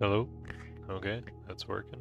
Hello? Okay, that's working.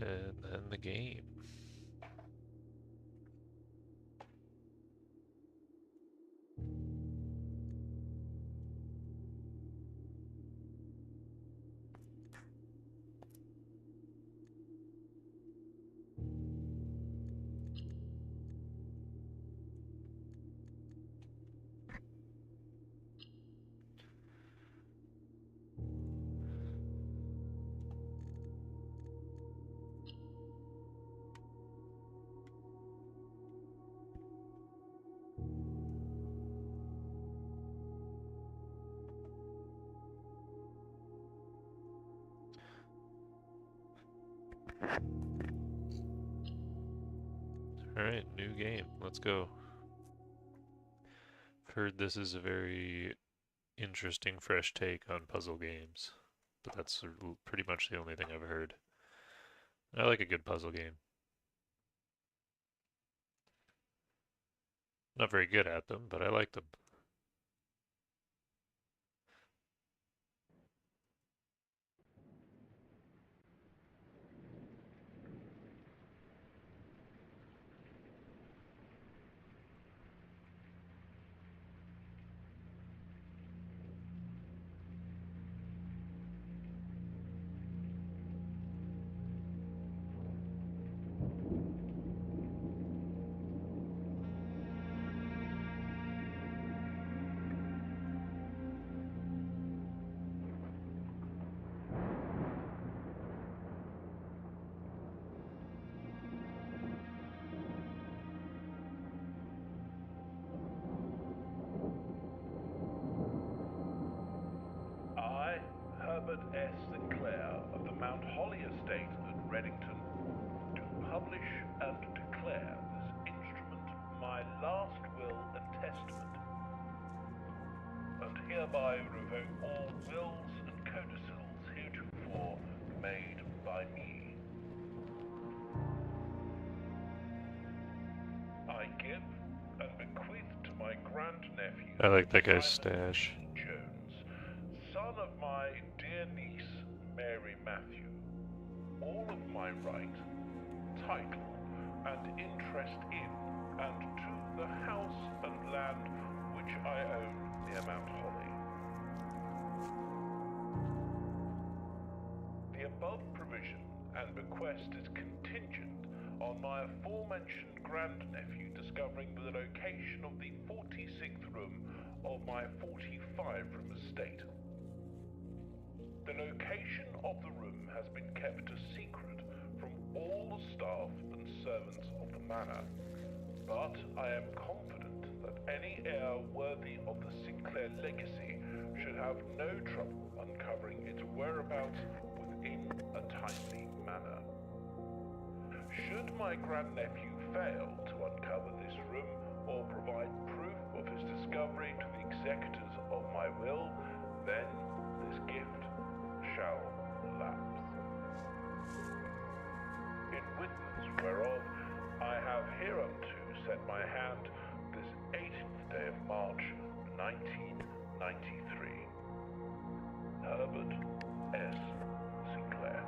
And then the game. Alright, new game. Let's go. Heard this is a very interesting, fresh take on puzzle games. But that's pretty much the only thing I've heard. I like a good puzzle game. Not very good at them, but I like them. I, Herbert S. Sinclair of the Mount Holly Estate at Reddington, do publish and declare this instrument my last will and testament, and hereby revoke all wills and codicils heretofore made by me. I give and bequeath to my grandnephew, I like that guy's Simon stash. Jones, son of my dear niece, Mary Matthew, all of my right, title, and interest in, and to the house and land which I own near Mount Holly. The above provision and bequest is contingent on my aforementioned grandnephew discovering the location of the 46th room of my 45-room estate. The location of the room has been kept a secret from all the staff and servants of the manor, but I am confident that any heir worthy of the Sinclair legacy should have no trouble uncovering its whereabouts within a timely manner. Should my grandnephew fail to uncover this room or provide proof of his discovery to the executors of my will, then this gift shall lapse. In witness whereof I have hereunto set my hand this 18th day of March, 1993. Herbert S. Sinclair.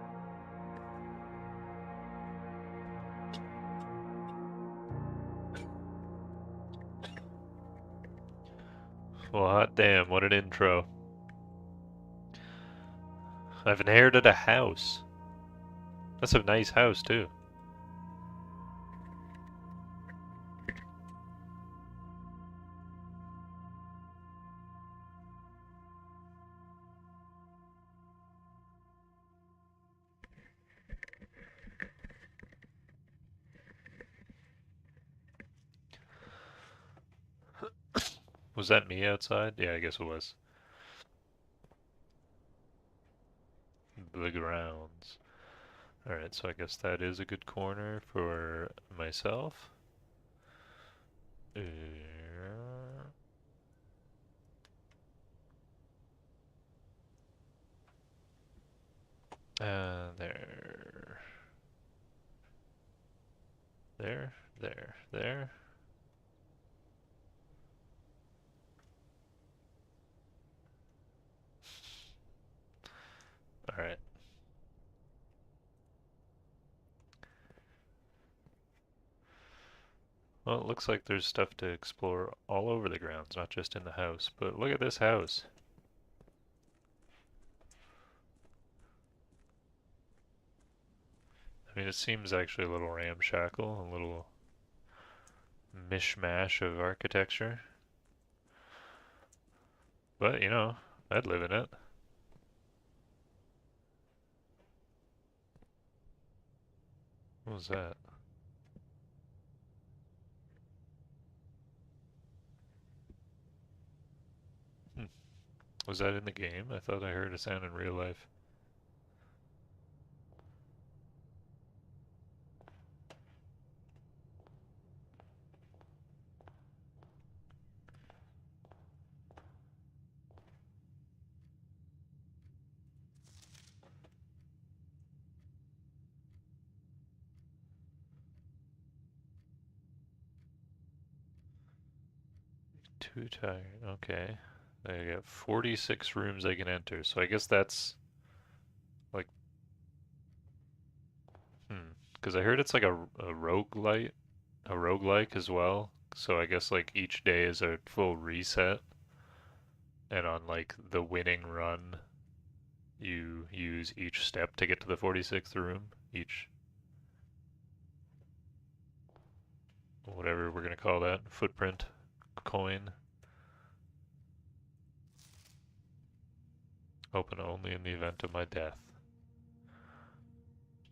Well, hot damn, what an intro. I've inherited a house. That's a nice house, too. Was that me outside? Yeah, I guess it was. The grounds. Alright, so I guess that is a good corner for myself. There. There, there, there. Alright. Well, it looks like there's stuff to explore all over the grounds, not just in the house. But look at this house. I mean, it seems actually a little ramshackle, a little mishmash of architecture. But, you know, I'd live in it. What was that? Hmm. Was that in the game? I thought I heard a sound in real life. Too tired. Okay. I got 46 rooms I can enter, so I guess that's like, because I heard it's like a roguelike as well. So I guess like each day is a full reset, and on like the winning run, you use each step to get to the 46th room. Each, whatever we're gonna call that, footprint coin. Open only in the event of my death.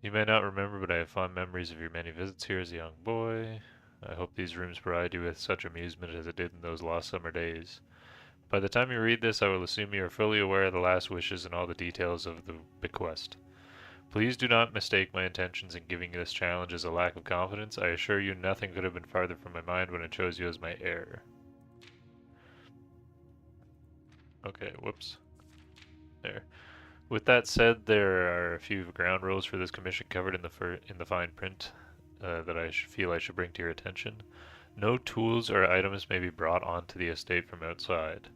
You may not remember, but I have fond memories of your many visits here as a young boy. I hope these rooms provide you with such amusement as it did in those lost summer days. By the time you read this, I will assume you are fully aware of the last wishes and all the details of the bequest. Please do not mistake my intentions in giving you this challenge as a lack of confidence. I assure you nothing could have been farther from my mind when I chose you as my heir. Okay, whoops. There. With that said, there are a few ground rules for this commission covered in the fine print that I feel I should bring to your attention. No tools or items may be brought onto the estate from outside.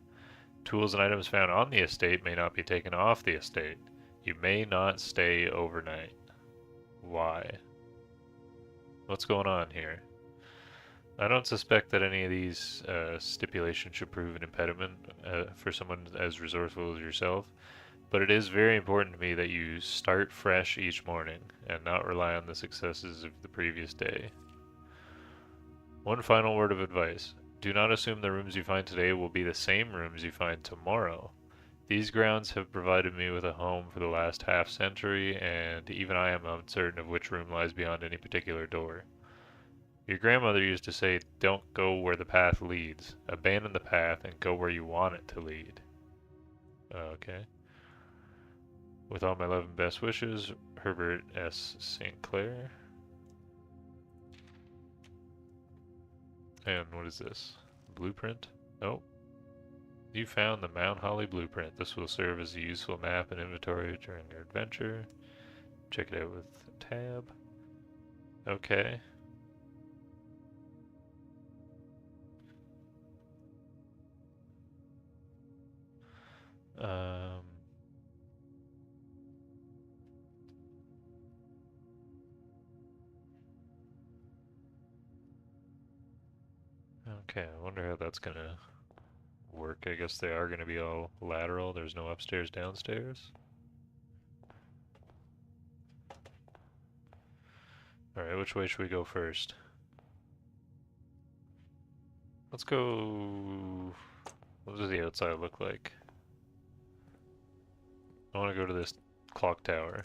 Tools and items found on the estate may not be taken off the estate. You may not stay overnight. Why? What's going on here? I don't suspect that any of these stipulations should prove an impediment for someone as resourceful as yourself. But it is very important to me that you start fresh each morning and not rely on the successes of the previous day. One final word of advice. Do not assume the rooms you find today will be the same rooms you find tomorrow. These grounds have provided me with a home for the last half century, and even I am uncertain of which room lies beyond any particular door. Your grandmother used to say, don't go where the path leads. Abandon the path and go where you want it to lead. Okay. With all my love and best wishes, Herbert S. St. Clair. And what is this? Blueprint? Oh. You found the Mount Holly blueprint. This will serve as a useful map and inventory during your adventure. Check it out with tab. Okay. Okay, I wonder how that's gonna work. I guess they are gonna be all lateral. There's no upstairs, downstairs. Alright, which way should we go first? Let's go... What does the outside look like? I want to go to this clock tower.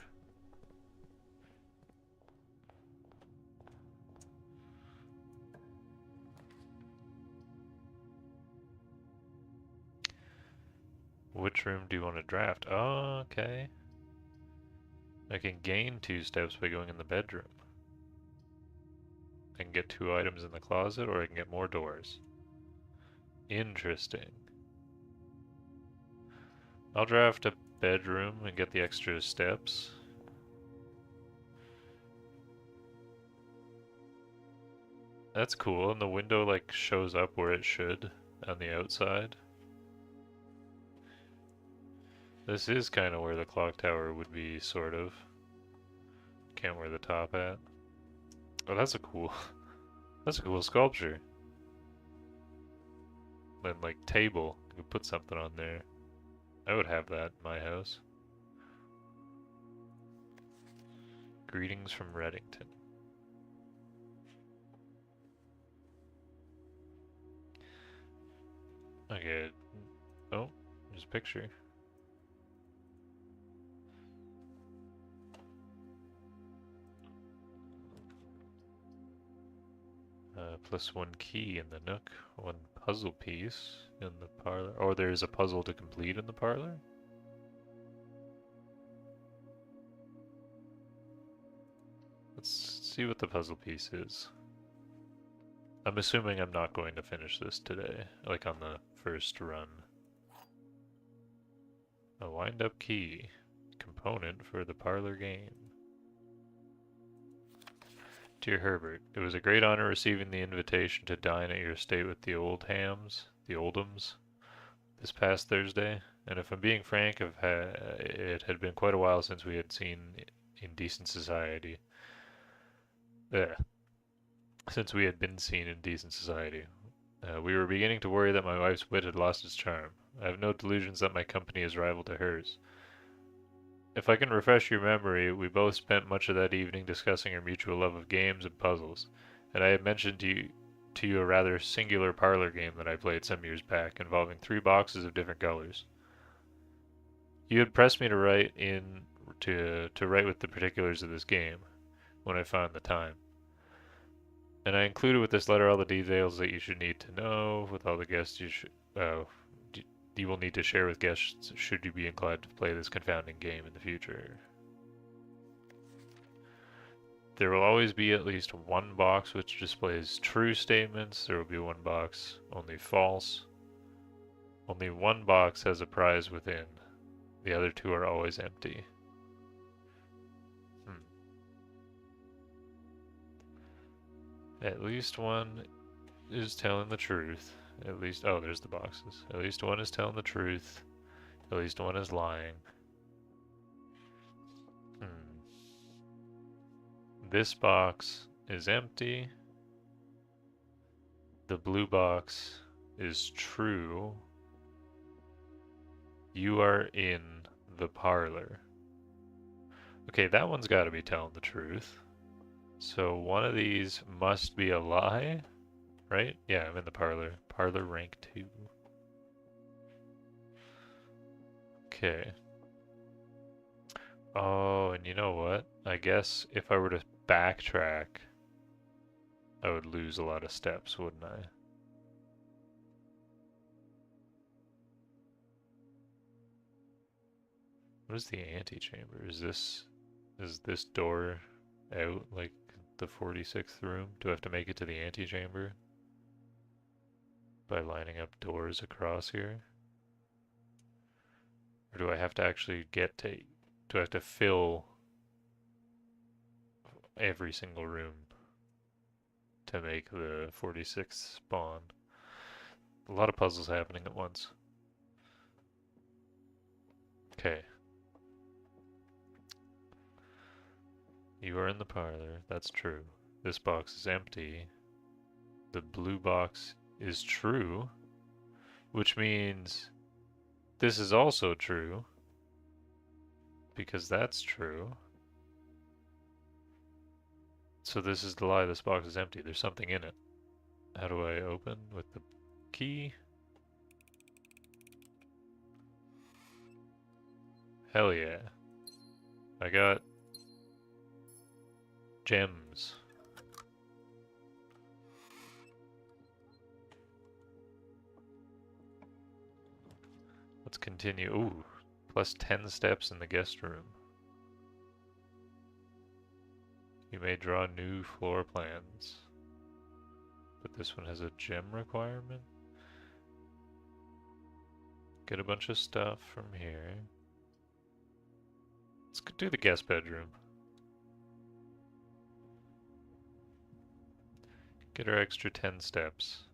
Which room do you want to draft? Oh, okay. I can gain 2 steps by going in the bedroom. I can get 2 items in the closet, or I can get more doors. Interesting. I'll draft a bedroom and get the extra steps. That's cool, and the window like shows up where it should on the outside. This is kind of where the clock tower would be, sort of. Can't wear the top hat. Oh, that's a cool sculpture. Then like table, you could put something on there. I would have that in my house. Greetings from Reddington. Okay. Oh, there's a picture. +1 key in the nook, 1 puzzle piece in the parlor. Or there's a puzzle to complete in the parlor? Let's see what the puzzle piece is. I'm assuming I'm not going to finish this today, like on the first run. A wind-up key, component for the parlor game. Dear Herbert, it was a great honor receiving the invitation to dine at your estate with the old hams. the Oldhams this past Thursday, and if I'm being frank, it had been quite a while since we had seen indecent society. Yeah, since we had been seen in decent society. We were beginning to worry that my wife's wit had lost its charm. I have no delusions that my company is rival to hers. If I can refresh your memory, we both spent much of that evening discussing our mutual love of games and puzzles, and I had mentioned to you a rather singular parlor game that I played some years back, involving 3 boxes of different colors. You had pressed me to write with the particulars of this game when I found the time. And I included with this letter all the details that you should need to know, with all the guests you will need to share with guests should you be inclined to play this confounding game in the future. There will always be at least one box which displays true statements. There will be one box only false. Only one box has a prize within. The other two are always empty. At least one is telling the truth. At least, oh, there's the boxes. At least one is telling the truth. At least one is lying. This box is empty. The blue box is true. You are in the parlor. Okay, that one's got to be telling the truth. So one of these must be a lie, right? Yeah, I'm in the parlor. Parlor rank 2. Okay. Oh, and you know what? I guess if I were to backtrack, I would lose a lot of steps, wouldn't I? What is the antechamber? Is this door out like the 46th room? Do I have to make it to the antechamber by lining up doors across here? Or do I have to actually do I have to fill every single room to make the 46th spawn? A lot of puzzles happening at once. Okay. You are in the parlor, that's true. This box is empty. The blue box is true, which means this is also true, because that's true. So this is the lie, this box is empty, there's something in it. How do I open? With the key? Hell yeah. I got gems. Let's continue. Ooh, plus 10 steps in the guest room. You may draw new floor plans. But this one has a gem requirement. Get a bunch of stuff from here. Let's do the guest bedroom. Get our extra 10 steps.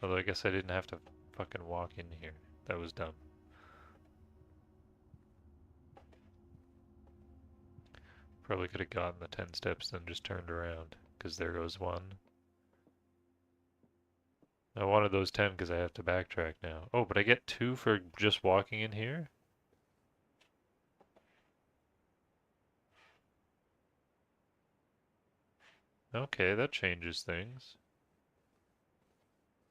Although I guess I didn't have to fucking walk in here. That was dumb. Probably could have gotten the 10 steps then just turned around. Because there goes one. I wanted those 10 because I have to backtrack now. Oh, but I get 2 for just walking in here? Okay, that changes things.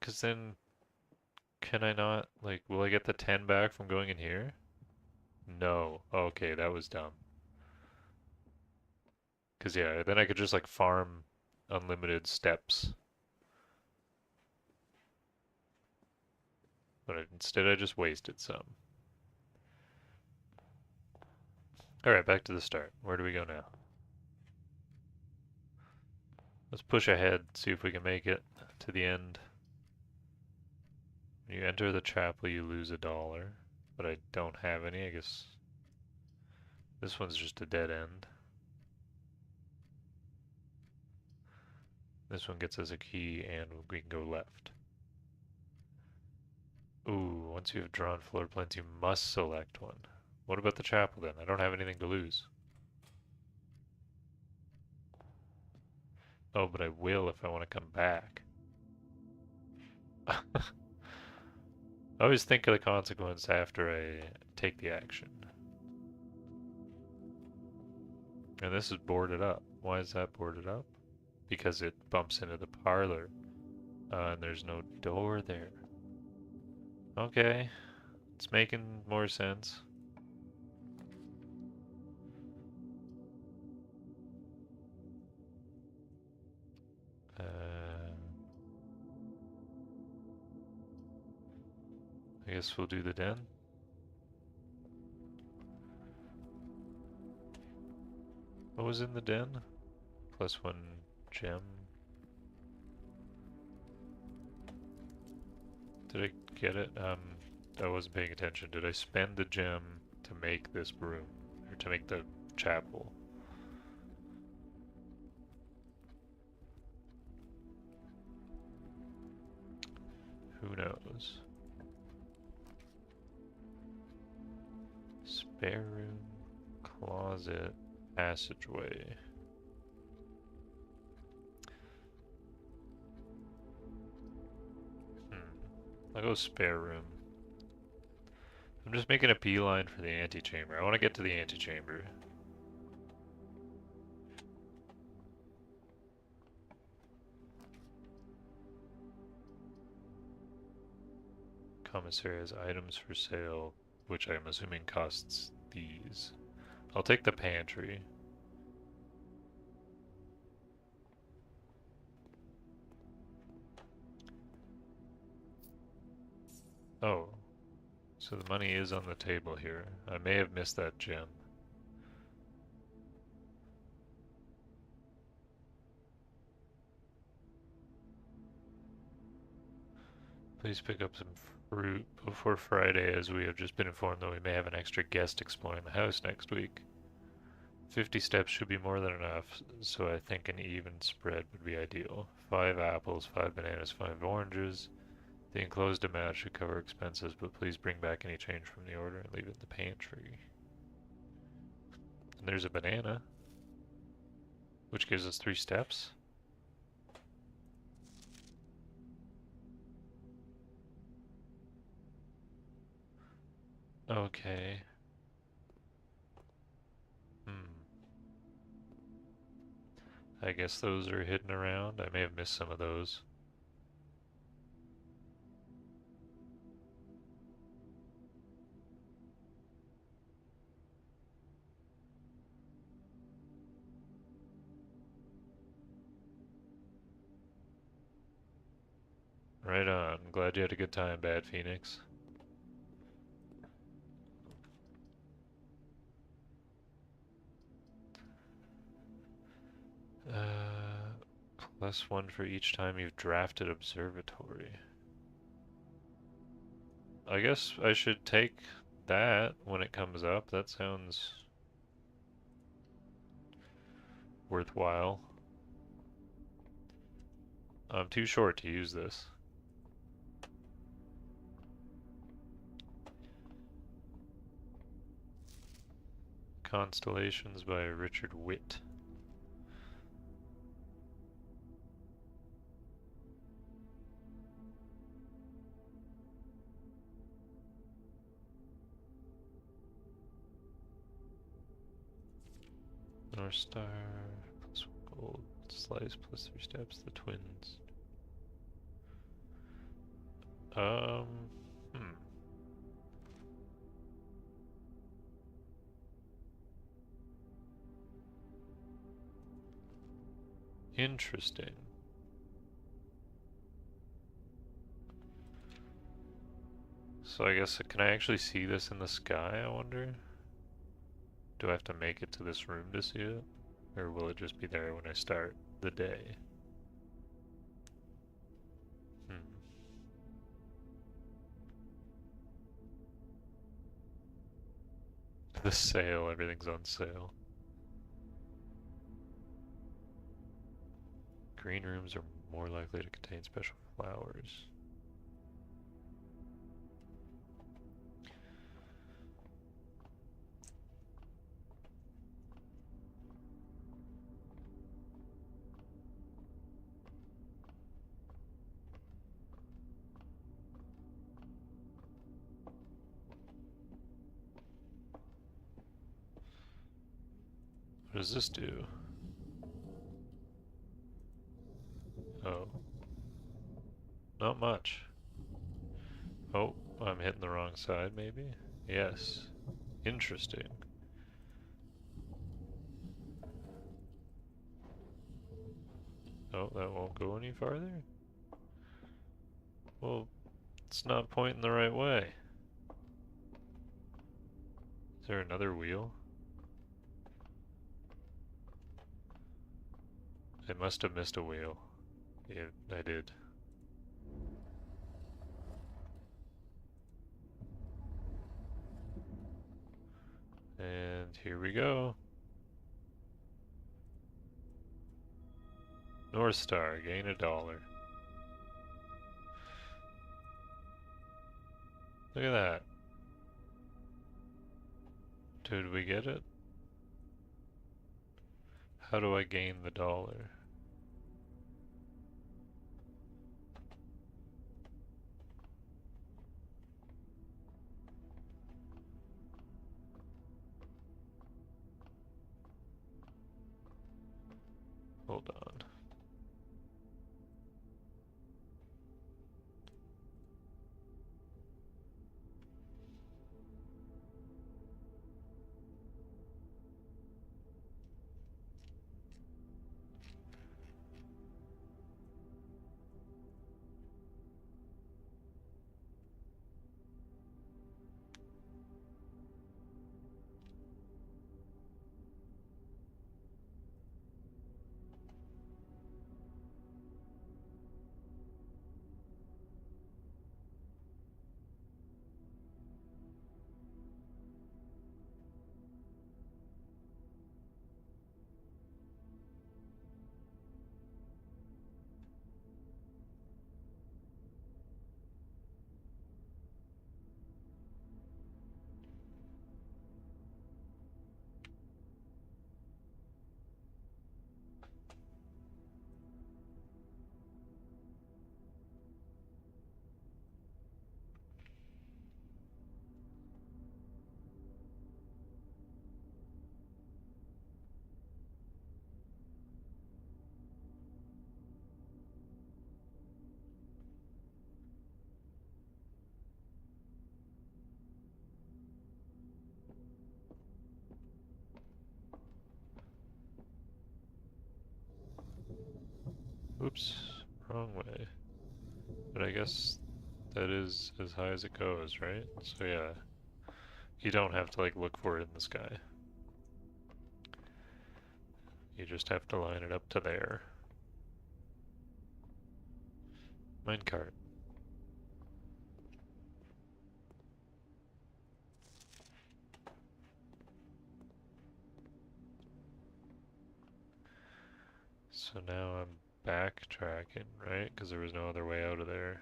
Because then, can I not, like, will I get the 10 back from going in here? No. Okay, that was dumb. Because, yeah, then I could just, like, farm unlimited steps. But instead I just wasted some. Alright, back to the start. Where do we go now? Let's push ahead, see if we can make it to the end. When you enter the chapel, you lose $1. But I don't have any, I guess. This one's just a dead end. This one gets us a key and we can go left. Ooh, once you have drawn floor plans, you must select one. What about the chapel then? I don't have anything to lose. Oh, but I will if I want to come back. I always think of the consequence after I take the action. And this is boarded up. Why is that boarded up? Because it bumps into the parlor. And there's no door there. Okay, it's making more sense. I guess we'll do the den. What was in the den? Plus one gem. Did I get it? I wasn't paying attention. Did I spend the gem to make this room? Or to make the chapel? Who knows? Spare room, closet, passageway. I'll go spare room. I'm just making a beeline for the antechamber. I want to get to the antechamber. Commissary has items for sale, which I'm assuming costs these. I'll take the pantry. Oh, so the money is on the table here. I may have missed that gem. Please pick up some fruit before Friday, as we have just been informed that we may have an extra guest exploring the house next week. 50 steps should be more than enough, so I think an even spread would be ideal. 5 apples, 5 bananas, 5 oranges. The enclosed amount should cover expenses, but please bring back any change from the order and leave it in the pantry. And there's a banana, which gives us 3 steps. Okay. I guess those are hidden around. I may have missed some of those. Right on. Glad you had a good time, Bad Phoenix. Plus 1 for each time you've drafted Observatory. I guess I should take that when it comes up. That sounds worthwhile. I'm too short to use this. Constellations by Richard Witt. North Star, plus 1 gold, slice, plus 3 steps, the twins. Hmm. Interesting. So I guess, can I actually see this in the sky, I wonder? Do I have to make it to this room to see it? Or will it just be there when I start the day? The sale, everything's on sale. Green rooms are more likely to contain special flowers. What does this do? Oh. Not much. Oh, I'm hitting the wrong side, maybe? Yes. Interesting. Oh, that won't go any farther? Well, it's not pointing the right way. Is there another wheel? I must have missed a wheel. Yeah, I did. And here we go. North Star, gain $1. Look at that. Did we get it? How do I gain the $1? Hold on. Oops, wrong way. But I guess that is as high as it goes, right? So yeah, you don't have to like look for it in the sky. You just have to line it up to there. Minecart. So now I'm backtracking, right? Because there was no other way out of there.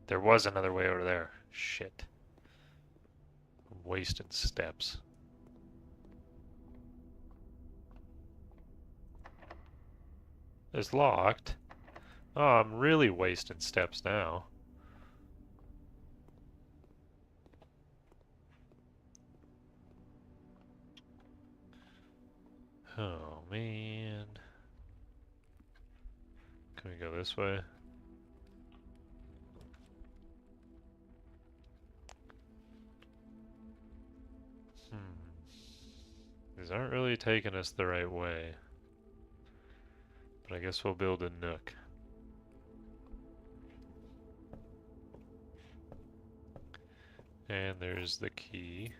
There was another way out of there. Shit. I'm wasting steps. It's locked. Oh, I'm really wasting steps now. Oh, man. Can we go this way? These aren't really taking us the right way. But I guess we'll build a nook. And there's the key.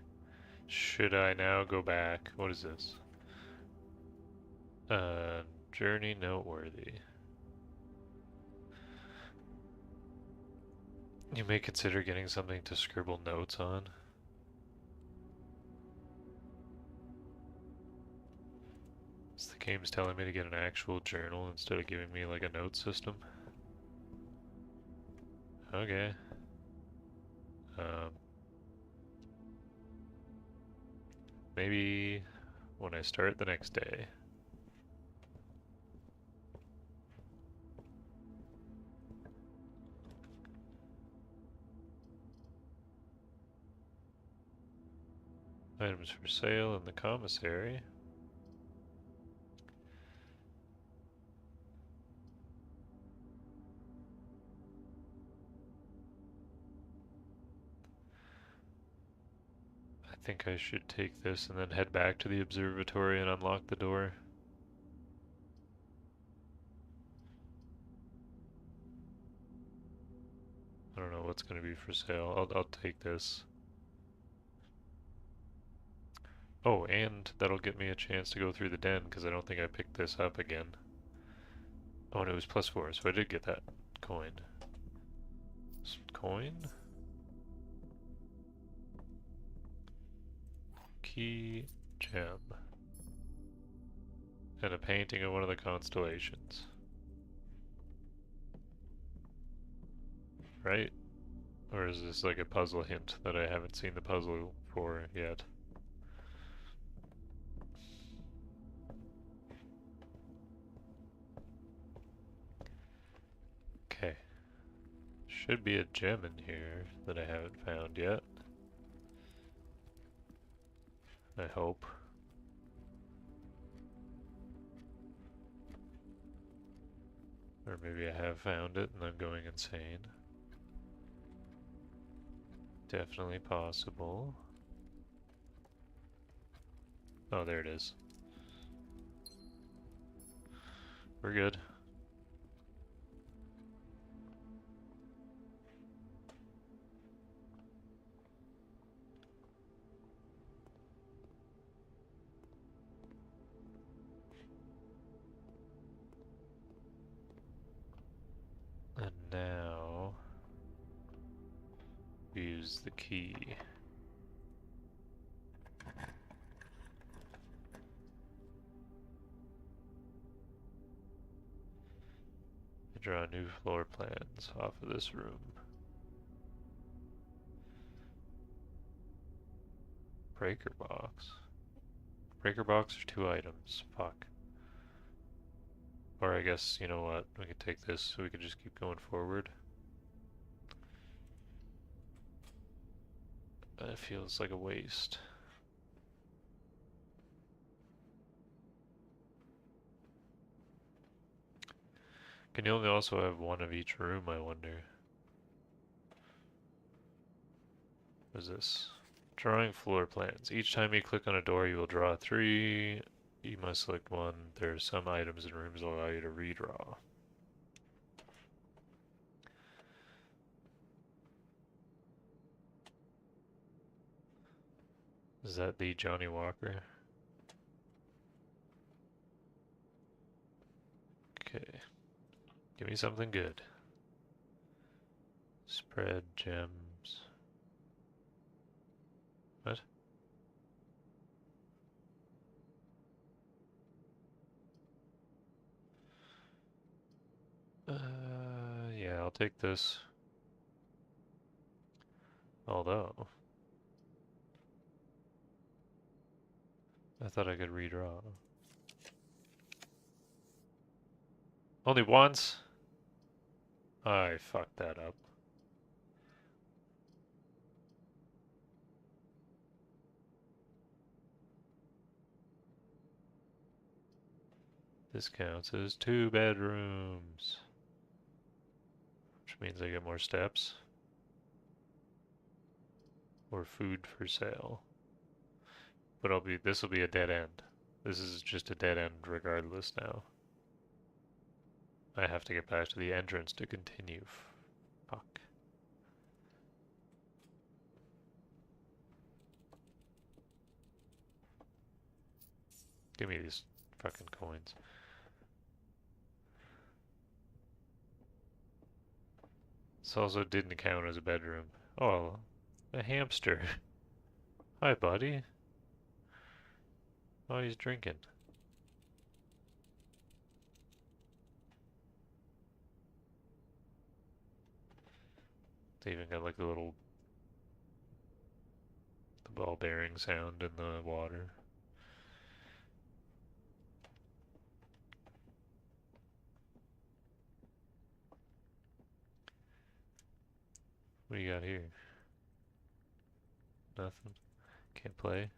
Should I now go back? What is this? Journey noteworthy. You may consider getting something to scribble notes on. So the game's telling me to get an actual journal instead of giving me like a note system. Okay. Maybe when I start the next day. Items for sale in the commissary. think I should take this and then head back to the observatory and unlock the door. I don't know what's going to be for sale. I'll take this. Oh, and that'll get me a chance to go through the den because I don't think I picked this up again. Oh, and it was +4, so I did get that coin. Coin? Key, gem. And a painting of one of the constellations. Right? Or is this like a puzzle hint that I haven't seen the puzzle for yet? Okay. Should be a gem in here that I haven't found yet. I hope. Or maybe I have found it and I'm going insane. Definitely possible. Oh, there it is. We're good. And now use the key. Draw new floor plans off of this room. Breaker box. Breaker box or 2 items. Fuck. Or I guess, you know what, we could take this so we could just keep going forward. That feels like a waste. Can you only also have one of each room, I wonder? What is this? Drawing floor plans. Each time you click on a door, you will draw 3. You must select one. There are some items in rooms that allow you to redraw. Is that the Johnny Walker? Okay. Give me something good. Spread gems. What? Yeah, I'll take this. Although, I thought I could redraw. Only once? I fucked that up. This counts as 2 bedrooms. Which means I get more steps. Or food for sale. But this will be a dead end. This is just a dead end regardless now. I have to get back to the entrance to continue. Fuck. Give me these fucking coins. This also didn't count as a bedroom. Oh, a hamster. Hi, buddy. Oh, he's drinking. They even got like the little ball bearing sound in the water. What do you got here? Nothing. Can't play.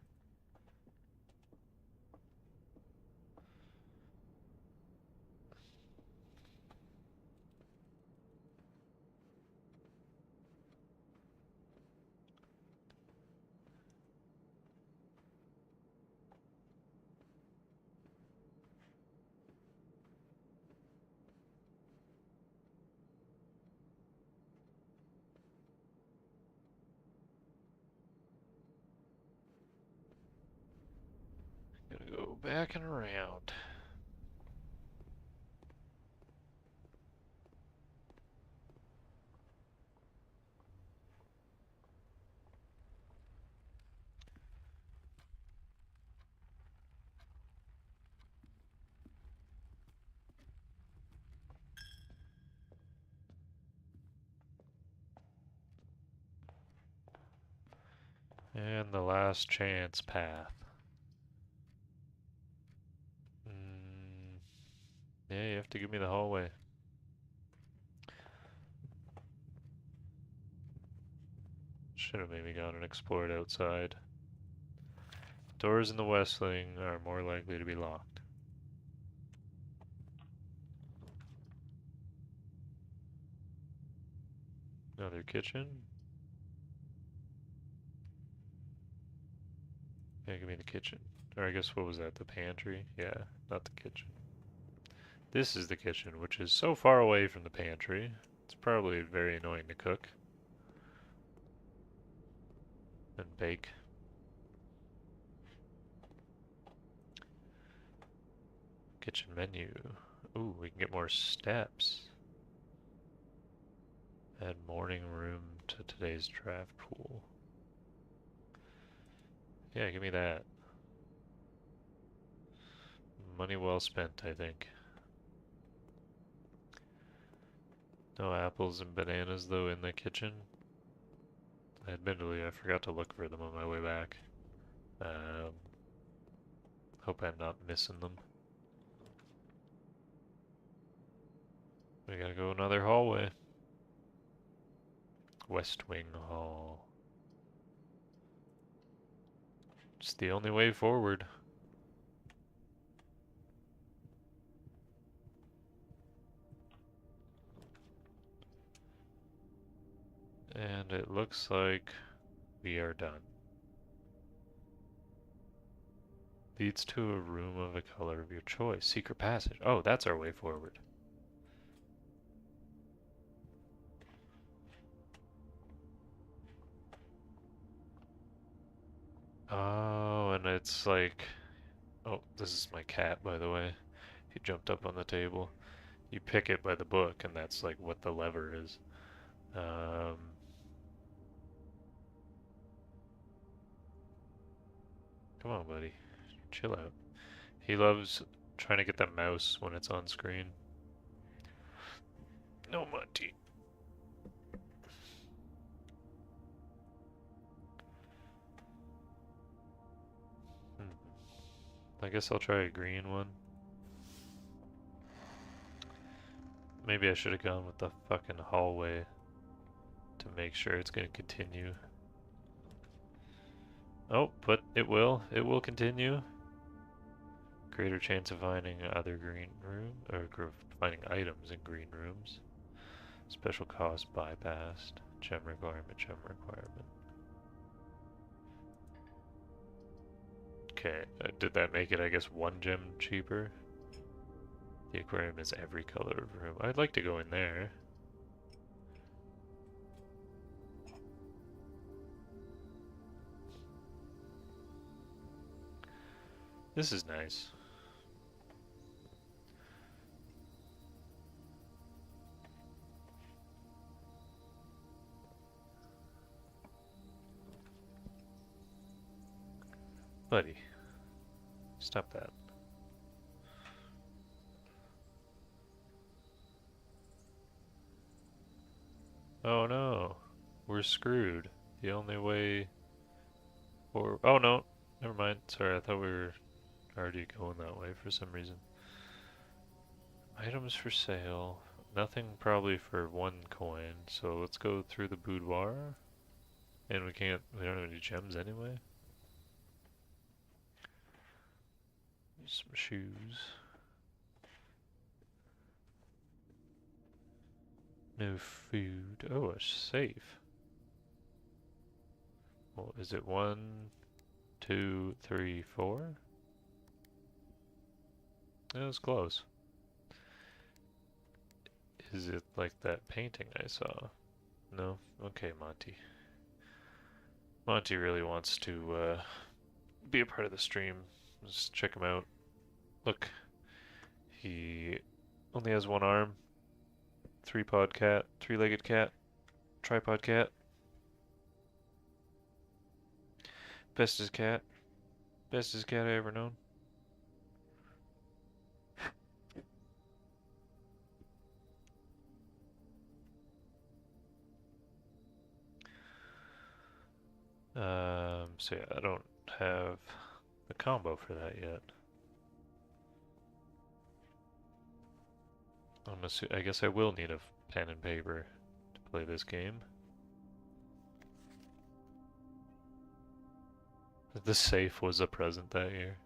back and around. And the last chance path. Mm, yeah, you have to give me the hallway. Should have maybe gone and explored outside. Doors in the west wing are more likely to be locked. Another kitchen? Yeah, give me the kitchen. Or I guess what was that, the pantry? Yeah, not the kitchen. This is the kitchen, which is so far away from the pantry. It's probably very annoying to cook and bake. Kitchen menu. Ooh, we can get more steps. Add morning room to today's draft pool. Yeah, give me that. Money well spent, I think. No apples and bananas, though, in the kitchen. Admittedly, I forgot to look for them on my way back. Hope I'm not missing them. We gotta go another hallway. West Wing Hall. It's the only way forward. And it looks like we are done. Leads to a room of a color of your choice. Secret passage. Oh, that's our way forward. Oh, and it's like... Oh, this is my cat, by the way. He jumped up on the table. You pick it by the book, and that's like what the lever is. Um, Come on, buddy. Chill out. He loves trying to get the mouse when it's on screen. No, Monty. I guess I'll try a green one. Maybe I should have gone with the fucking hallway to make sure it's gonna continue. Oh, but it will. It will continue. Greater chance of finding other green room, or finding items in green rooms. Special cost bypassed. Gem requirement, gem requirement. Okay, did that make it, I guess, one gem cheaper? The aquarium is every color of room. I'd like to go in there. This is nice. Buddy, stop that. Oh no, we're screwed. The only way for... Oh no, never mind. Sorry, I thought we were already going that way for some reason. Items for sale. Nothing probably for 1 coin, so let's go through the boudoir. And we don't have any gems anyway. Some shoes. No food. Oh, a safe. Well, is it 1, 2, 3, 4? That was close. Is it like that painting I saw? No? Okay, Monty. Monty really wants to be a part of the stream. Let's check him out. Look, he only has one arm. Three-pod cat, three-legged cat, tripod cat. Bestest cat. Bestest cat I ever known. So yeah, I don't have the combo for that yet. I guess I will need a pen and paper to play this game. The safe was a present that year.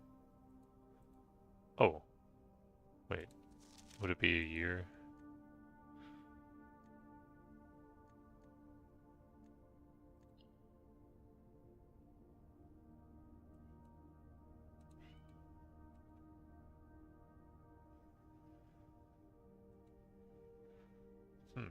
Oh, wait. Would it be a year? Hmm.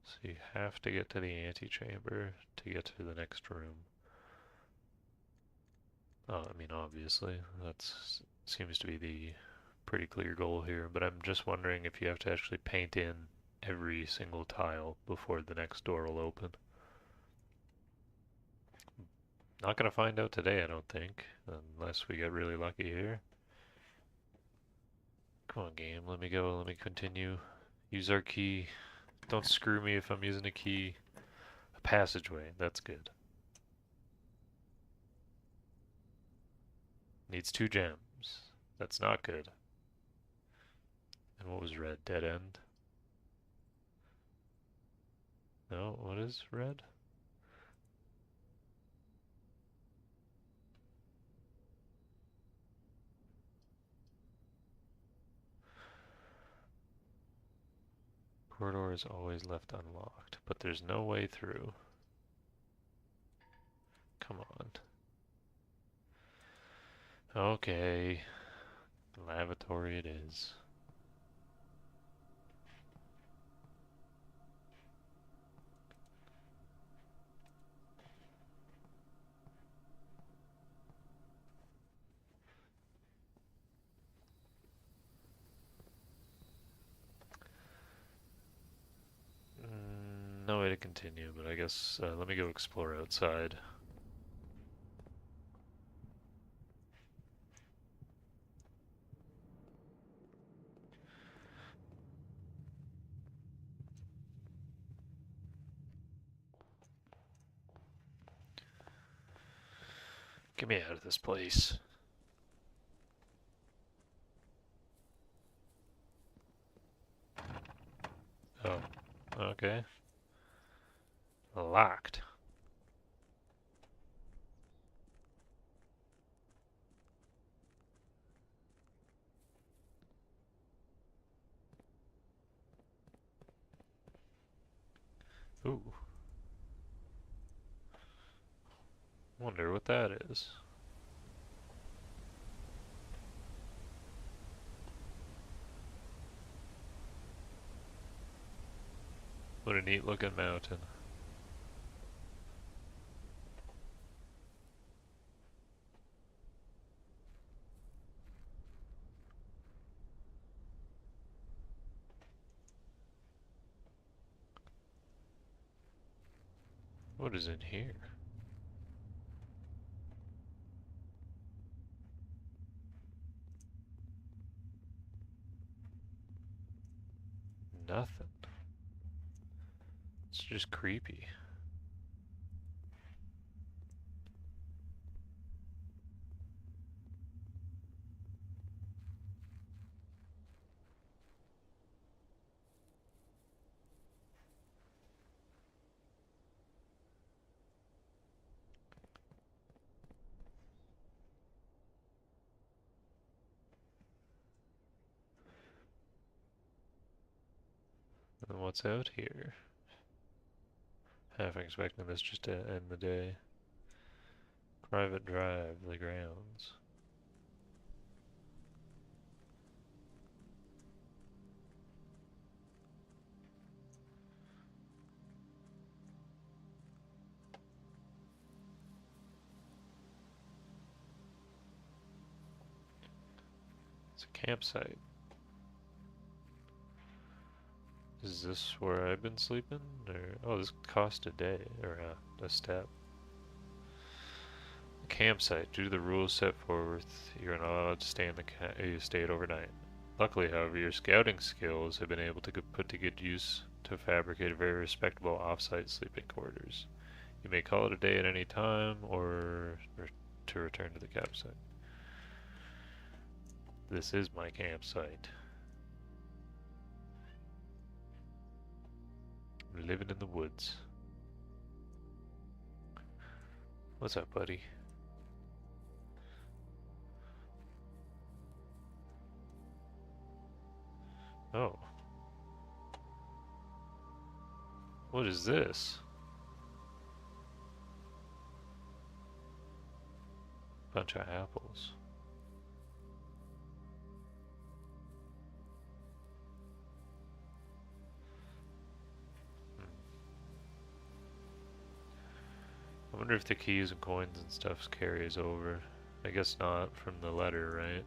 So you have to get to the antechamber to get to the next room. Oh, I mean, obviously, that seems to be the pretty clear goal here, but I'm just wondering if you have to actually paint in every single tile before the next door will open. Not gonna find out today, I don't think, unless we get really lucky here. Come on, game, let me go, let me continue. Use our key. Don't screw me if I'm using a key. A passageway, that's good. Needs 2 gems. That's not good. And what was red? Dead end? No, what is red? Corridor is always left unlocked, but there's no way through. Come on. Okay. Lavatory it is. No way to continue, but I guess let me go explore outside. Get me out of this place. Oh, okay. Locked. Ooh. Wonder what that is. What a neat looking mountain. What is in here? Nothing. It's just creepy. And what's out here? Half expecting this just to end the day. Private drive, the grounds. It's a campsite. Is this where I've been sleeping? Or oh, this cost a day or a step. Campsite. Due to the rules set forth, you're not allowed to stay in you stayed overnight. Luckily, however, your scouting skills have been able to put to good use to fabricate very respectable off-site sleeping quarters. You may call it a day at any time, or to return to the campsite. This is my campsite. I'm living in the woods. What's up, buddy? Oh. What is this? Bunch of apples. I wonder if the keys and coins and stuff carries over. I guess not from the letter, right?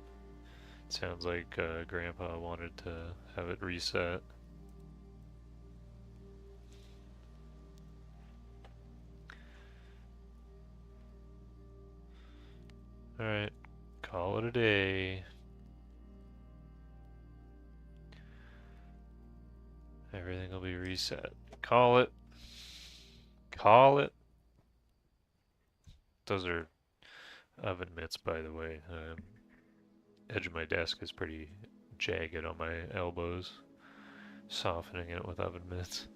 It sounds like Grandpa wanted to have it reset. Alright, call it a day. Everything will be reset. Call it. Call it. Those are oven mitts, by the way. Edge of my desk is pretty jagged on my elbows. Softening it with oven mitts.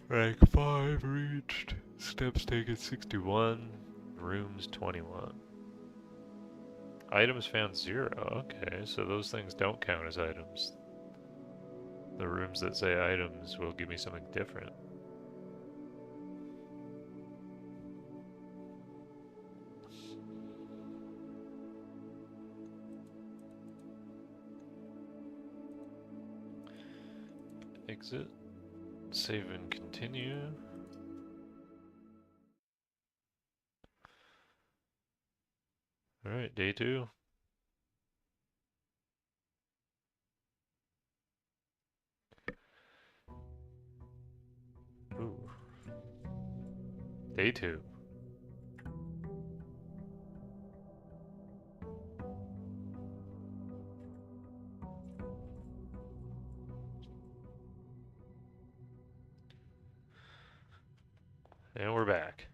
Rank 5 reached. Steps taken 61. Rooms 21. Items found 0. Okay, so those things don't count as items. The rooms that say items will give me something different. Exit. Save and continue. Alright, day 2. Ooh. Day 2. And we're back.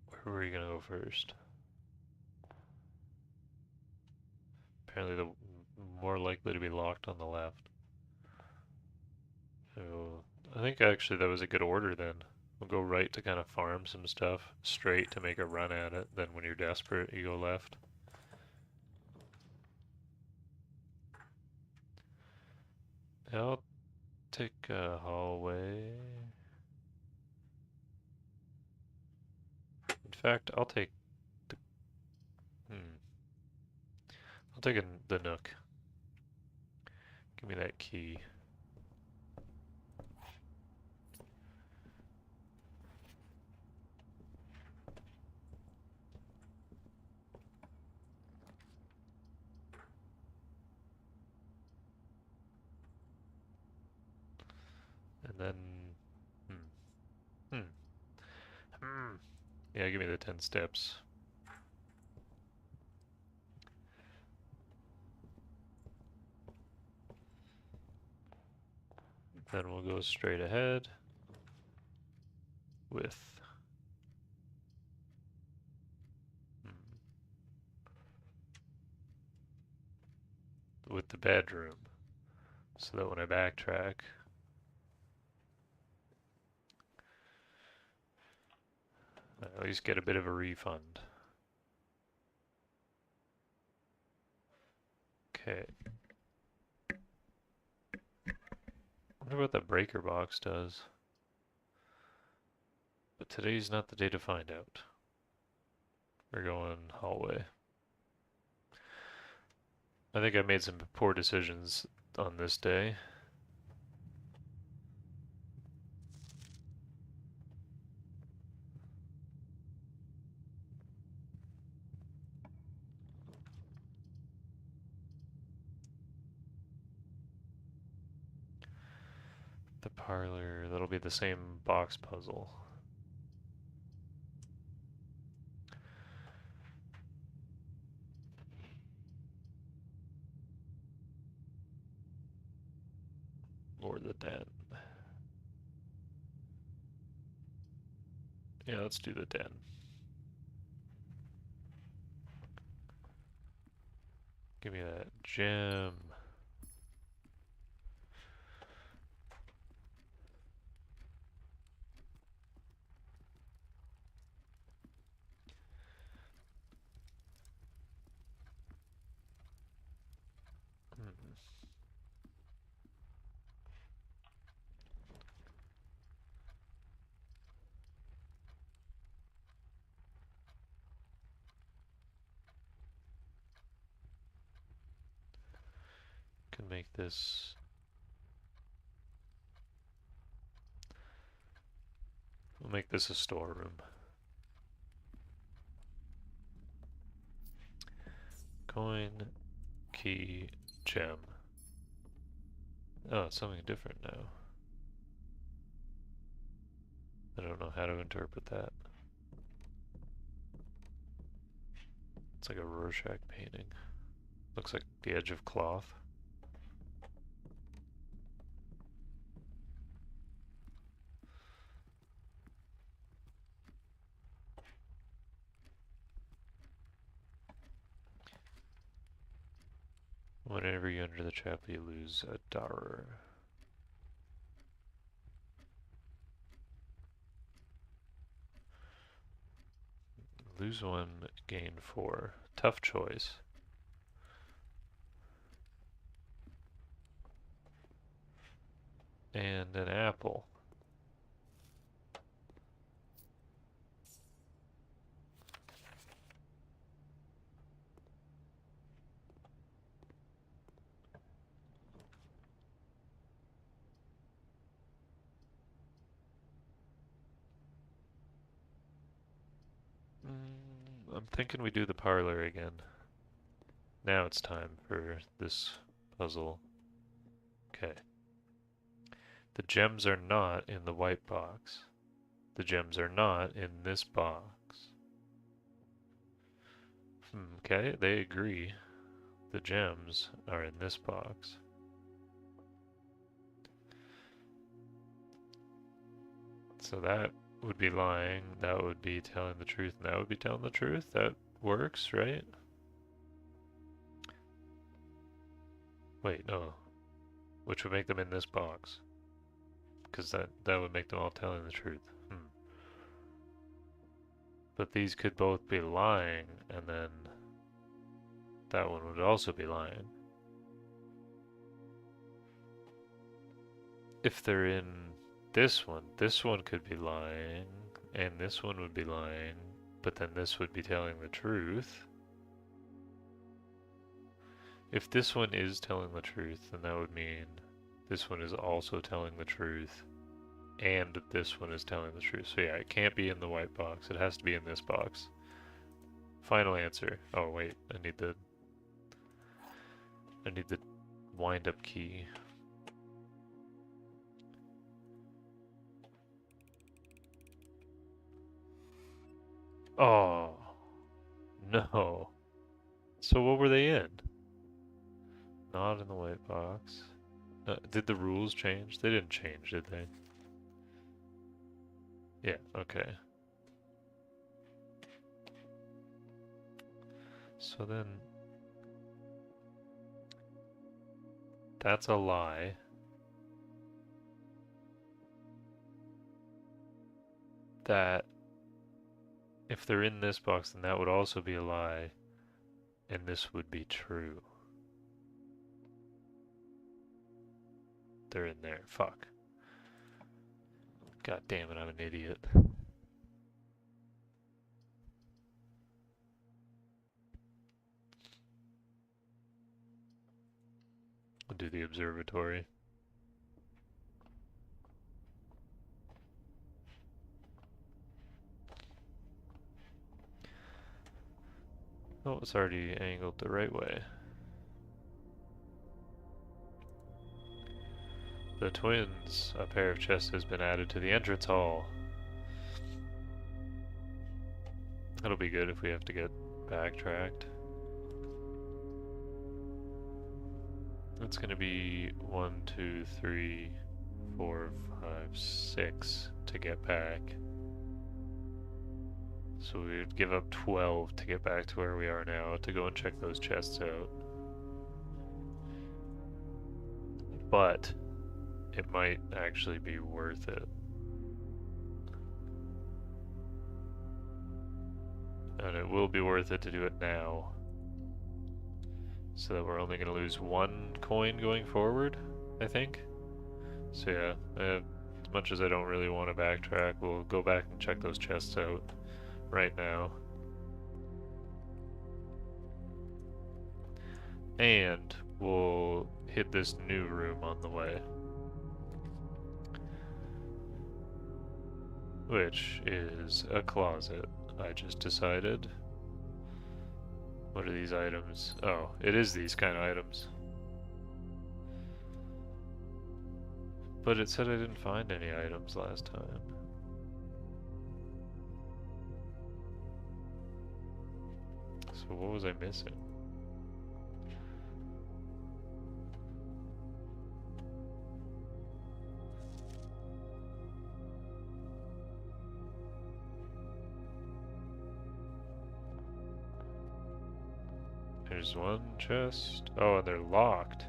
Where were we gonna go first? Apparently the more likely to be locked on the left. So I think actually that was a good order then. We'll go right to kind of farm some stuff, straight to make a run at it, then when you're desperate you go left. I'll take a hallway. In fact, I'll take the... I'll take the nook. Give me that key. And then... Hmm. Hmm. Yeah, give me the 10 steps. Then we'll go straight ahead with the bedroom, so that when I backtrack, At least get a bit of a refund. Okay. Wonder what that breaker box does. But today's not the day to find out. We're going hallway. I think I made some poor decisions on this day. The parlor, that'll be the same box puzzle. Or the den. Yeah, let's do the den. Give me that gem. Can make this. We'll make this a storeroom. Coin, key, gem. Oh, it's something different now. I don't know how to interpret that. It's like a Rorschach painting. Looks like the edge of cloth. Whenever you enter the chapel, you lose a dollar. Lose one, gain four. Tough choice. And an apple. I'm thinking we do the parlor again. Now it's time for this puzzle. Okay. The gems are not in the white box. The gems are not in this box. Okay, they agree. The gems are in this box. So that would be lying, that would be telling the truth, and that would be telling the truth. That works, right? Wait, no. Which would make them in this box. Because that would make them all telling the truth. But these could both be lying, and then that one would also be lying. If they're in this one could be lying, and this one would be lying, but then this would be telling the truth. If this one is telling the truth, then that would mean this one is also telling the truth, and this one is telling the truth. So yeah, it can't be in the white box. It has to be in this box. Final answer. Oh wait, I need the wind-up key. Oh, no. So what were they in? Not in the white box. Did the rules change? They didn't change, did they? Yeah, okay. So then, that's a lie. That If they're in this box, then that would also be a lie, and this would be true. They're in there. Fuck. God damn it, I'm an idiot. I'll do the observatory. Oh, it's already angled the right way. The twins. A pair of chests has been added to the entrance hall. That'll be good if we have to get backtracked. That's gonna be 1, 2, 3, 4, 5, 6 to get back. So we would give up 12 to get back to where we are now to go and check those chests out. But it might actually be worth it. And it will be worth it to do it now. So that we're only going to lose 1 coin going forward, I think. So yeah, as much as I don't really want to backtrack, we'll go back and check those chests out right now. And we'll hit this new room on the way. Which is a closet, I just decided. What are these items? Oh, it is these kind of items. But it said I didn't find any items last time. So what was I missing? There's one chest. Oh, and they're locked.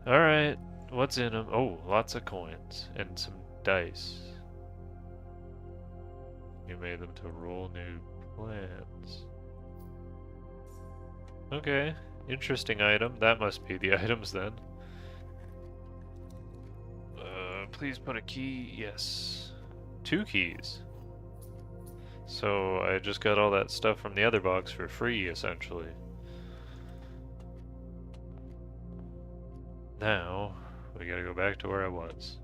Alright, what's in them? Oh, lots of coins and some dice. You made them to roll new plans. Okay, interesting item. That must be the items then. Please put a key. Yes. 2 keys. So I just got all that stuff from the other box for free, essentially. Now, we gotta go back to where I was.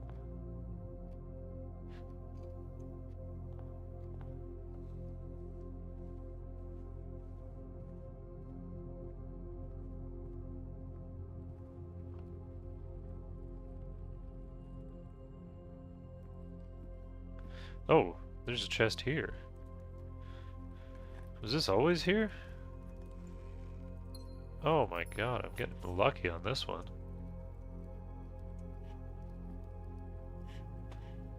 Oh, there's a chest here. Was this always here? Oh my god, I'm getting lucky on this one.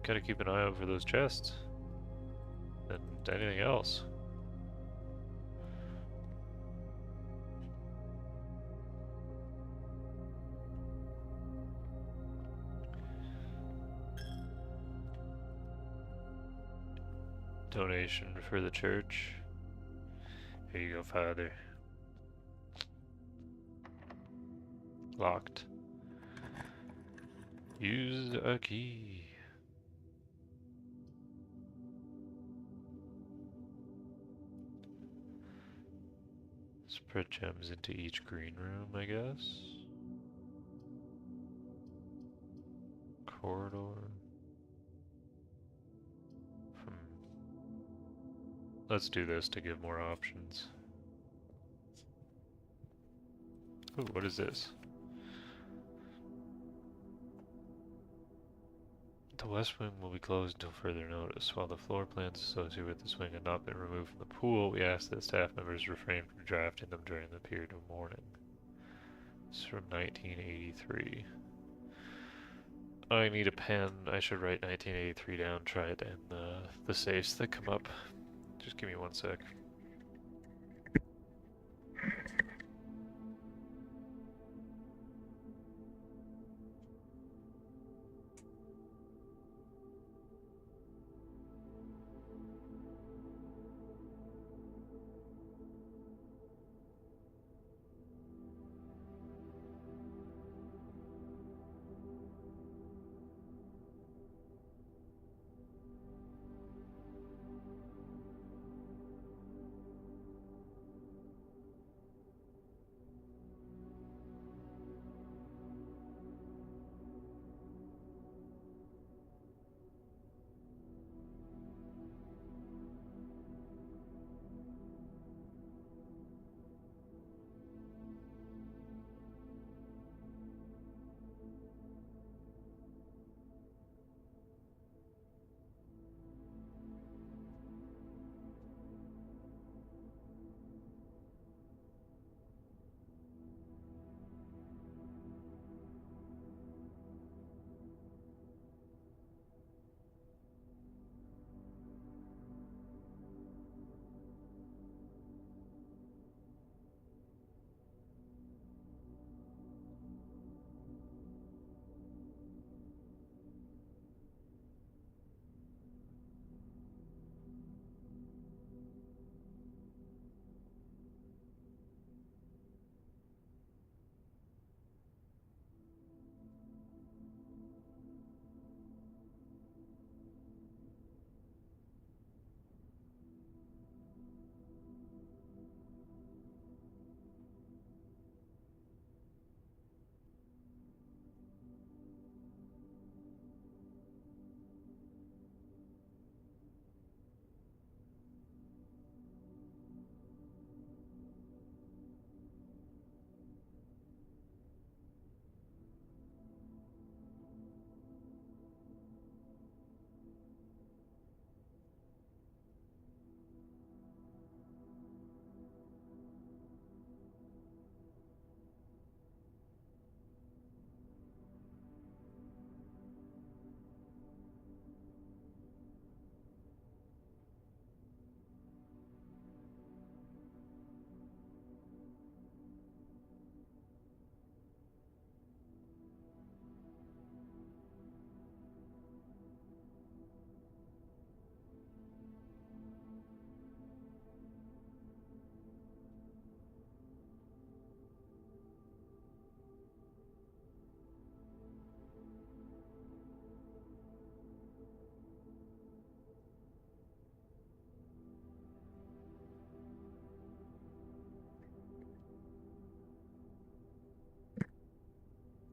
Gotta keep an eye out for those chests. And anything else. Donation for the church. Here you go, Father. Locked. Use a key. Spread gems into each green room, I guess. Corridor. Let's do this to give more options. Ooh, what is this? The west wing will be closed until further notice. While the floor plans associated with this wing have not been removed from the pool, we ask that staff members refrain from drafting them during the period of mourning. This is from 1983. I need a pen. I should write 1983 down, try it in the safes that come up. Just give me 1 sec.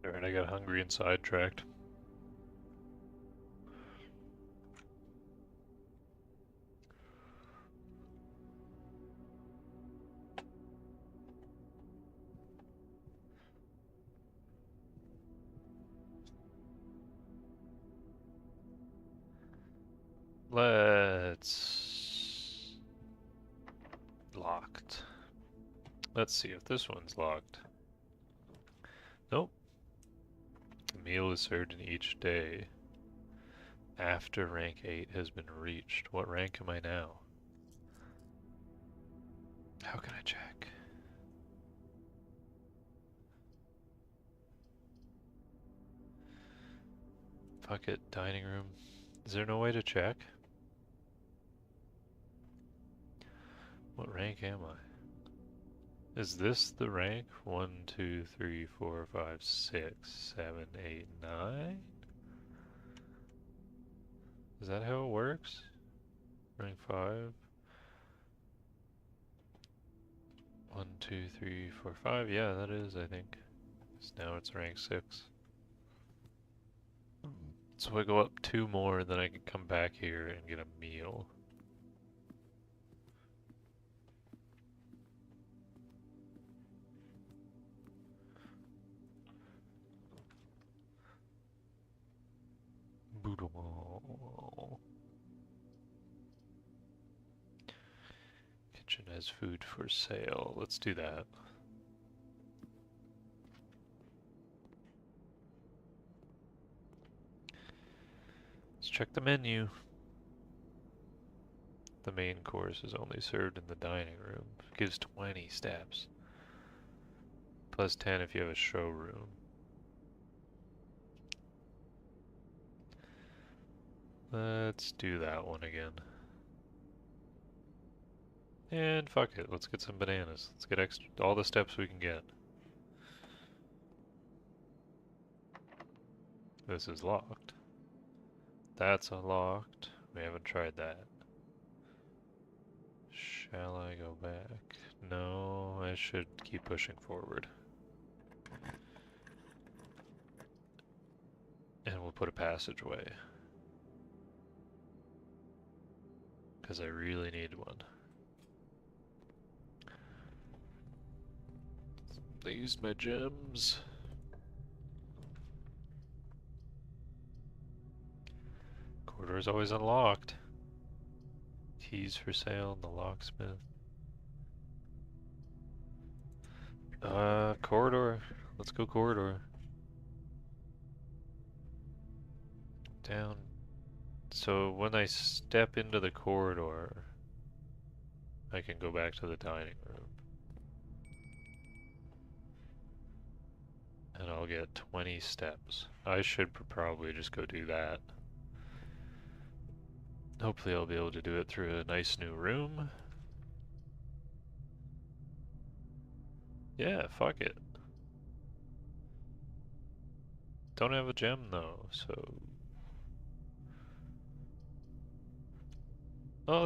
Alright, I got hungry and sidetracked. Let's... Locked. Let's see if this one's locked. Nope. The meal is served in each day after rank 8 has been reached. What rank am I now? How can I check? Fuck it, dining room. Is there no way to check? What rank am I? Is this the rank? 1, 2, 3, 4, 5, 6, 7, 8, 9? Is that how it works? Rank 5? 1, 2, 3, 4, 5. Yeah, that is, I think. So now it's rank 6. So I go up 2 more, then I can come back here and get a meal. Kitchen has food for sale. Let's do that. Let's check the menu. The main course is only served in the dining room. Gives 20 steps. Plus 10 if you have a showroom. Let's do that one again. And fuck it, let's get some bananas. Let's get extra, all the steps we can get. This is locked. That's unlocked. We haven't tried that. Shall I go back? No, I should keep pushing forward. And we'll put a passageway. Because I really need one. They used my gems. Corridor is always unlocked. Keys for sale in the locksmith. Corridor. Let's go corridor. Down. So when I step into the corridor, I can go back to the dining room. And I'll get 20 steps. I should probably just go do that. Hopefully I'll be able to do it through a nice new room. Yeah, fuck it. Don't have a gem though, so... Oh,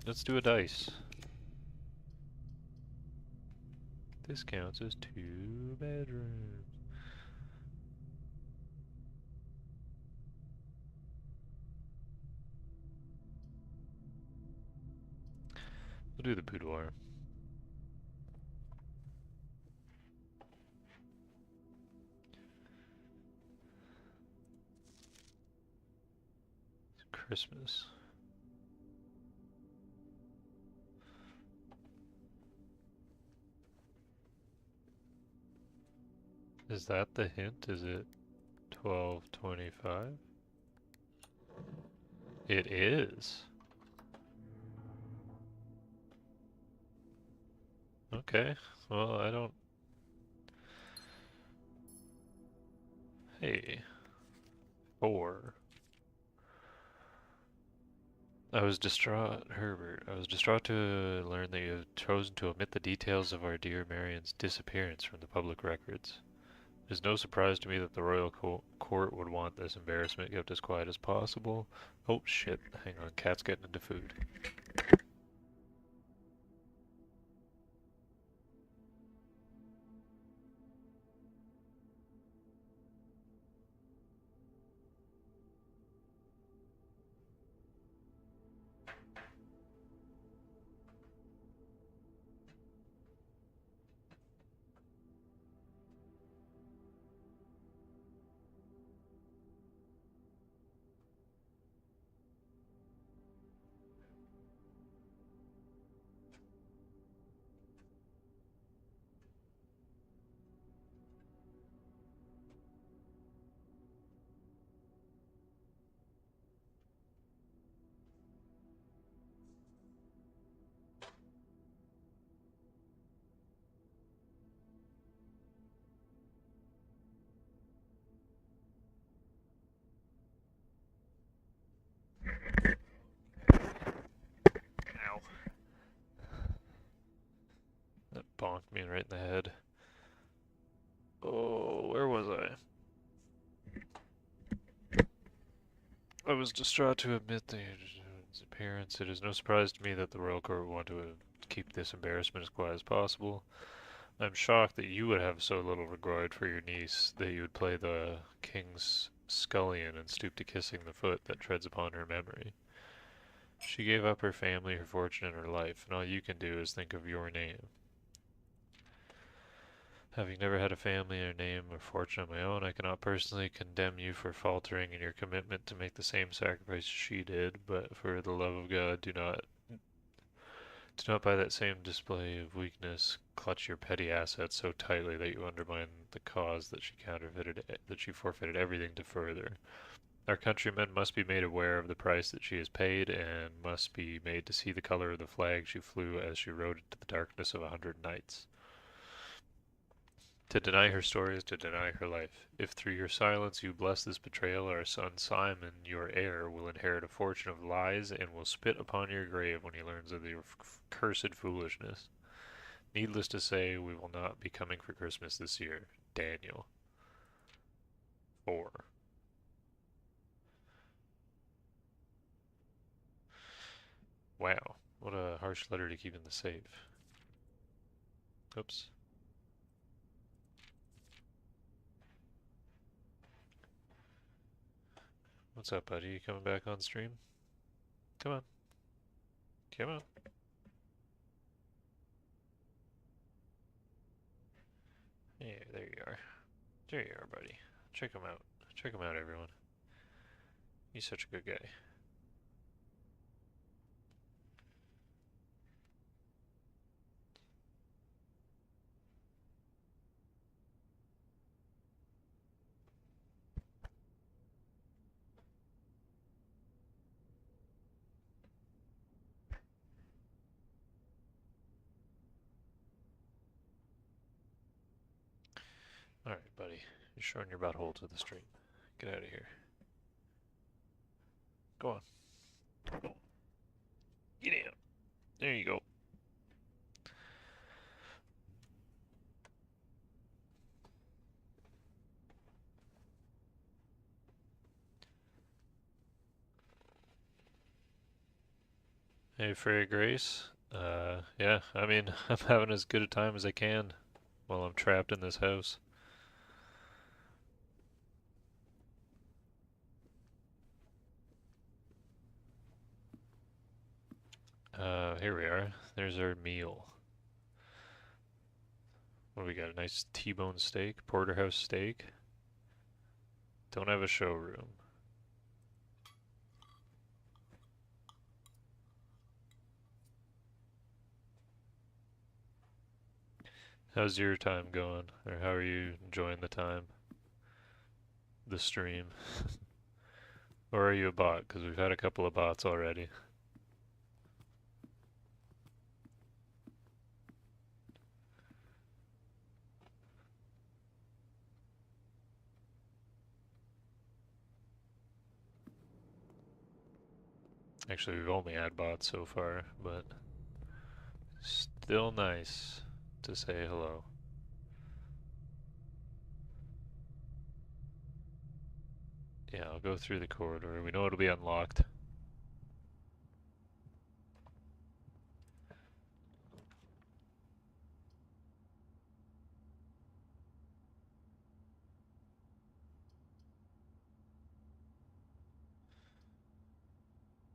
let's do a dice. This counts as 2 bedrooms. We'll do the boudoir. It's Christmas. Is that the hint? Is it 12:25? It is. Okay. Well, I don't... Hey. 4. I was distraught, Herbert. I was distraught to learn that you have chosen to omit the details of our dear Marion's disappearance from the public records. It is no surprise to me that the royal court would want this embarrassment kept as quiet as possible. Oh shit, hang on, cat's getting into food. That bonked me right in the head. Oh, where was I? I was distraught to admit his appearance. It is no surprise to me that the royal court would want to keep this embarrassment as quiet as possible. I'm shocked that you would have so little regard for your niece that you would play the king's scullion and stoop to kissing the foot that treads upon her memory. She gave up her family, her fortune, and her life, and all you can do is think of your name. Having never had a family or name or fortune of my own, I cannot personally condemn you for faltering in your commitment to make the same sacrifice she did, but for the love of God, do not by that same display of weakness clutch your petty assets so tightly that you undermine the cause that she forfeited everything to further. Our countrymen must be made aware of the price that she has paid, and must be made to see the color of the flag she flew as she rode into the darkness of 100 nights. To deny her story is to deny her life. If through your silence you bless this betrayal, our son Simon, your heir, will inherit a fortune of lies and will spit upon your grave when he learns of your cursed foolishness. Needless to say, we will not be coming for Christmas this year. Daniel. 4. Wow, what a harsh letter to keep in the safe. Oops. What's up, buddy? You coming back on stream? Come on. Come on. Yeah, there you are. There you are, buddy. Check him out. Check him out, everyone. He's such a good guy. Alright, buddy. You're showing your butthole to the stream. Get out of here. Go on. Get out. There you go. Hey, Fairy Grace. Yeah, I mean, I'm having as good a time as I can while I'm trapped in this house. Here we are. There's our meal. What do we got? A nice T-bone steak, porterhouse steak. Don't have a showroom. How's your time going? Or how are you enjoying the time? The stream? Or are you a bot? Because we've had a couple of bots already. Actually, we've only had bots so far, but still nice to say hello. Yeah, I'll go through the corridor. We know it'll be unlocked.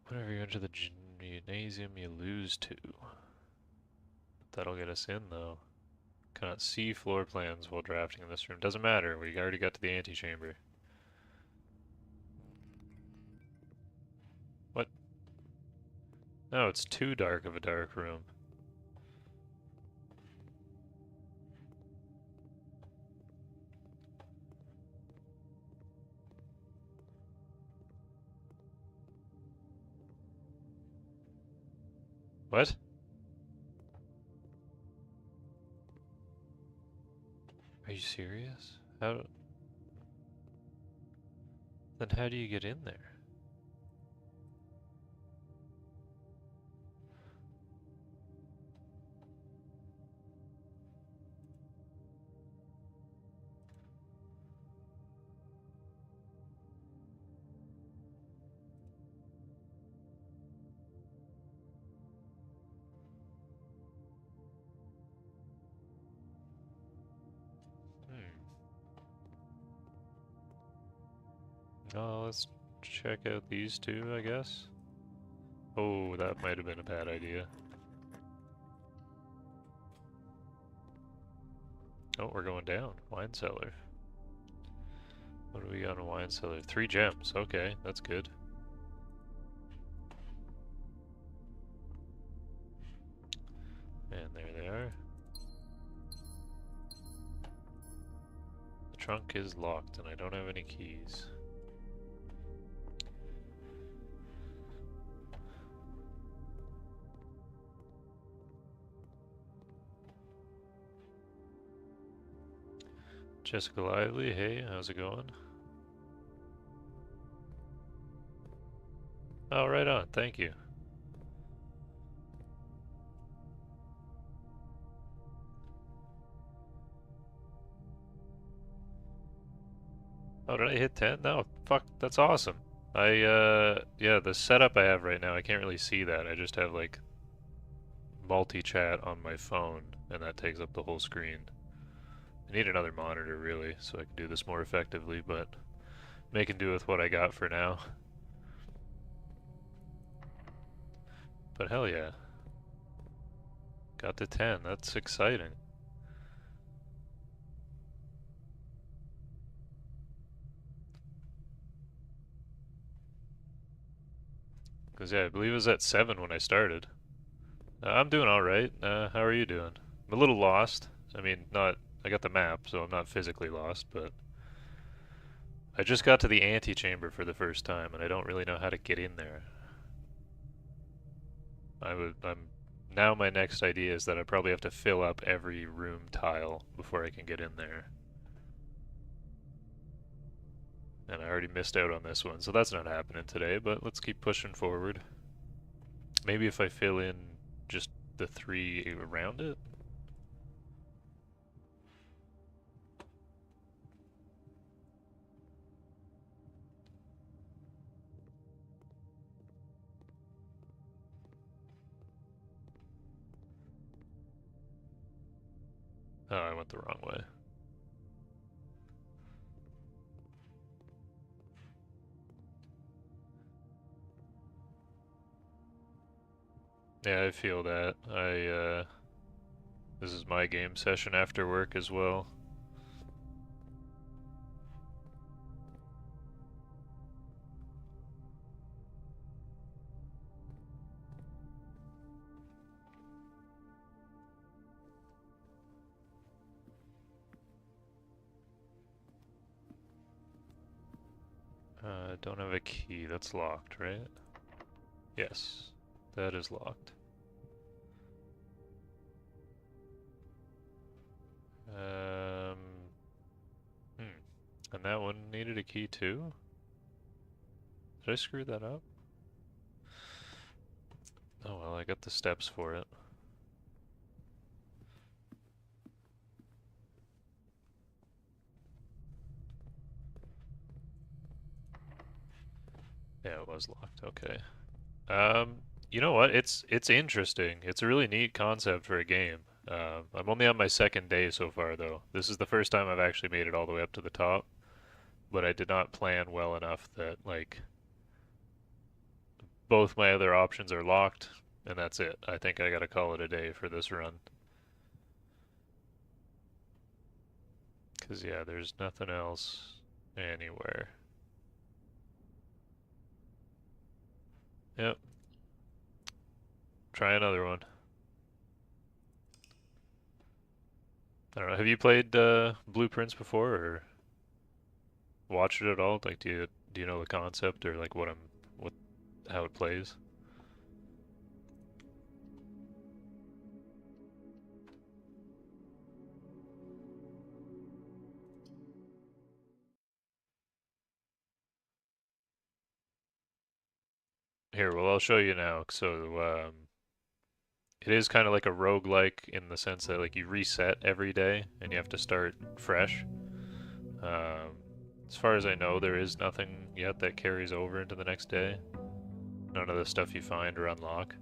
Whenever you enter the gymnasium, you lose 2. That'll get us in, though. Cannot see floor plans while drafting in this room. Doesn't matter, we already got to the antechamber. What? No, it's too dark of a dark room. What? Are you serious? Then how do you get in there? Let's check out these two, I guess. Oh, that might have been a bad idea. Oh, we're going down. Wine cellar. What do we got in wine cellar? 3 gems. Okay, that's good. And there they are. The trunk is locked and I don't have any keys. Jessica Lively, hey, how's it going? Oh, right on, thank you. Oh, did I hit 10? No, fuck, that's awesome. Yeah, the setup I have right now, I can't really see that. I just have, like, multi-chat on my phone, and that takes up the whole screen. I need another monitor, really, so I can do this more effectively, but making do with what I got for now. But hell yeah. Got to 10, that's exciting. Because, yeah, I believe it was at 7 when I started. I'm doing alright. How are you doing? I'm a little lost. I mean, not... I got the map, so I'm not physically lost, but... I just got to the antechamber for the first time, and I don't really know how to get in there. Now my next idea is that I probably have to fill up every room tile before I can get in there. And I already missed out on this one, so that's not happening today, but let's keep pushing forward. Maybe if I fill in just the 3 around it? Oh, I went the wrong way. Yeah, I feel that. This is my game session after work as well. Don't have a key. That's locked, right? Yes, that is locked. Um, and that one needed a key too? Did I screw that up? Oh well, I got the steps for it. Yeah, it was locked. Okay. You know what? It's interesting. It's a really neat concept for a game. I'm only on my second day so far, though. This is the first time I've actually made it all the way up to the top, but I did not plan well enough that, like, both my other options are locked, and that's it. I think I gotta call it a day for this run. 'Cause yeah, there's nothing else anywhere. Yep. Try another one. I don't know. Have you played Blueprints before or watched it at all? Like, do you know the concept or like what how it plays? Here, well, I'll show you now. So, it is kind of like a roguelike in the sense that like you reset every day and you have to start fresh. Um, as far as I know, there is nothing yet that carries over into the next day. None of the stuff you find or unlock.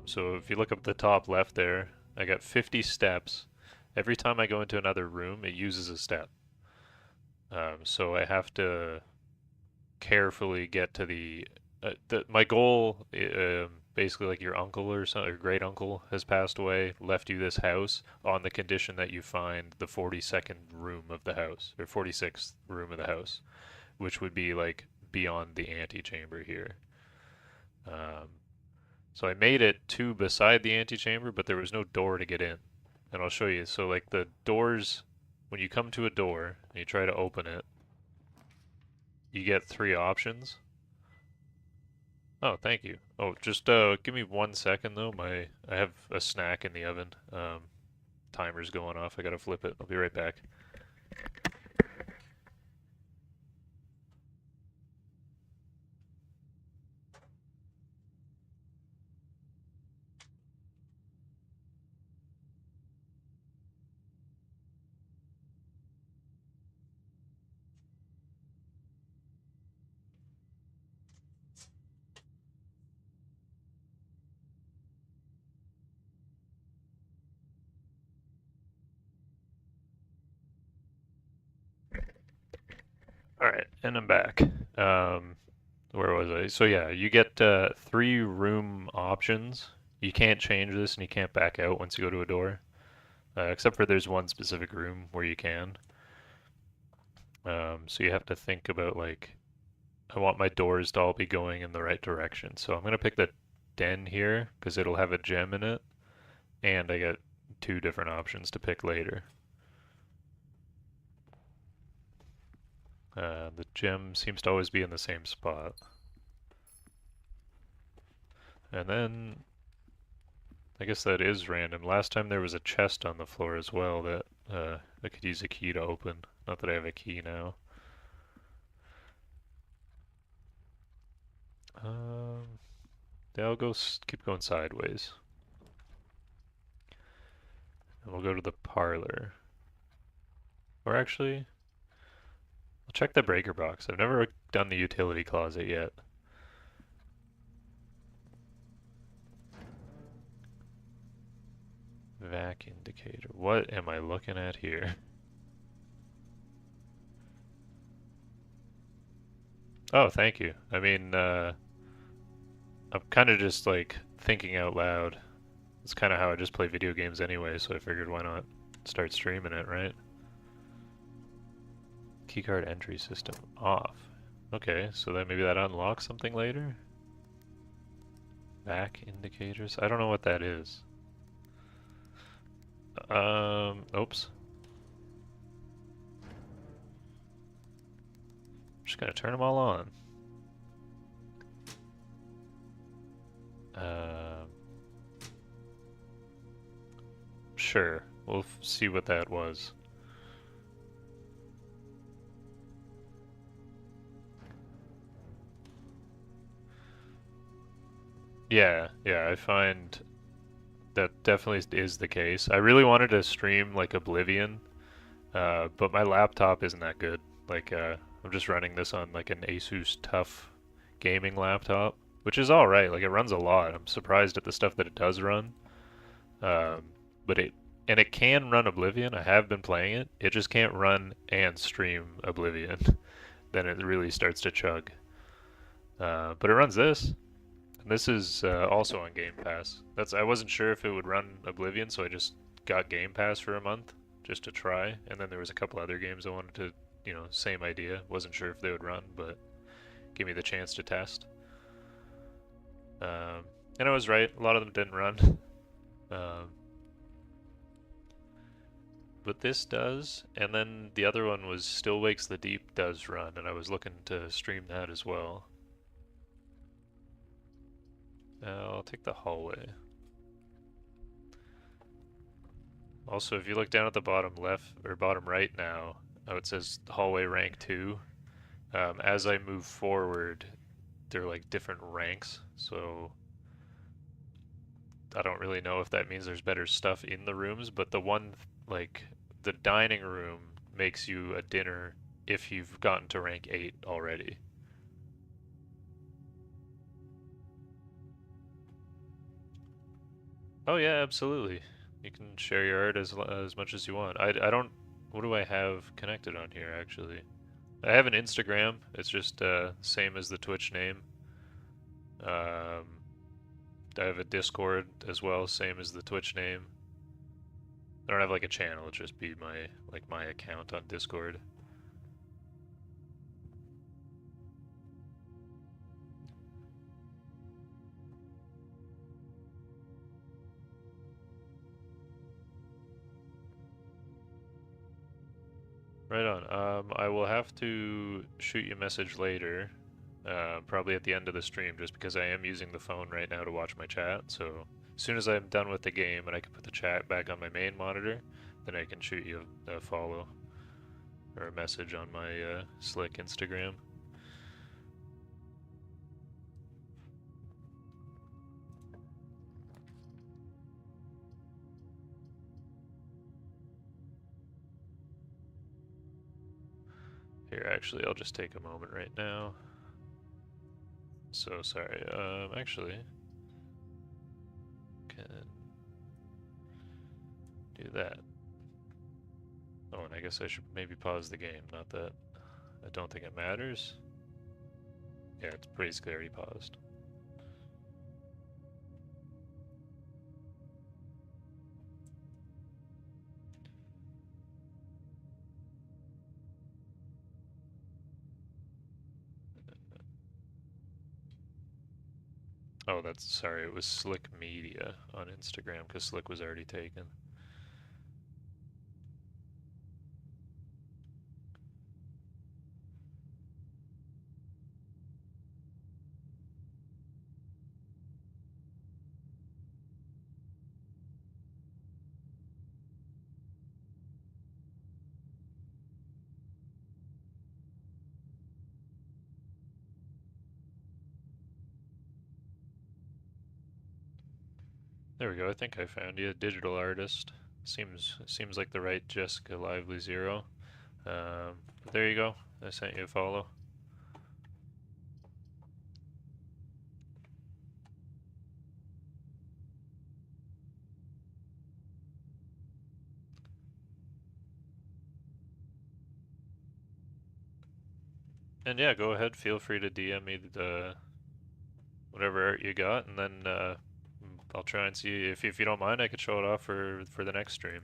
So if you look up the top left there, I got 50 steps. Every time I go into another room, it uses a step. So I have to carefully get to my goal, basically like your uncle or something, or great uncle has passed away, left you this house on the condition that you find the 42nd room of the house, or 46th room of the house, which would be like beyond the antechamber here. Um, so I made it to beside the antechamber, but there was no door to get in. And I'll show you. So like the doors, when you come to a door and you try to open it, you get three options. Oh, thank you. Oh, just give me 1 second though. I have a snack in the oven. Timer's going off. I gotta flip it. I'll be right back. All right, and I'm back. Um, where was I? So yeah, you get three room options. You can't change this, and you can't back out once you go to a door, except for there's one specific room where you can. So you have to think about like, I want my doors to all be going in the right direction. So I'm gonna pick the den here because it'll have a gem in it, and I get two different options to pick later. The gem seems to always be in the same spot. And then, I guess that is random. Last time there was a chest on the floor as well that I could use a key to open. Not that I have a key now. Um, I'll go keep going sideways. And we'll go to the parlor. Or actually, I'll check the breaker box. I've never done the utility closet yet. Vac indicator. What am I looking at here? Oh, thank you. I mean, I'm kind of just like thinking out loud. It's kind of how I just play video games anyway, so I figured why not start streaming it, right? Keycard entry system off. Okay, so then maybe that unlocks something later? Back indicators? I don't know what that is. Oops. Just gonna turn them all on. Um, sure. We'll see what that was. Yeah, I find that definitely is the case. I really wanted to stream like Oblivion, but my laptop isn't that good. Like, I'm just running this on like an Asus TUF gaming laptop, which is all right. Like, it runs a lot. I'm surprised at the stuff that it does run. Um, but it can run Oblivion. I have been playing it. It just can't run and stream Oblivion. Then it really starts to chug. But it runs this. And this is also on Game Pass. I wasn't sure if it would run Oblivion, so I just got Game Pass for a month just to try. And then there was a couple other games I wanted to, same idea. Wasn't sure if they would run, but give me the chance to test. Um, and I was right. A lot of them didn't run. Um, but this does, and then the other one was Still Wakes the Deep does run, and I was looking to stream that as well. I'll take the hallway. Also, if you look down at the bottom left or bottom right now, it says hallway rank 2. As I move forward, they're like different ranks, so I don't really know if that means there's better stuff in the rooms, but like, the dining room makes you a dinner if you've gotten to rank 8 already. Oh yeah, absolutely. You can share your art as much as you want. I don't. What do I have connected on here actually? I have an Instagram. It's just same as the Twitch name. Um, I have a Discord as well, same as the Twitch name. I don't have like a channel. It'll just be my account on Discord. Right on. I will have to shoot you a message later, probably at the end of the stream, just because I am using the phone right now to watch my chat. So as soon as I'm done with the game and I can put the chat back on my main monitor, then I can shoot you a follow or a message on my Slick Instagram. Here, actually, I'll just take a moment right now. So sorry. Actually, can do that. Oh, and I guess I should maybe pause the game. Not that I don't think it matters. Yeah, it's basically already paused. Oh, that's sorry. It was Slick Media on Instagram because Slick was already taken. There we go. I think I found you. Digital artist. Seems like the right Jessica Lively Zero. There you go. I sent you a follow. And yeah, go ahead. Feel free to DM me the whatever art you got, and then I'll try and see if you don't mind. I could show it off for the next stream.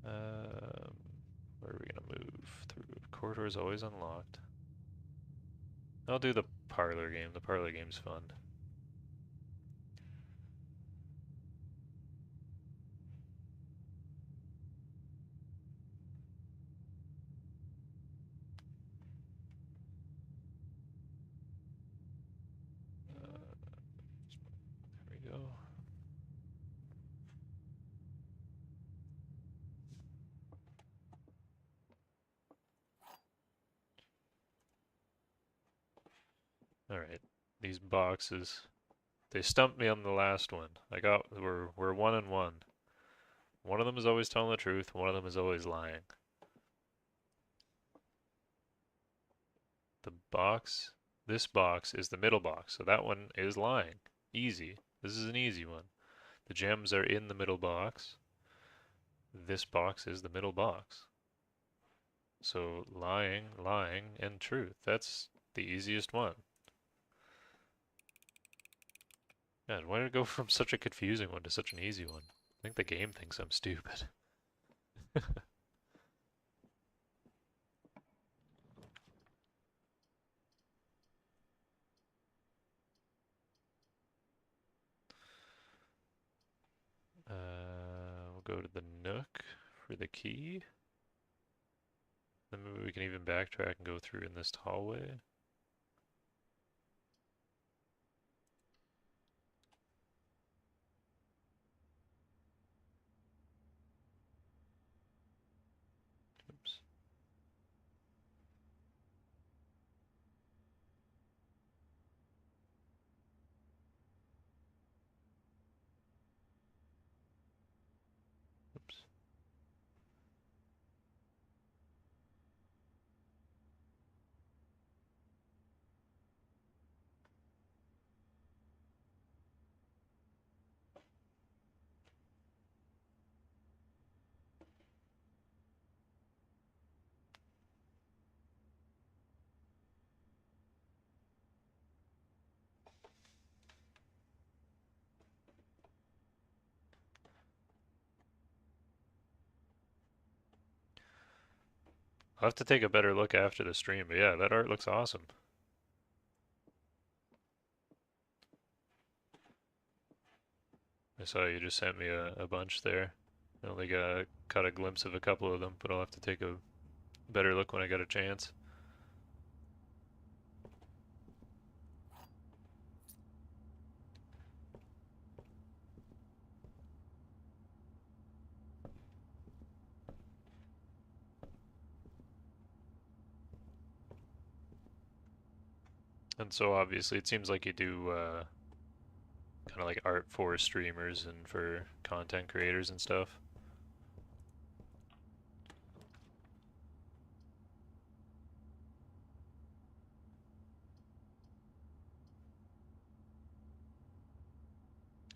Um, where are we gonna move through? Corridor is always unlocked. I'll do the parlor game. The parlor game's fun. There we go. Alright. These boxes. They stumped me on the last one. We're 1-1. One of them is always telling the truth, one of them is always lying. This box is the middle box, so that one is lying. Easy. This is an easy one. The gems are in the middle box. This box is the middle box. So lying, lying, and truth. That's the easiest one. God, why did it go from such a confusing one to such an easy one? I think the game thinks I'm stupid. We'll go to the Nook for the key. Then maybe we can even backtrack and go through in this hallway. Oops. Oops. I'll have to take a better look after the stream, but yeah, that art looks awesome. I saw you just sent me a bunch there. I only caught a glimpse of a couple of them, but I'll have to take a better look when I get a chance. And so obviously it seems like you do kind of like art for streamers and for content creators and stuff.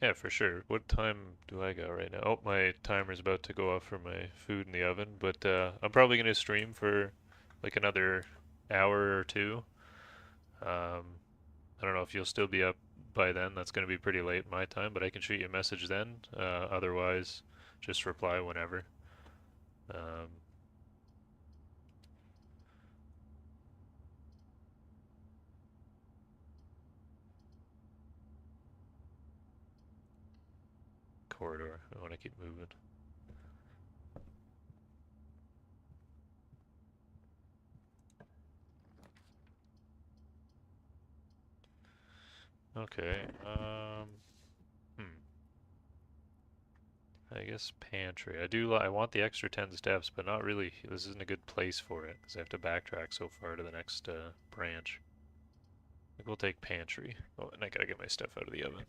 Yeah, for sure. What time do I got right now? Oh, my timer's about to go off for my food in the oven, but I'm probably gonna stream for like another hour or two. Um, I don't know if you'll still be up by then. That's gonna be pretty late my time, but I can shoot you a message then. Otherwise, just reply whenever. Um, corridor. I want to keep moving. Okay. Hmm. I guess pantry. I want the extra 10 steps, but not really. This isn't a good place for it because I have to backtrack so far to the next branch. I think we'll take pantry. Oh, and I gotta get my stuff out of the oven.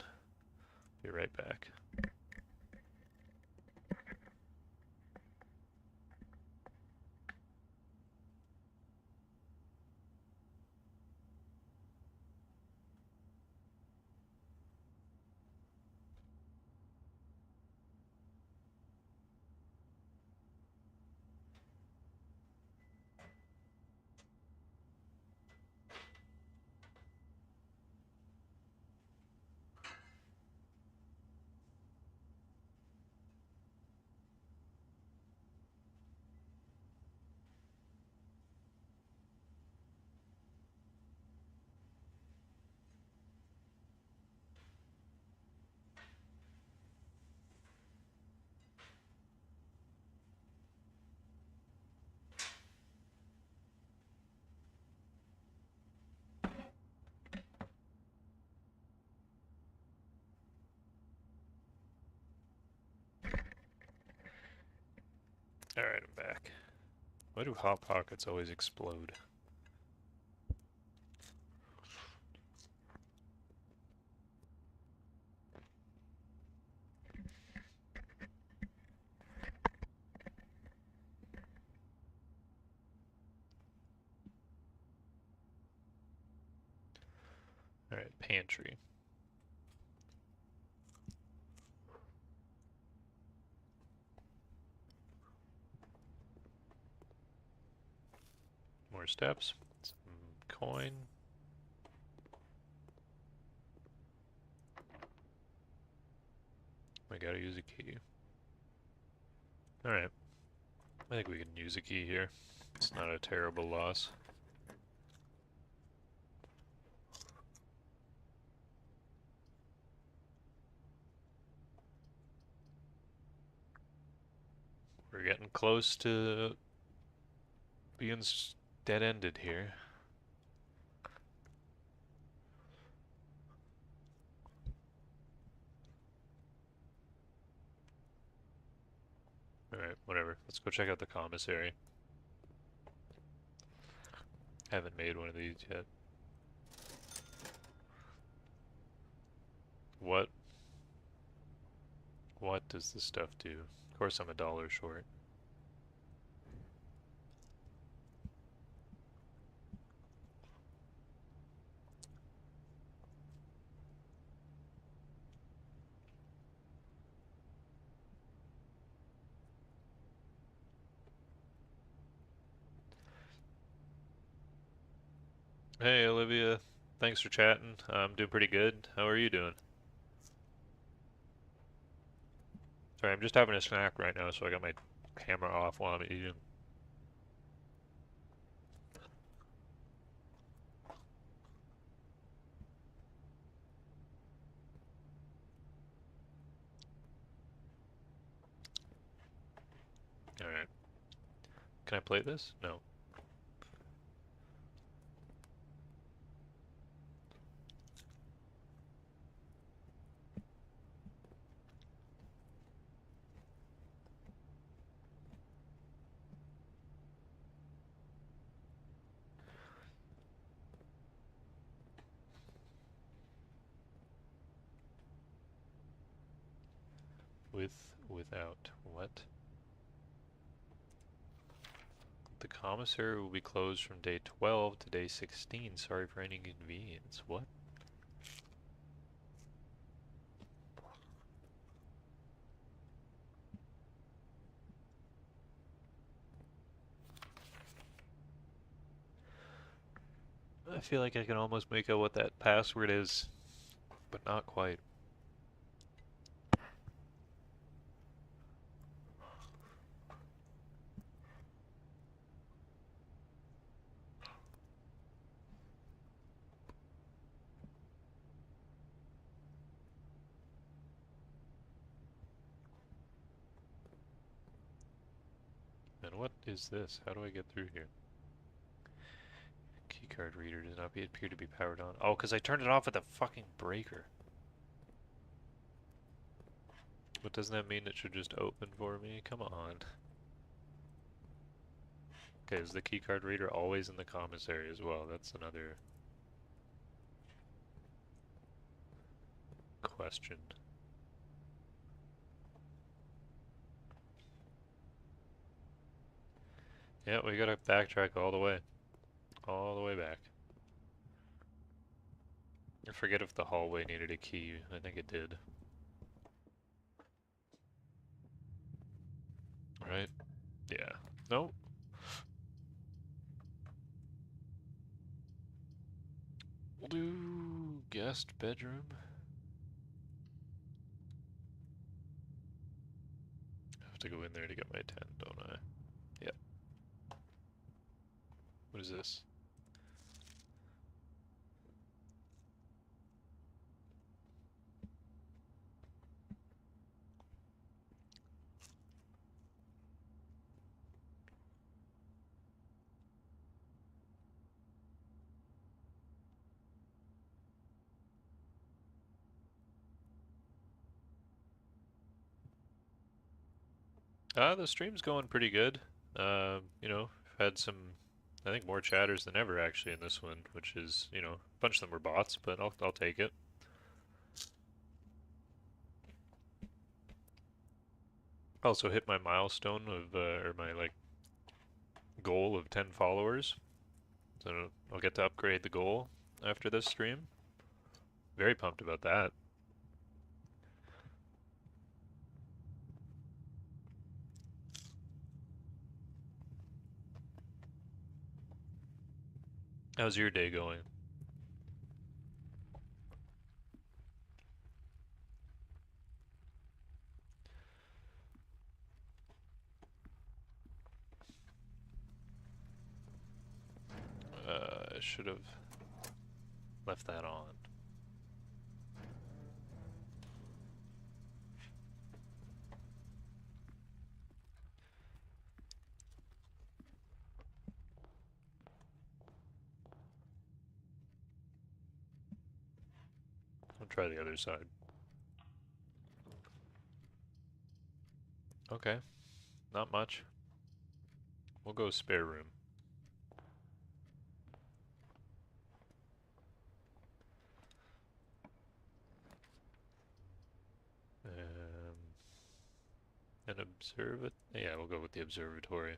Be right back. Alright, I'm back. Why do Hot Pockets always explode? Alright, pantry. More steps. Some coin. I gotta use a key. Alright. I think we can use a key here. It's not a terrible loss. We're getting close to being dead-ended here. Alright, whatever. Let's go check out the commissary. Haven't made one of these yet. What? What does this stuff do? Of course I'm $1 short. Hey Olivia, thanks for chatting. I'm doing pretty good. How are you doing? Sorry, I'm just having a snack right now, so I got my camera off while I'm eating. Can I play this? No. Without, what? The commissary will be closed from day 12 to day 16. Sorry for any inconvenience. What? I feel like I can almost make out what that password is, but not quite. And what is this? How do I get through here? Keycard reader does not appear to be powered on. Oh, because I turned it off with a fucking breaker. But doesn't that mean it should just open for me? Come on. Okay, is the keycard reader always in the commissary as well? That's another question. Yeah, we gotta backtrack all the way. All the way back. I forget if the hallway needed a key. I think it did. Right? Yeah. Nope. We'll do guest bedroom. I have to go in there to get my 10, don't I? Yep. What is this? The stream's going pretty good. You know, had some, I think more chatters than ever actually in this one, which is, you know, a bunch of them were bots, but I'll take it. Also hit my milestone of, or my like goal of 10 followers. So I'll get to upgrade the goal after this stream. Very pumped about that. How's your day going? I should have left that on. I'll try the other side. Okay, not much. We'll go spare room. An observatory? Yeah, we'll go with the observatory.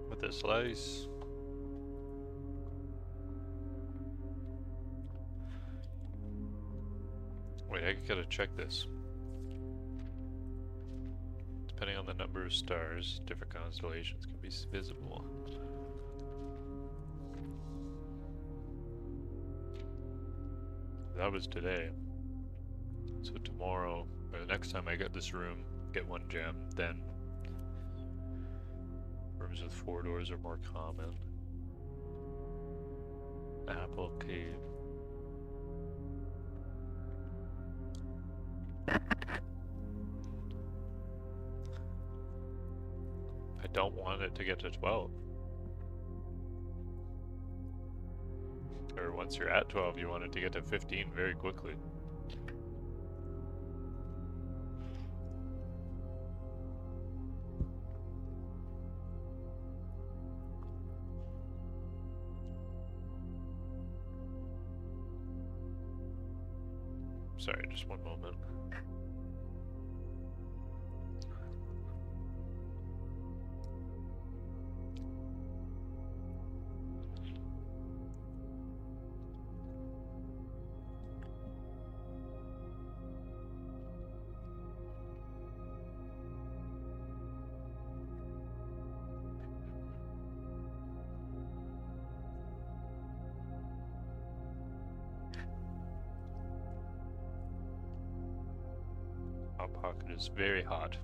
With a slice. Wait, I gotta check this. Depending on the number of stars, different constellations can be visible. That was today. So tomorrow, or the next time I get this room, get one gem, then Rooms with 4 doors are more common. Apple cave. I don't want it to get to 12. Or once you're at 12, you want it to get to 15 very quickly. Sorry, just one moment. Hot Pocket is very hot.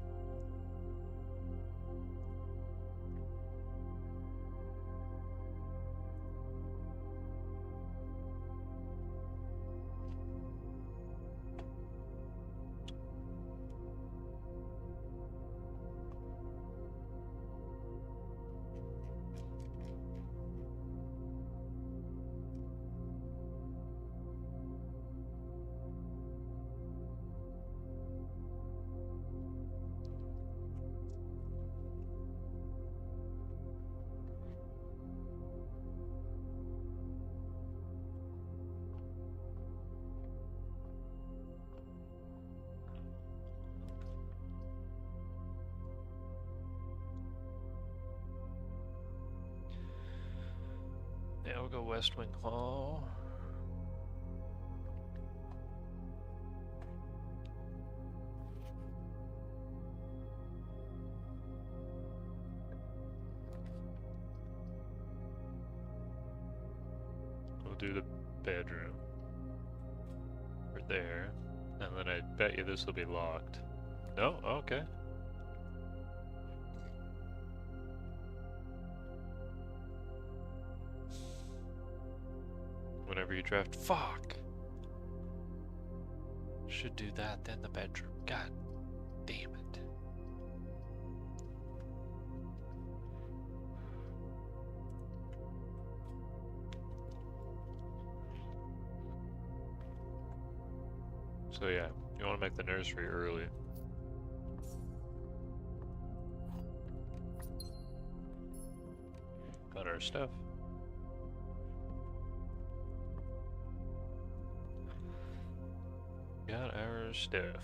Yeah, we'll go West Wing Hall. We'll do the bedroom. We're there. And then I bet you this will be locked. No? Okay. Whenever you draft. Fuck! Should do that, then the bedroom. God damn it. So yeah, you want to make the nursery early. Got our stuff. Got our stuff.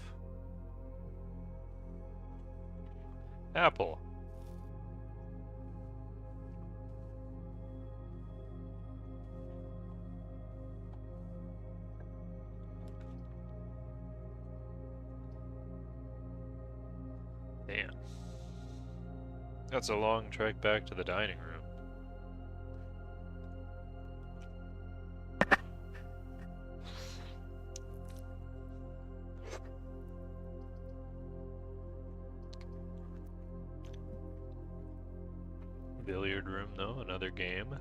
Apple. Damn. That's a long trek back to the dining room. Billiard room, though, another game.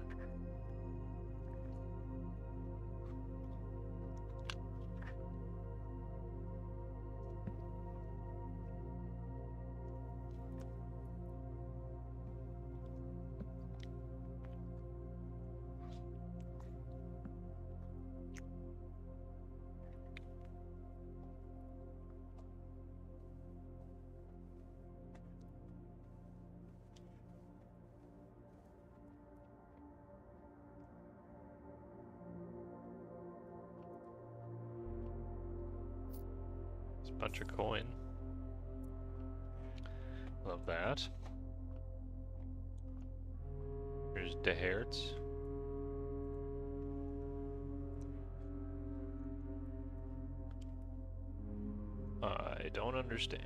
Bunch of coin. Love that. Here's De Hertz. I don't understand.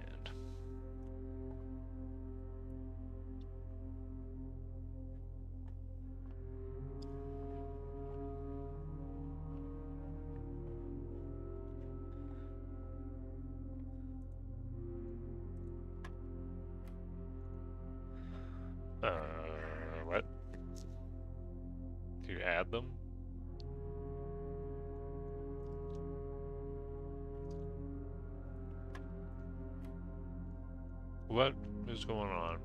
What is going on?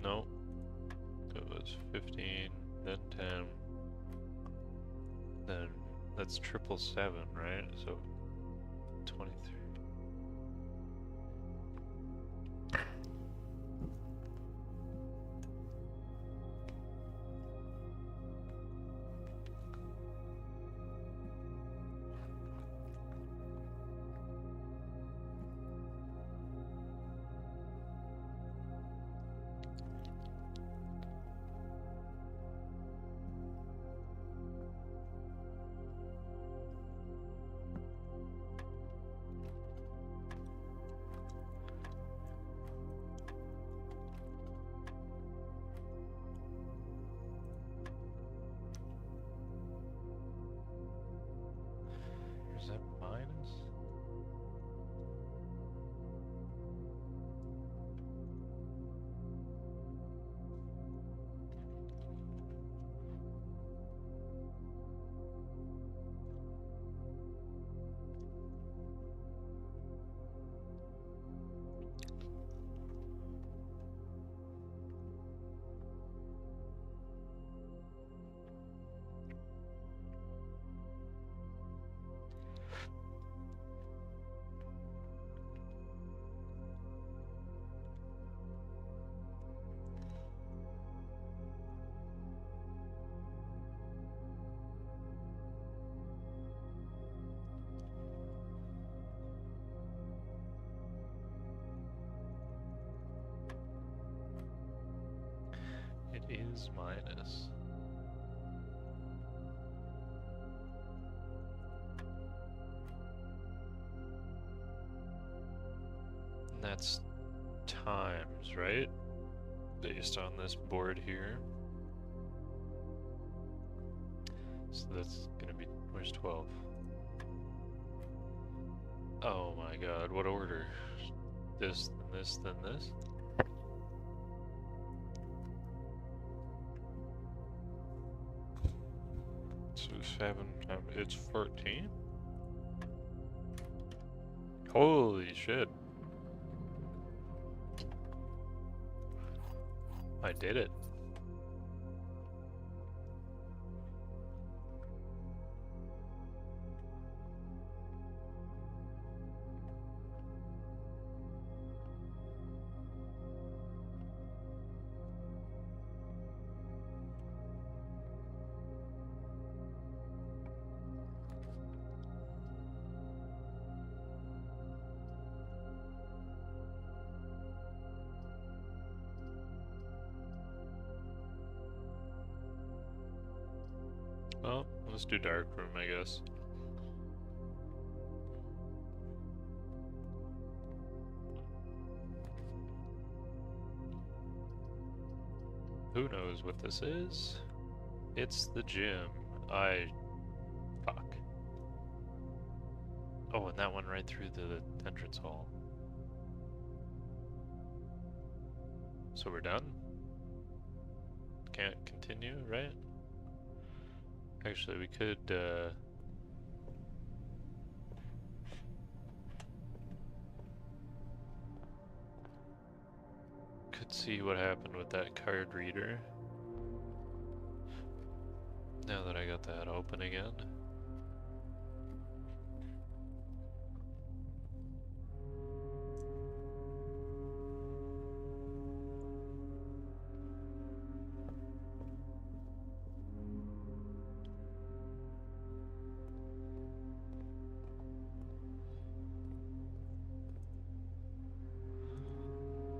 No. It was 15, then 10. Then that's 777, right? So 23. Is that minus? It is minus. And that's times, right? Based on this board here. So that's gonna be, where's 12? Oh my god, what order? This, then this, then this? So 7 times, it's 14? Holy shit. I did it. Well, let's do dark room, I guess. Who knows what this is? It's the gym. Fuck. Oh, and that one right through the entrance hall. So we're done? Can't continue, right? Actually, we could, see what happened with that card reader. Now that I got that open again.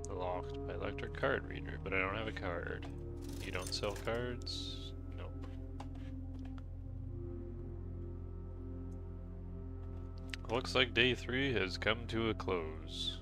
Locked by electric card reader, but I don't have a card. You don't sell cards? Nope. Looks like day 3 has come to a close.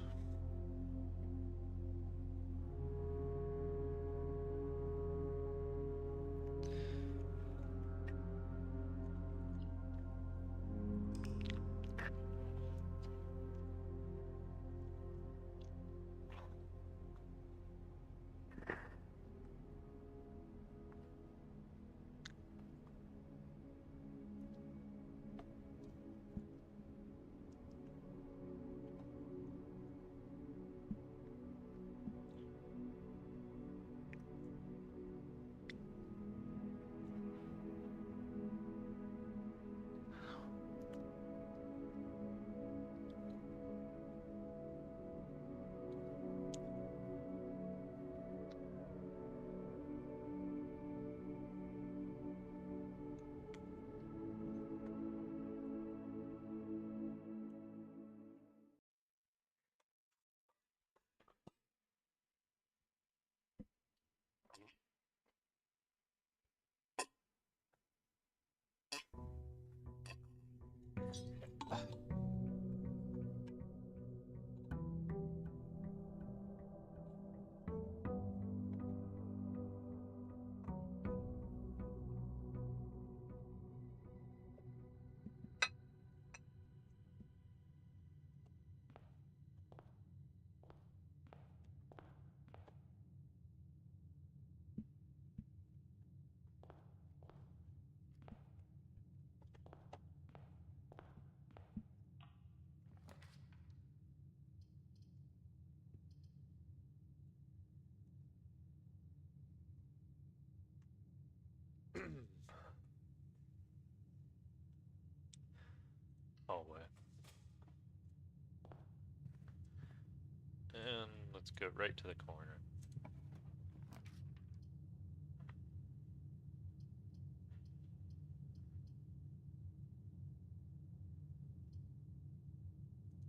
let's go right to the corner.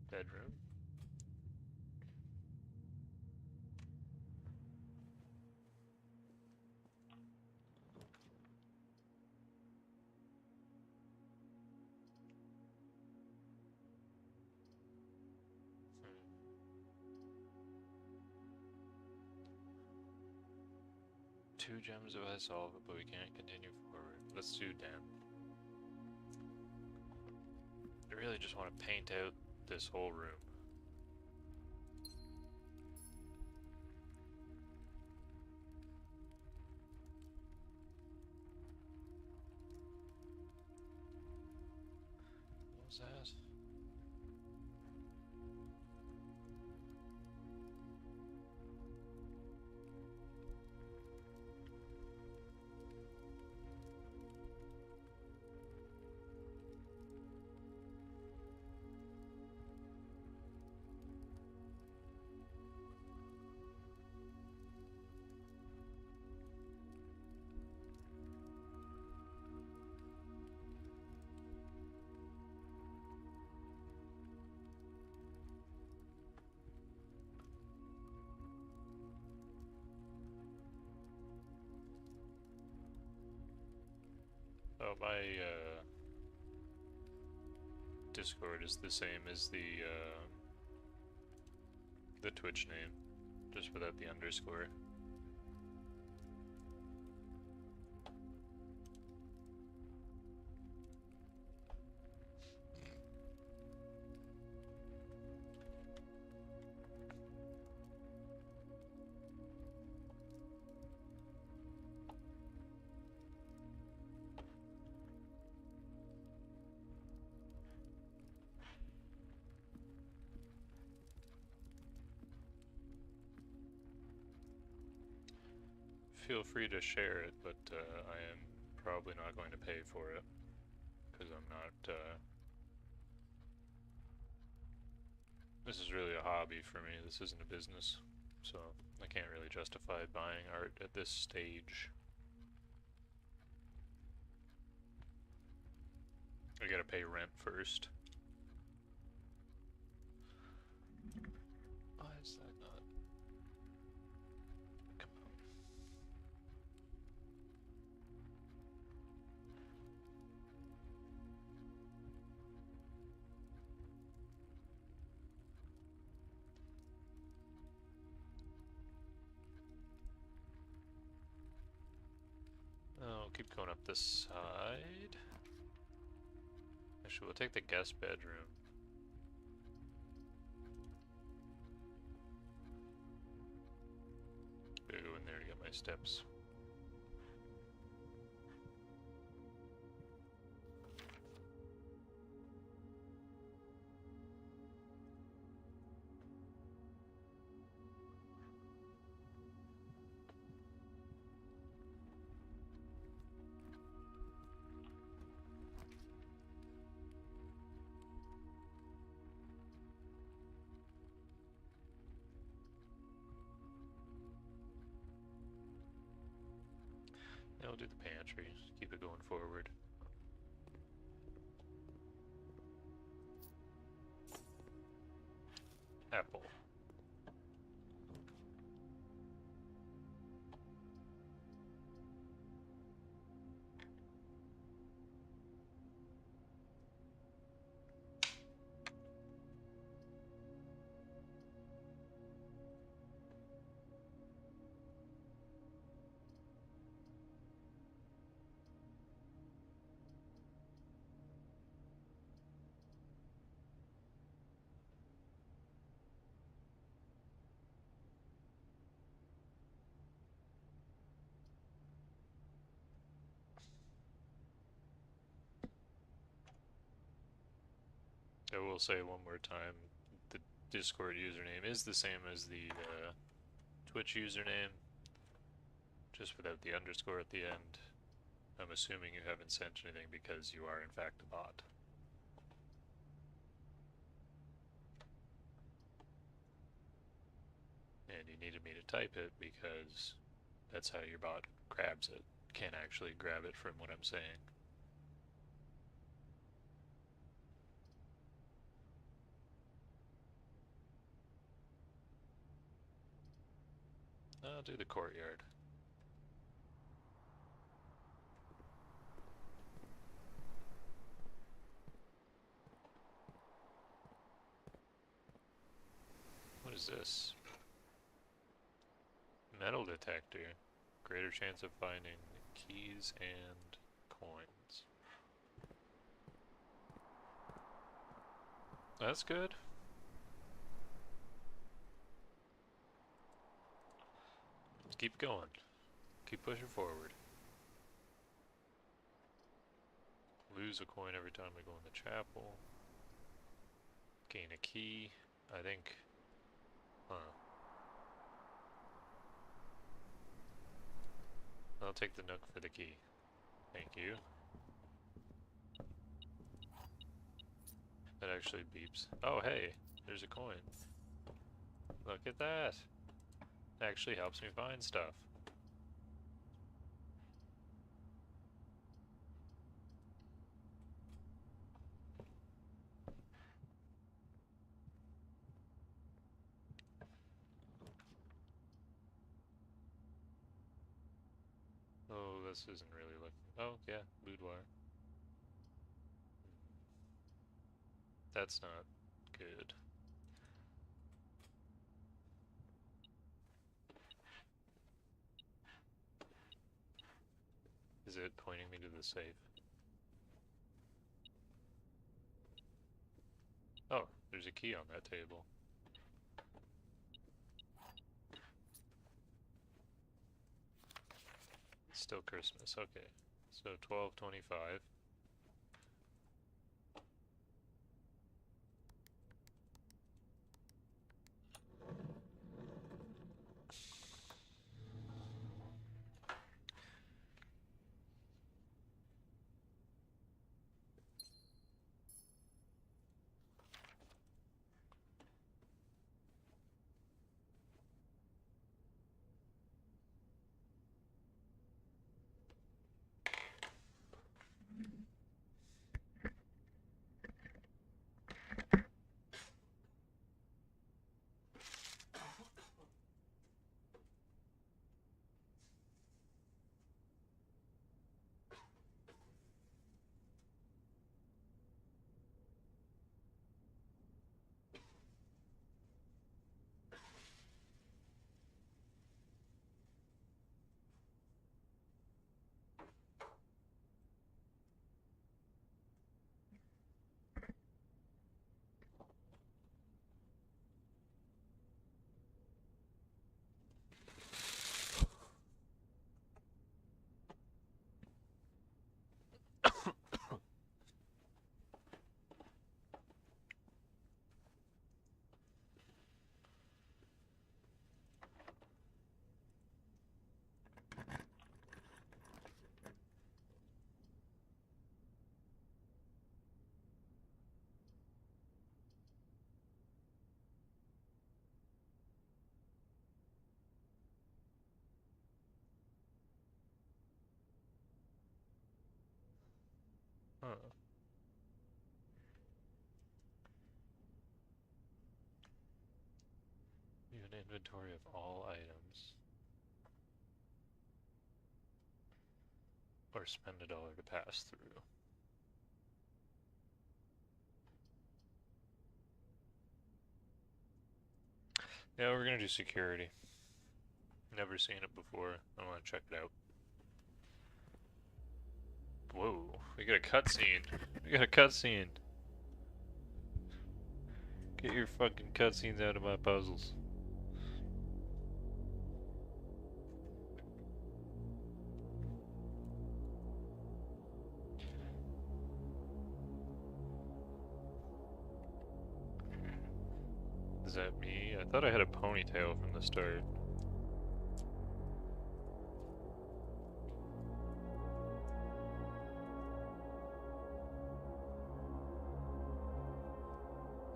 Bedroom. Two gems if I solve it, but we can't continue forward. Let's do Dan. I really just want to paint out this whole room. What was that? Oh, my Discord is the same as the Twitch name, just without the underscore. Feel free to share it, but I am probably not going to pay for it, because I'm not, this is really a hobby for me, this isn't a business, so I can't really justify buying art at this stage. I gotta pay rent first. Why is that not? Come on. Oh, keep going up this side. Actually, we'll take the guest bedroom. Gotta go in there to get my steps. Now we'll do the pantry, just keep it going forward. Apple. I will say one more time, the Discord username is the same as the Twitch username, just without the underscore at the end. I'm assuming you haven't sent anything because you are in fact a bot. type it because that's how your bot grabs it. Can't actually grab it from what I'm saying. I'll do the courtyard. What is this? Metal detector. Greater chance of finding keys and coins. That's good. Let's keep going. Keep pushing forward. Lose a coin every time we go in the chapel. Gain a key. I think... Huh. I'll take the nook for the key. Thank you. That actually beeps. Oh, hey, there's a coin. Look at that. It actually helps me find stuff. Oh, this isn't really looking... Oh, yeah, boudoir. That's not good. Is it pointing me to the safe? Oh, there's a key on that table. It's still Christmas, okay. So 12:25. Huh. You have an inventory of all items. Or spend $1 to pass through. Yeah, we're gonna do security. Never seen it before. I wanna check it out. Whoa, we got a cutscene. We got a cutscene. Get your fucking cutscenes out of my puzzles. Is that me? I thought I had a ponytail from the start.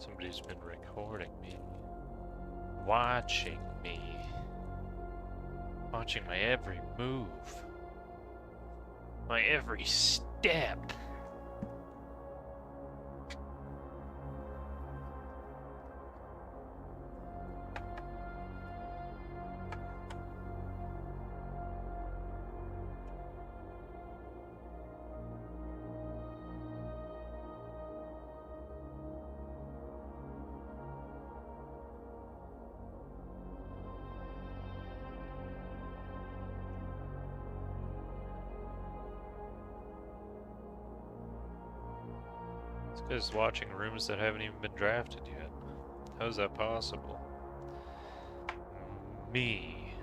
Somebody's been recording me. Watching me. Watching my every move. My every step. This guy's watching rooms that haven't even been drafted yet. How is that possible? Me.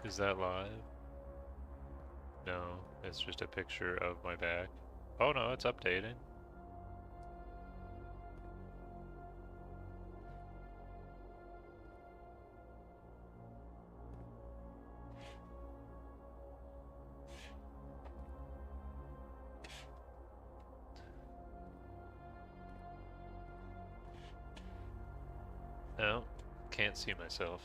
Is that live? No, it's just a picture of my back. Oh no, it's updating. No, can't see myself.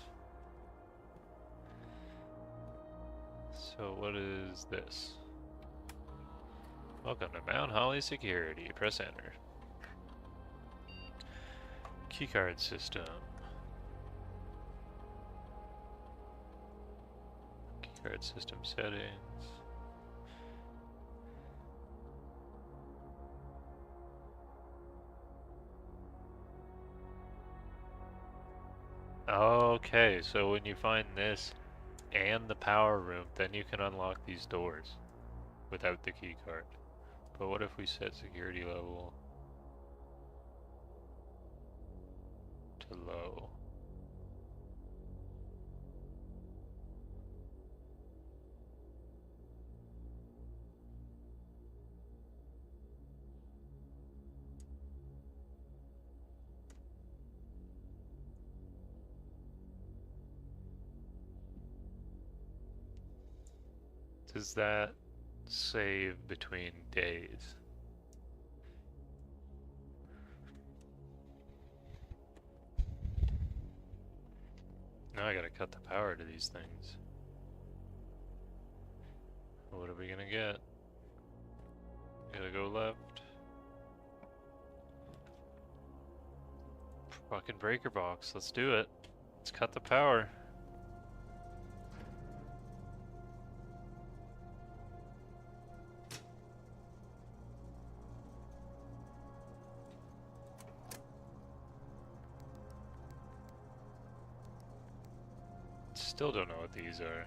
So what is this? Welcome to Mount Holly Security. Press enter. Keycard system. Keycard system settings. Okay, so when you find this and the power room, then you can unlock these doors without the key card. But what if we set security level to low? Does that save between days? Now I gotta cut the power to these things. What are we gonna get? Gotta go left. Fucking breaker box, let's do it. Let's cut the power. Still don't know what these are.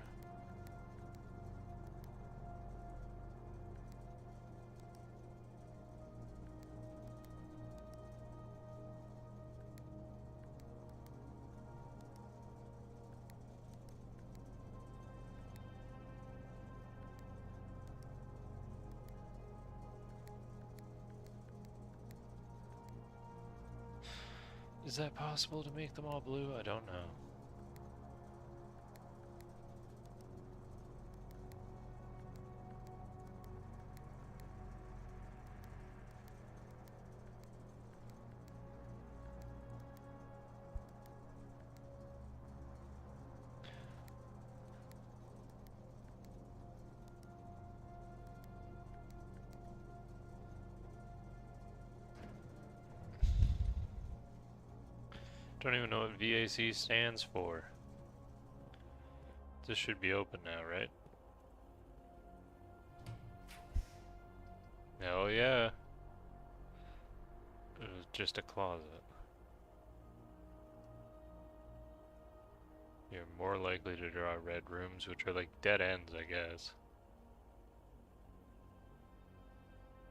Is that possible to make them all blue? I don't know. Don't even know what VAC stands for. This should be open now, right? Oh yeah. It was just a closet. You're more likely to draw red rooms, which are like dead ends, I guess.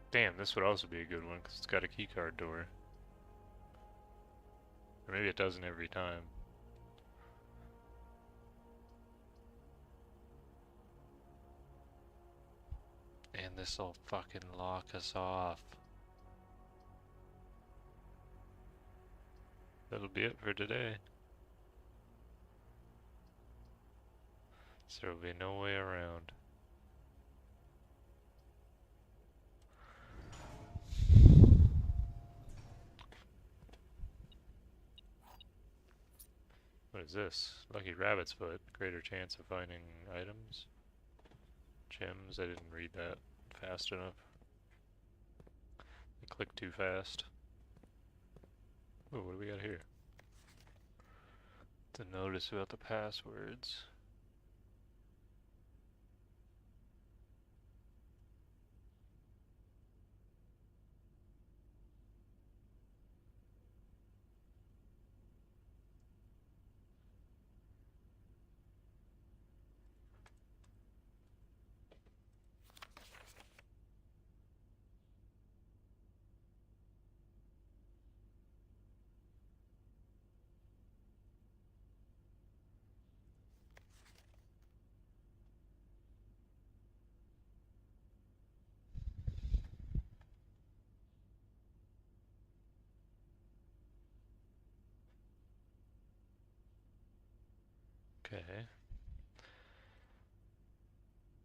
Damn, this would also be a good one, because it's got a keycard door. Or maybe it doesn't every time. And this'll fucking lock us off. That'll be it for today. So there'll be no way around. What is this? Lucky rabbit's foot. Greater chance of finding items. Gems. I didn't read that fast enough. I clicked too fast. Oh, what do we got here? The notice about the passwords. Okay.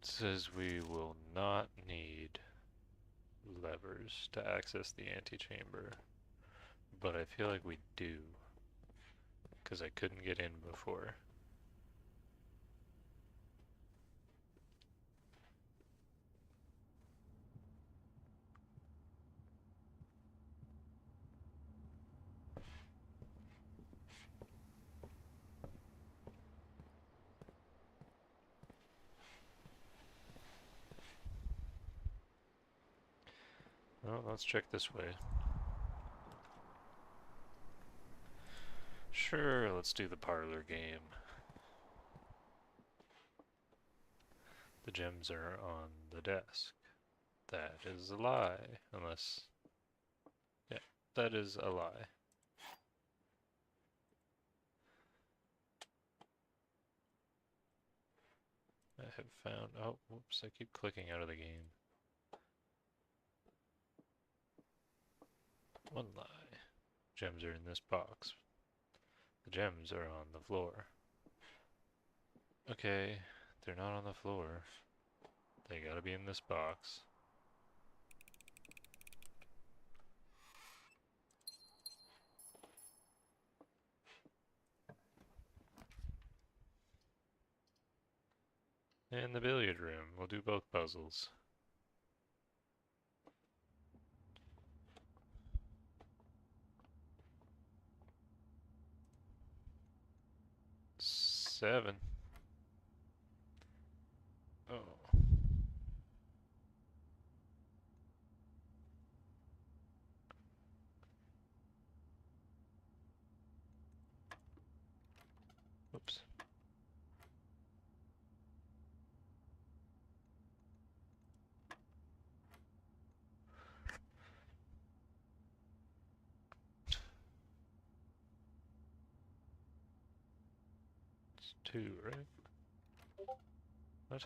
It says we will not need levers to access the antechamber, but I feel like we do, because I couldn't get in before. Well, let's check this way. Sure, let's do the parlor game. The gems are on the desk. That is a lie, unless... Yeah, that is a lie. I have found... Oh, whoops, I keep clicking out of the game. One lie. Gems are in this box. The gems are on the floor. Okay, they're not on the floor. They gotta be in this box. And the billiard room. We'll do both puzzles. Seven. Oh. Whoops. It's two, right? What?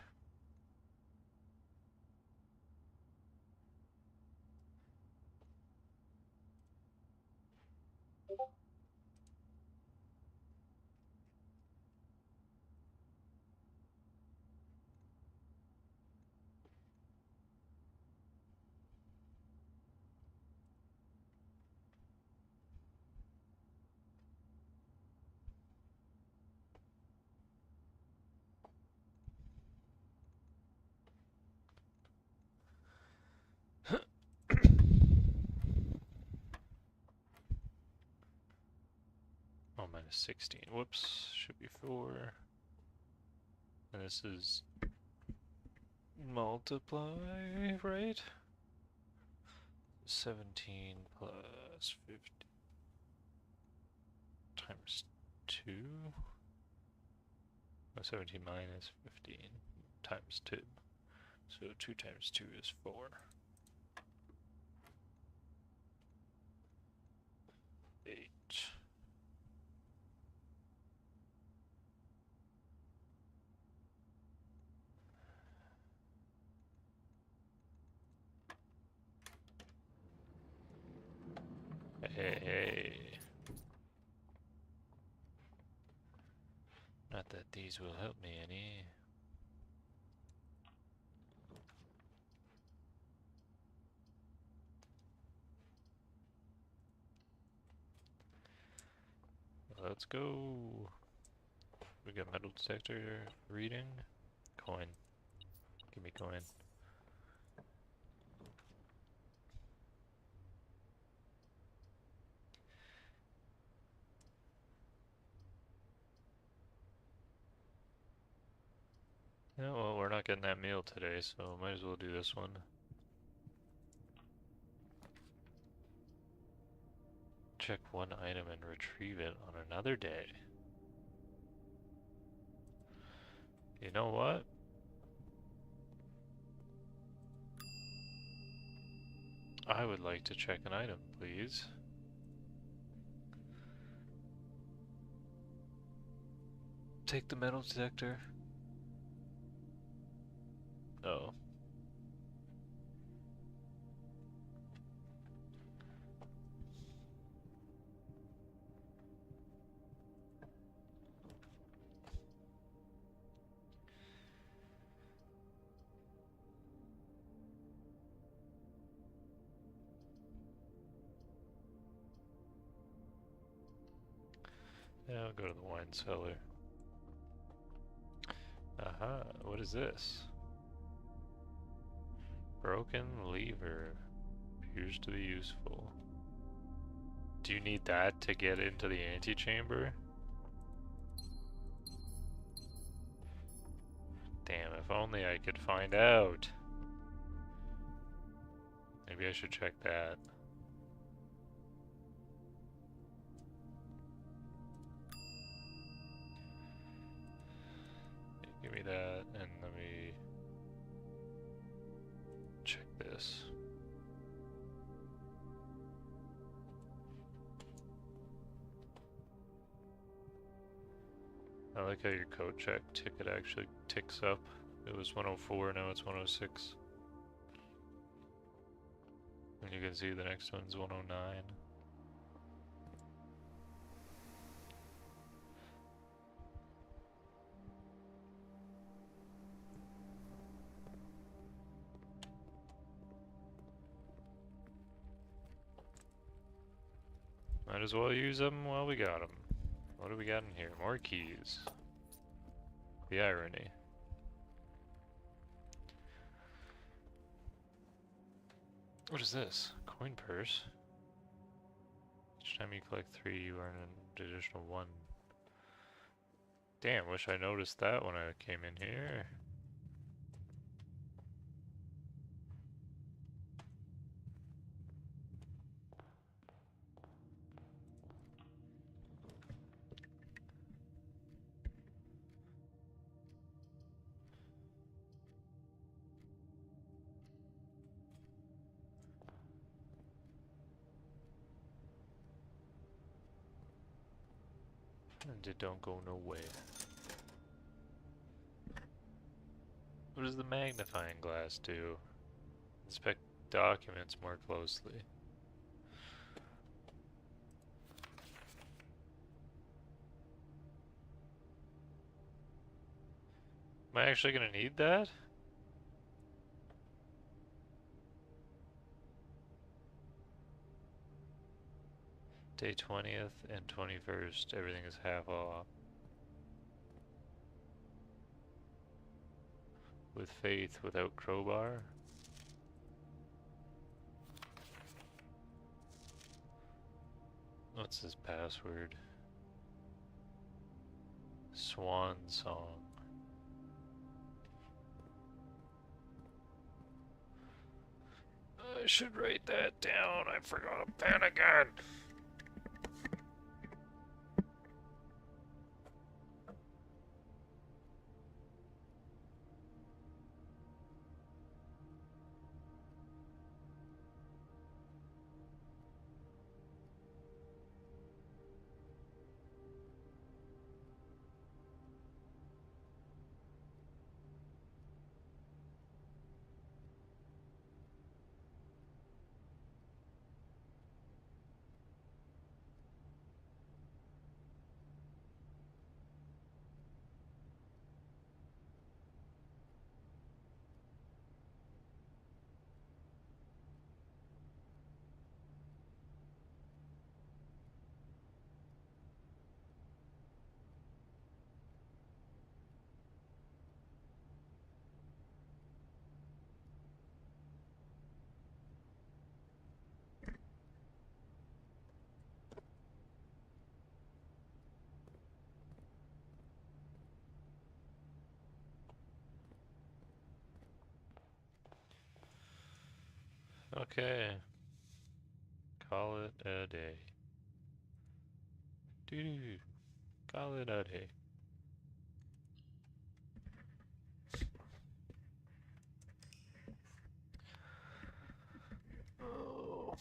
Oh, minus 16. Whoops. Should be 4. And this is multiply, right? 17 plus 50 times 2. Oh, 17 minus 15 times 2. So 2 times 2 is 4. 8. Hey. Not that these will help me any. Let's go. We got metal detector reading. Coin. Give me coin. Yeah, well, we're not getting that meal today, so might as well do this one. Check one item and retrieve it on another day. You know what? I would like to check an item, please. Take the metal detector. Oh. Yeah, I'll go to the wine cellar. Aha, what is this? Broken lever. Appears to be useful. Do you need that to get into the antechamber? Damn, if only I could find out. Maybe I should check that. Give me that, and let me check this. I like how your code check ticket actually ticks up. It was 104, now it's 106. And you can see the next one's 109. Might as well use them while we got them. What do we got in here? More keys. The irony. What is this? Coin purse? Each time you collect 3, you earn an additional 1. Damn, wish I noticed that when I came in here. And it don't go nowhere. What does the magnifying glass do? Inspect documents more closely. Am I actually gonna need that? Day 20th and 21st, everything is half off. With faith, without crowbar. What's his password? Swan song. I should write that down. I forgot a pen again. Okay. Call it a day. Doo-doo. Call it a day. Oh.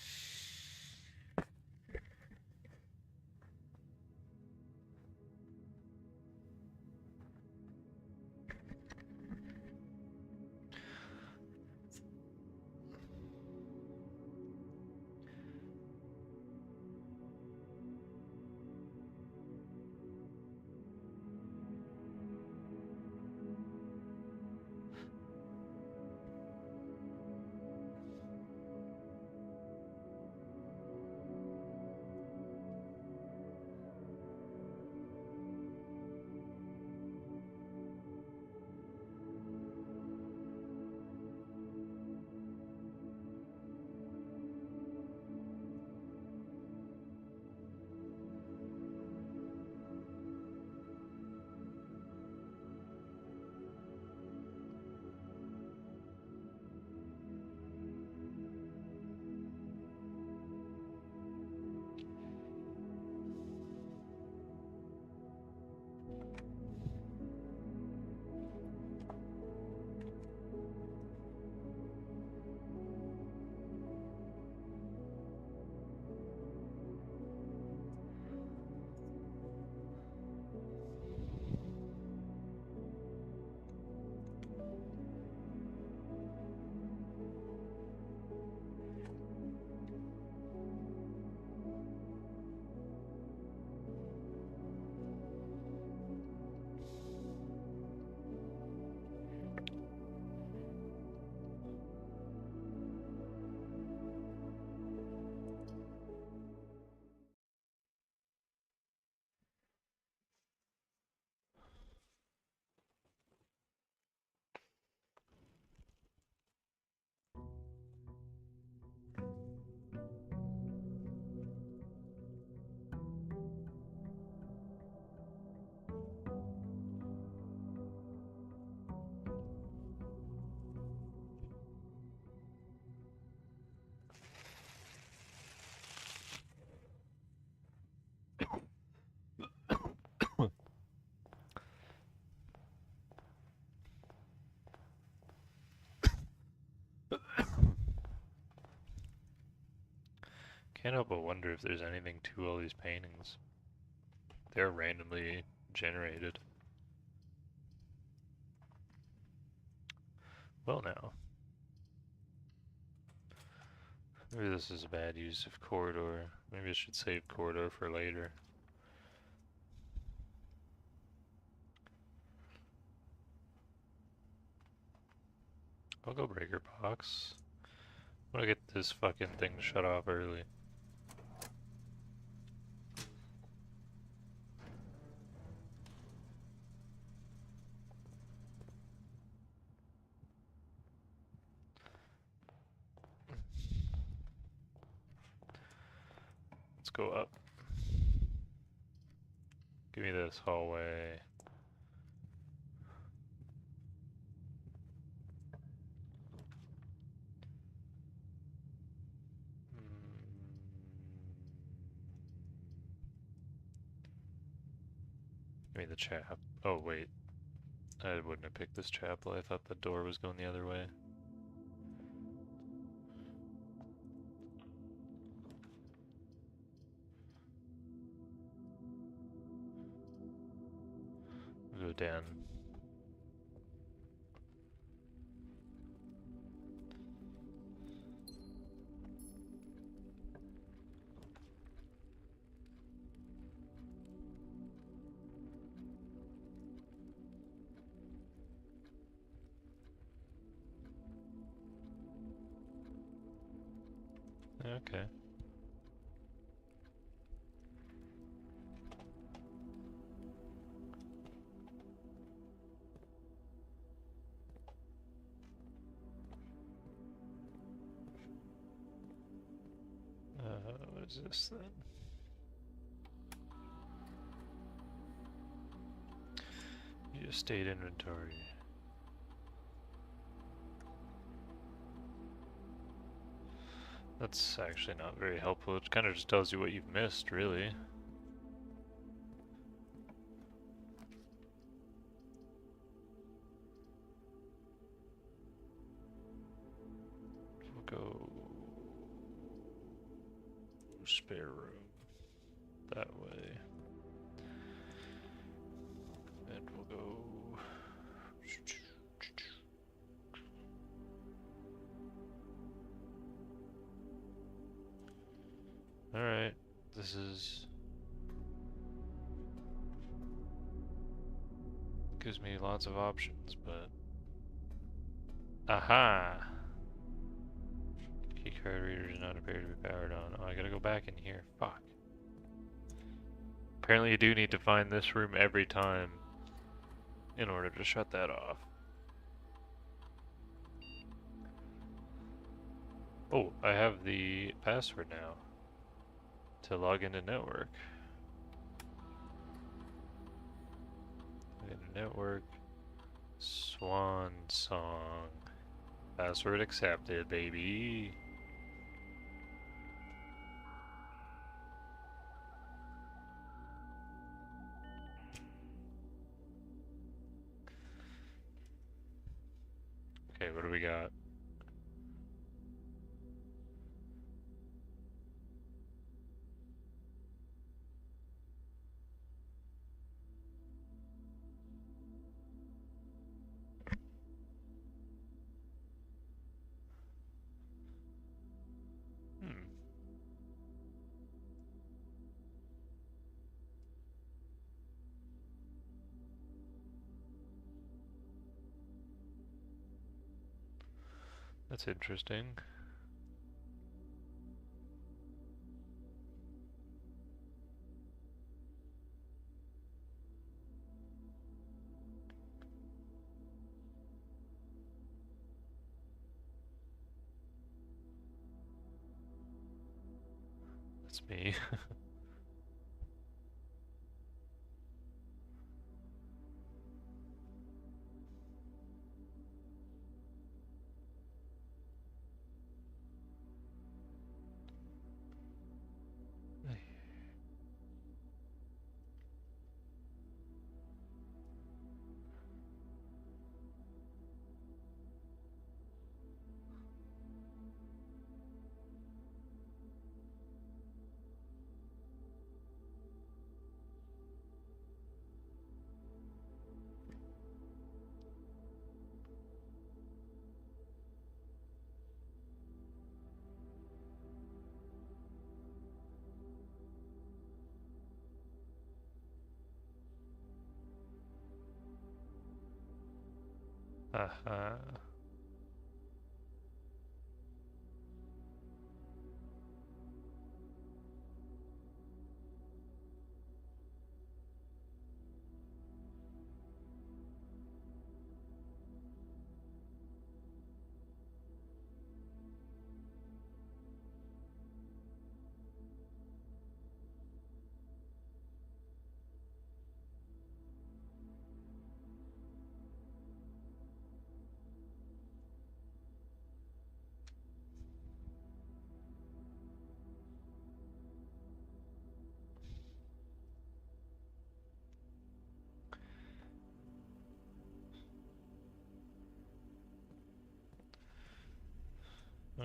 Can't help but wonder if there's anything to all these paintings. They're randomly generated. Well now. Maybe this is a bad use of corridor. Maybe I should save corridor for later. I'll go breaker box. I'm gonna get this fucking thing shut off early. Let's go up. Give me this hallway. Give me the chap. Oh wait, I wouldn't have picked this chapel. I thought the door was going the other way. Go down. Okay. What is this then? Use state inventory. That's actually not very helpful. It kind of just tells you what you've missed, really. We'll go spare room that way. And we'll go alright, this is gives me lots of options, but aha! Keycard reader does not appear to be powered on. Oh, I gotta go back in here. Fuck. Apparently you do need to find this room every time in order to shut that off. Oh, I have the password now to log into network. Network, Swan Song. Password accepted, baby. Okay, what do we got? Hmm. That's interesting. That's me. Aha.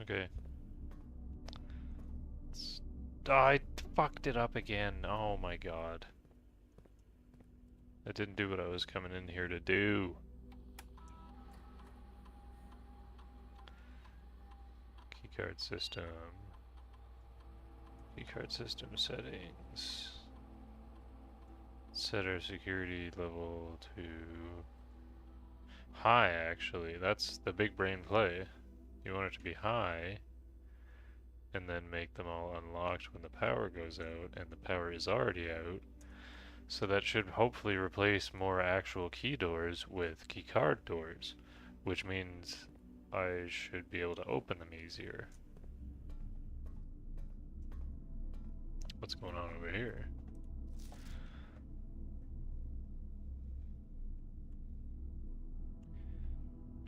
Okay. I fucked it up again. Oh my god. I didn't do what I was coming in here to do. Keycard system. Keycard system settings. Set our security level to high, actually. That's the big brain play. You want it to be high, and then make them all unlocked when the power goes out, and the power is already out. So that should hopefully replace more actual key doors with keycard doors, which means I should be able to open them easier. What's going on over here?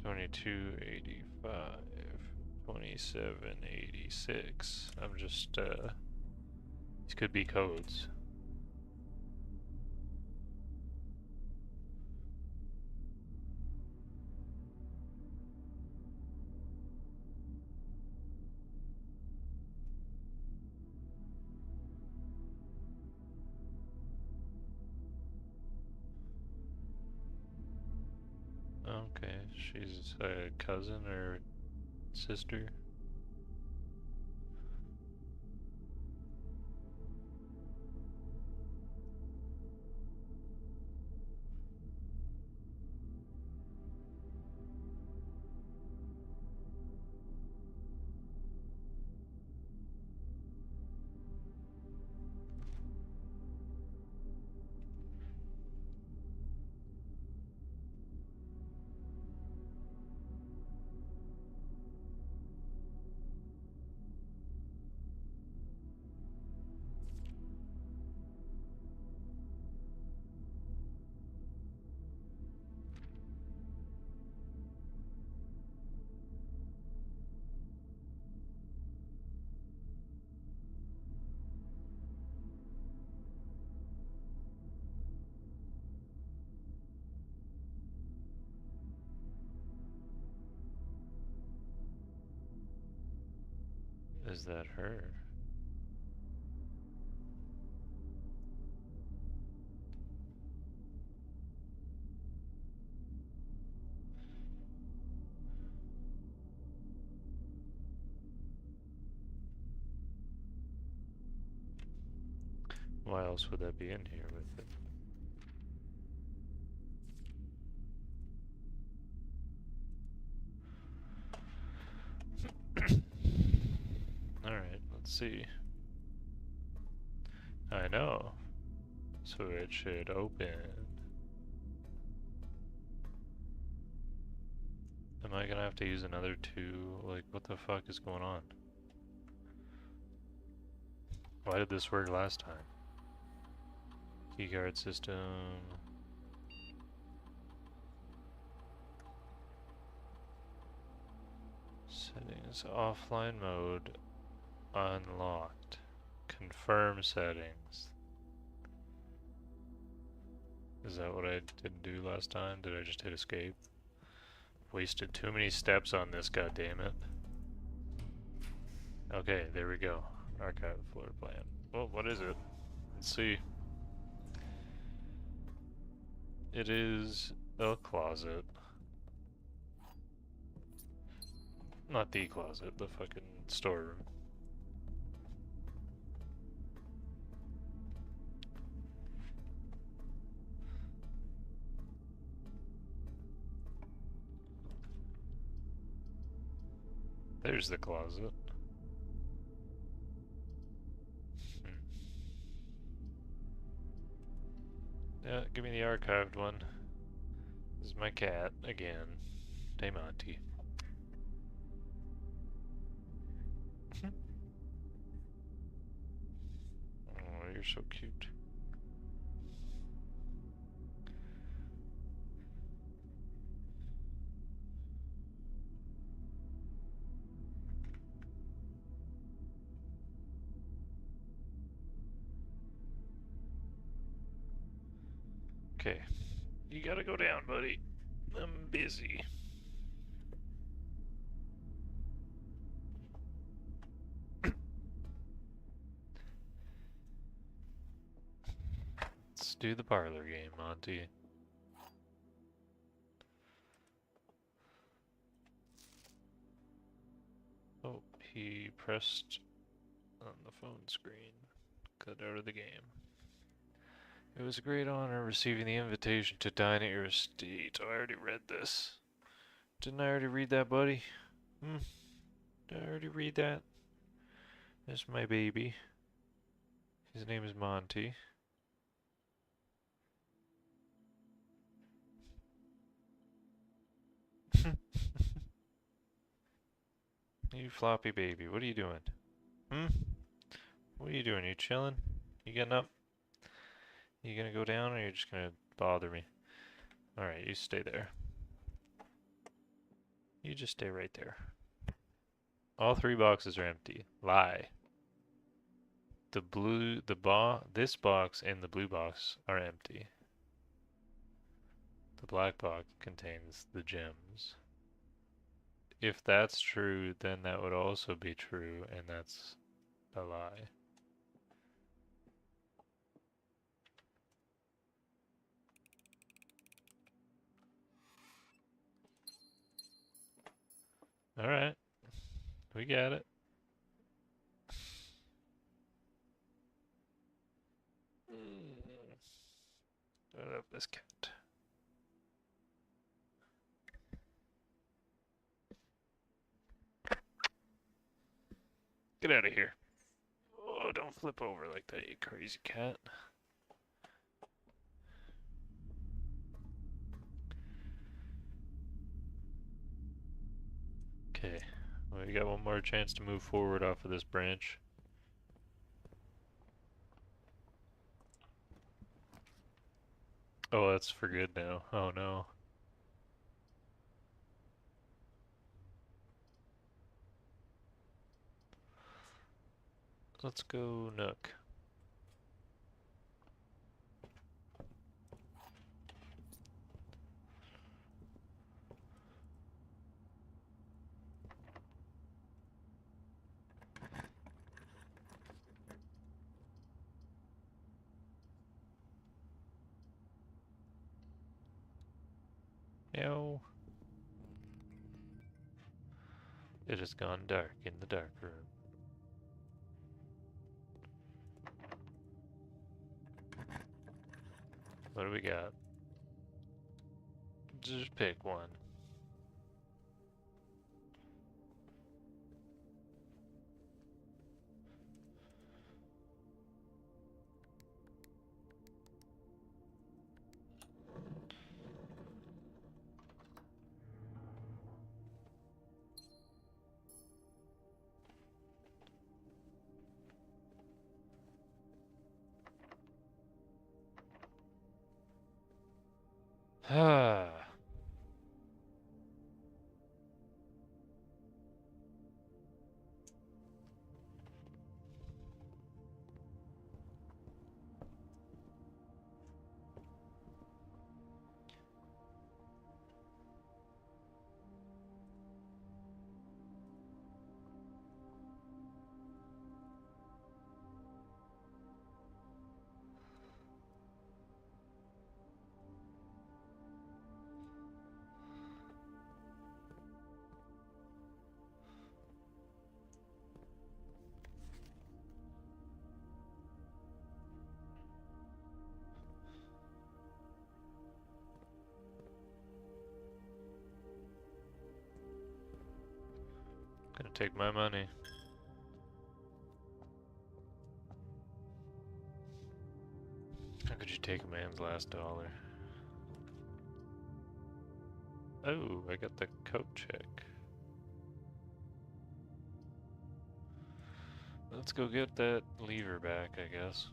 2285, 2786. I'm just, these could be codes. Okay, she's a cousin or sister. Is that her? Why else would that be in here with it? Alright, let's see. I know. So it should open. Am I gonna have to use another two? Like, what the fuck is going on? Why did this work last time? Keycard system. Settings. Offline mode. Unlocked. Confirm settings. Is that what I didn't do last time? Did I just hit escape? Wasted too many steps on this, goddammit. Okay, there we go. Archive floor plan. Well, what is it? Let's see. It is a closet. Not the closet, the fucking storeroom. There's the closet. Yeah, give me the archived one. This is my cat, again. Hey, Monty. Oh, you're so cute. Okay. You gotta go down, buddy. I'm busy. Let's do the parlor game, Monty. Oh, he pressed on the phone screen. Cut out of the game. It was a great honor receiving the invitation to dine at your estate. Oh, I already read this. Didn't I already read that, buddy? Did I already read that? This is my baby. His name is Monty. You floppy baby, what are you doing? What are you doing? You chilling? You getting up? You gonna go down or you just gonna bother me? Alright, you stay there. You just stay right there. All 3 boxes are empty. Lie. This box and the blue box are empty. The black box contains the gems. If that's true, then that would also be true, and that's a lie. Alright, we got it. I love this cat. Get out of here. Oh, don't flip over like that, you crazy cat. Okay, well, we got one more chance to move forward off of this branch. Oh, that's for good now. Oh no. Let's go Nook. Meow. It has gone dark in the dark room. What do we got? Just pick one. Ah. Gonna take my money. How could you take a man's last dollar? Oh, I got the coat check. Let's go get that lever back, I guess.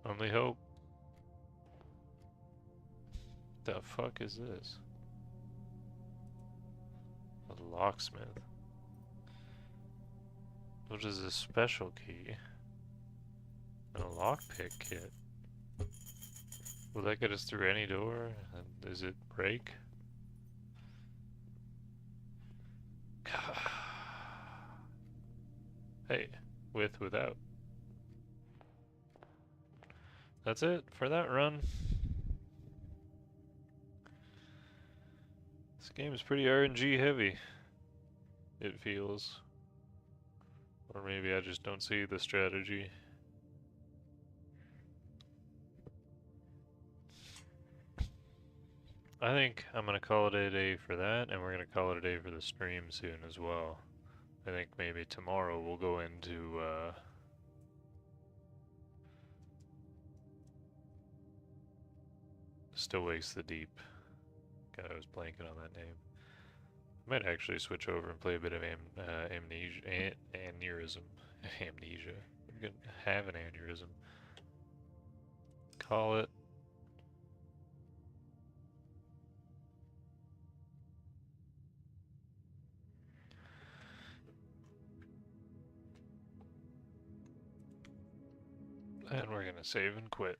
Only hope. The fuck is this? A locksmith. What is this special key? And a lockpick kit. Will that get us through any door? And does it break? Hey, without. That's it for that run. This game is pretty RNG heavy, it feels. Or maybe I just don't see the strategy. I think I'm gonna call it a day for that, and we're gonna call it a day for the stream soon as well. I think maybe tomorrow we'll go into, Still Wakes the Deep. God, I was blanking on that name. Might actually switch over and play a bit of amnesia, aneurysm, amnesia. I'm gonna have an aneurysm. Call it. And we're gonna save and quit.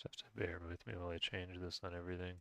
Just have to bear with me while I change this on everything.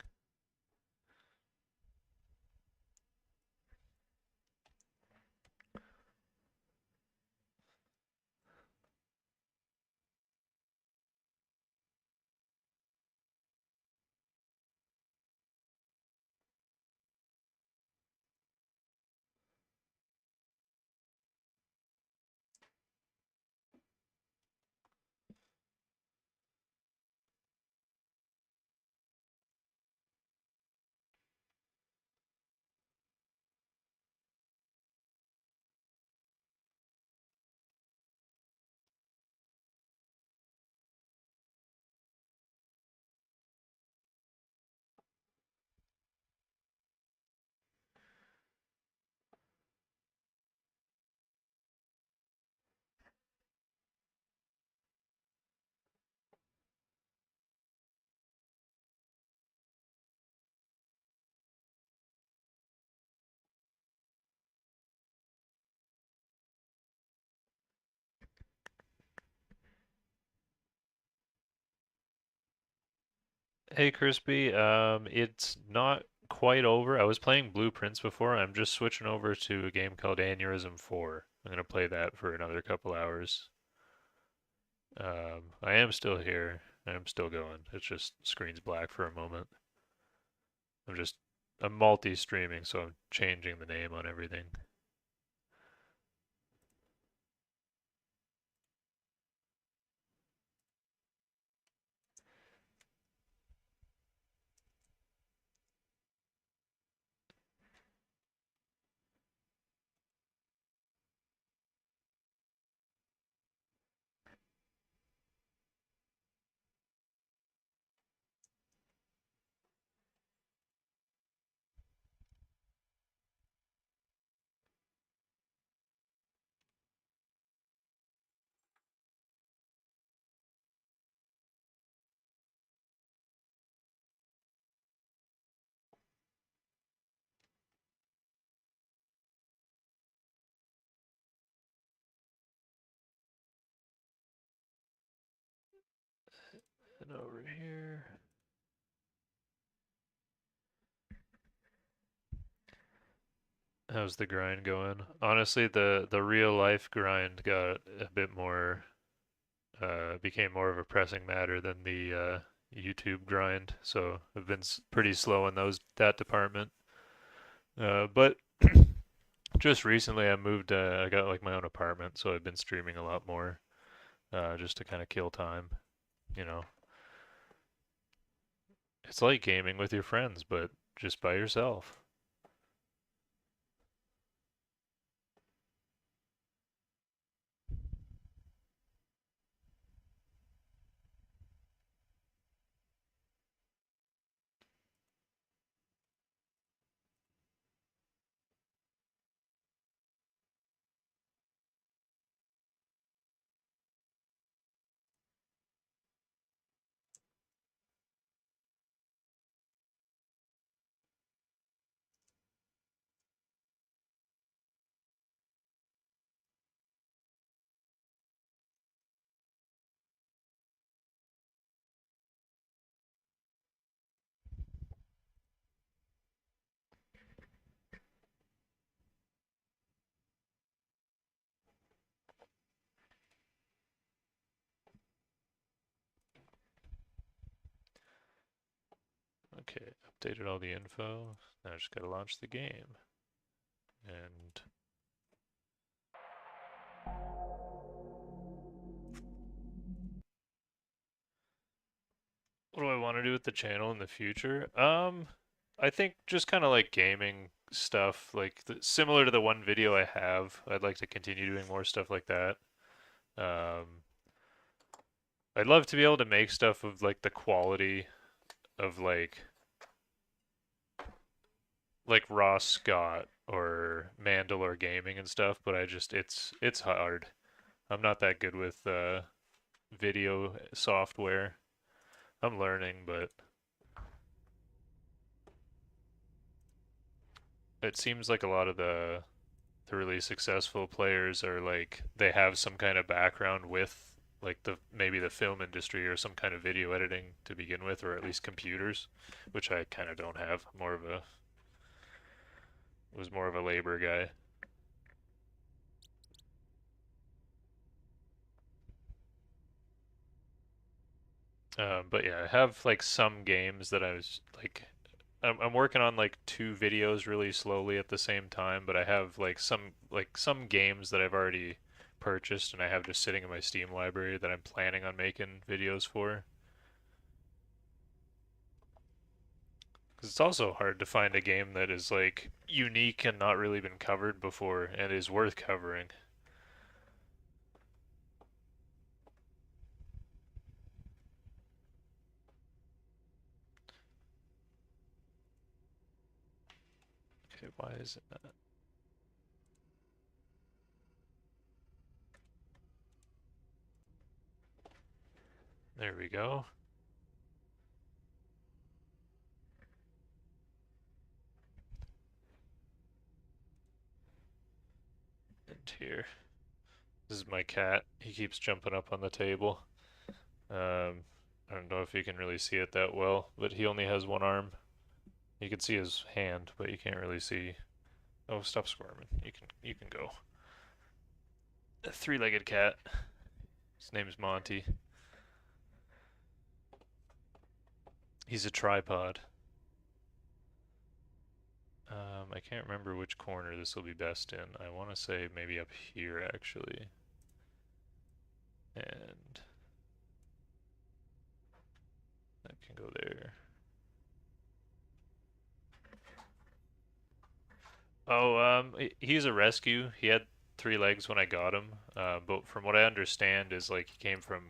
Hey Crispy, it's not quite over. I was playing Blueprints before. I'm just switching over to a game called Aneurism 4. I'm gonna play that for another couple hours. I am still here. I'm still going. It's just screen's black for a moment. I'm just I'm multi-streaming, so I'm changing the name on everything. And over here. How's the grind going? Honestly, the real life grind got a bit more became more of a pressing matter than the YouTube grind. So I've been pretty slow in that department. But just recently I moved. I got like my own apartment, so I've been streaming a lot more, just to kind of kill time. You know, it's like gaming with your friends, but just by yourself. Okay, updated all the info. Now I just gotta launch the game. And what do I want to do with the channel in the future? I think just kind of like gaming stuff, like similar to the one video I have. I'd like to continue doing more stuff like that. Um, I'd love to be able to make stuff of like the quality of like Ross Scott or Mandalore Gaming and stuff, but it's hard. I'm not that good with video software. I'm learning, but it seems like a lot of the really successful players are like they have some kind of background with like the maybe the film industry or some kind of video editing to begin with, or at least computers, which I kind of don't have. More of a was more of a labor guy. But yeah, I have like some games that I was like I'm working on like two videos really slowly at the same time, but I have like some games that I've already purchased and I have just sitting in my Steam library that I'm planning on making videos for. Because it's also hard to find a game that is like unique and not really been covered before and is worth covering. Okay, why is it not? There we go. And here. This is my cat. He keeps jumping up on the table. I don't know if you can really see it that well, but he only has one arm. You can see his hand, but you can't really see. Oh, stop squirming. You can go. A three-legged cat. His name's Monty. He's a tripod. I can't remember which corner this will be best in. I want to say maybe up here actually. And that can go there. Oh, he's a rescue. He had three legs when I got him. But from what I understand is like he came from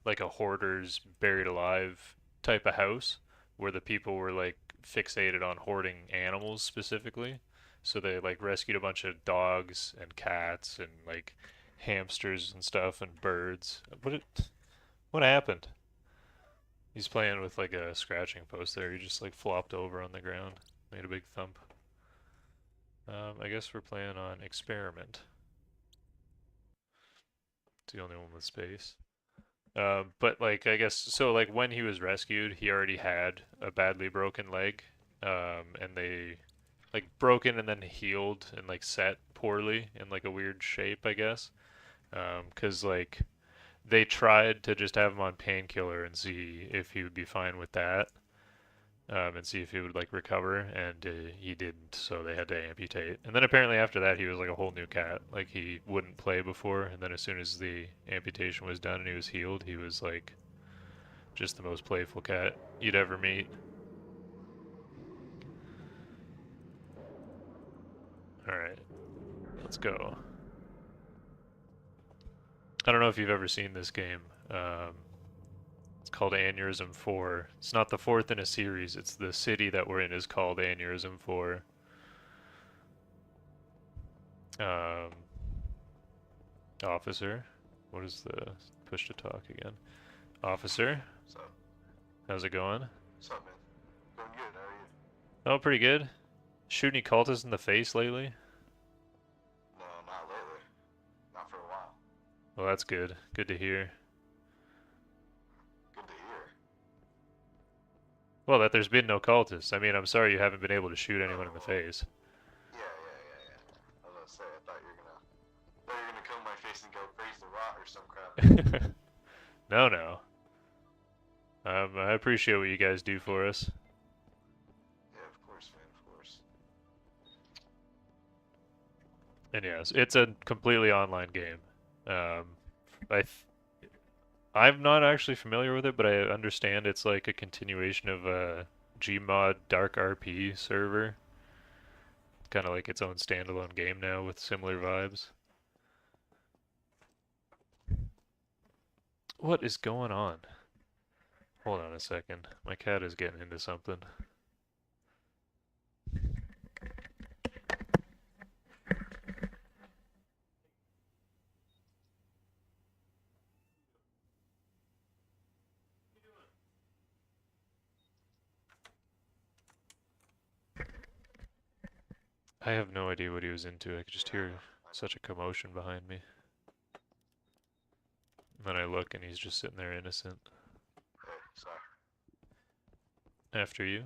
like a hoarder's buried alive type of house where the people were like fixated on hoarding animals specifically. So they like rescued a bunch of dogs and cats and like hamsters and stuff and birds. What happened? He's playing with like a scratching post there. He just like flopped over on the ground, made a big thump. I guess we're playing on experiment. It's the only one with space. But like I guess so like when he was rescued, he already had a badly broken leg, and they like broken and then healed and like set poorly in like a weird shape, I guess. 'Cause like they tried to just have him on painkiller and see if he would be fine with that, and see if he would like recover, and he didn't, so they had to amputate. And then apparently after that, he was like a whole new cat. Like he wouldn't play before, and then as soon as the amputation was done and he was healed, he was like just the most playful cat you'd ever meet. All right, let's go. I don't know if you've ever seen this game. It's called Aneurism 4. It's not the fourth in a series. It's the city that we're in is called Aneurism 4. Um, Officer. What is the push to talk again? Officer, What's up? how's it going? What's up, man? Going good, how are you? Oh, pretty good. Shoot any cultists in the face lately? No, not lately. Not for a while. Well, that's good. Good to hear. Good to hear. Well, that there's been no cultists. I mean, I'm sorry you haven't been able to shoot anyone in the Oh, face. yeah. I was gonna say, I thought you were gonna come in my face and go praise the rot or some crap. No, no. I appreciate what you guys do for us. And yes, it's a completely online game. Um, I th I'm not actually familiar with it, but I understand it's like a continuation of a Gmod Dark RP server. Kind of like its own standalone game now with similar vibes. What is going on? Hold on a second. My cat is getting into something. I have no idea what he was into. I could just hear such a commotion behind me. And then I look and he's just sitting there innocent. Hey, sorry. After you.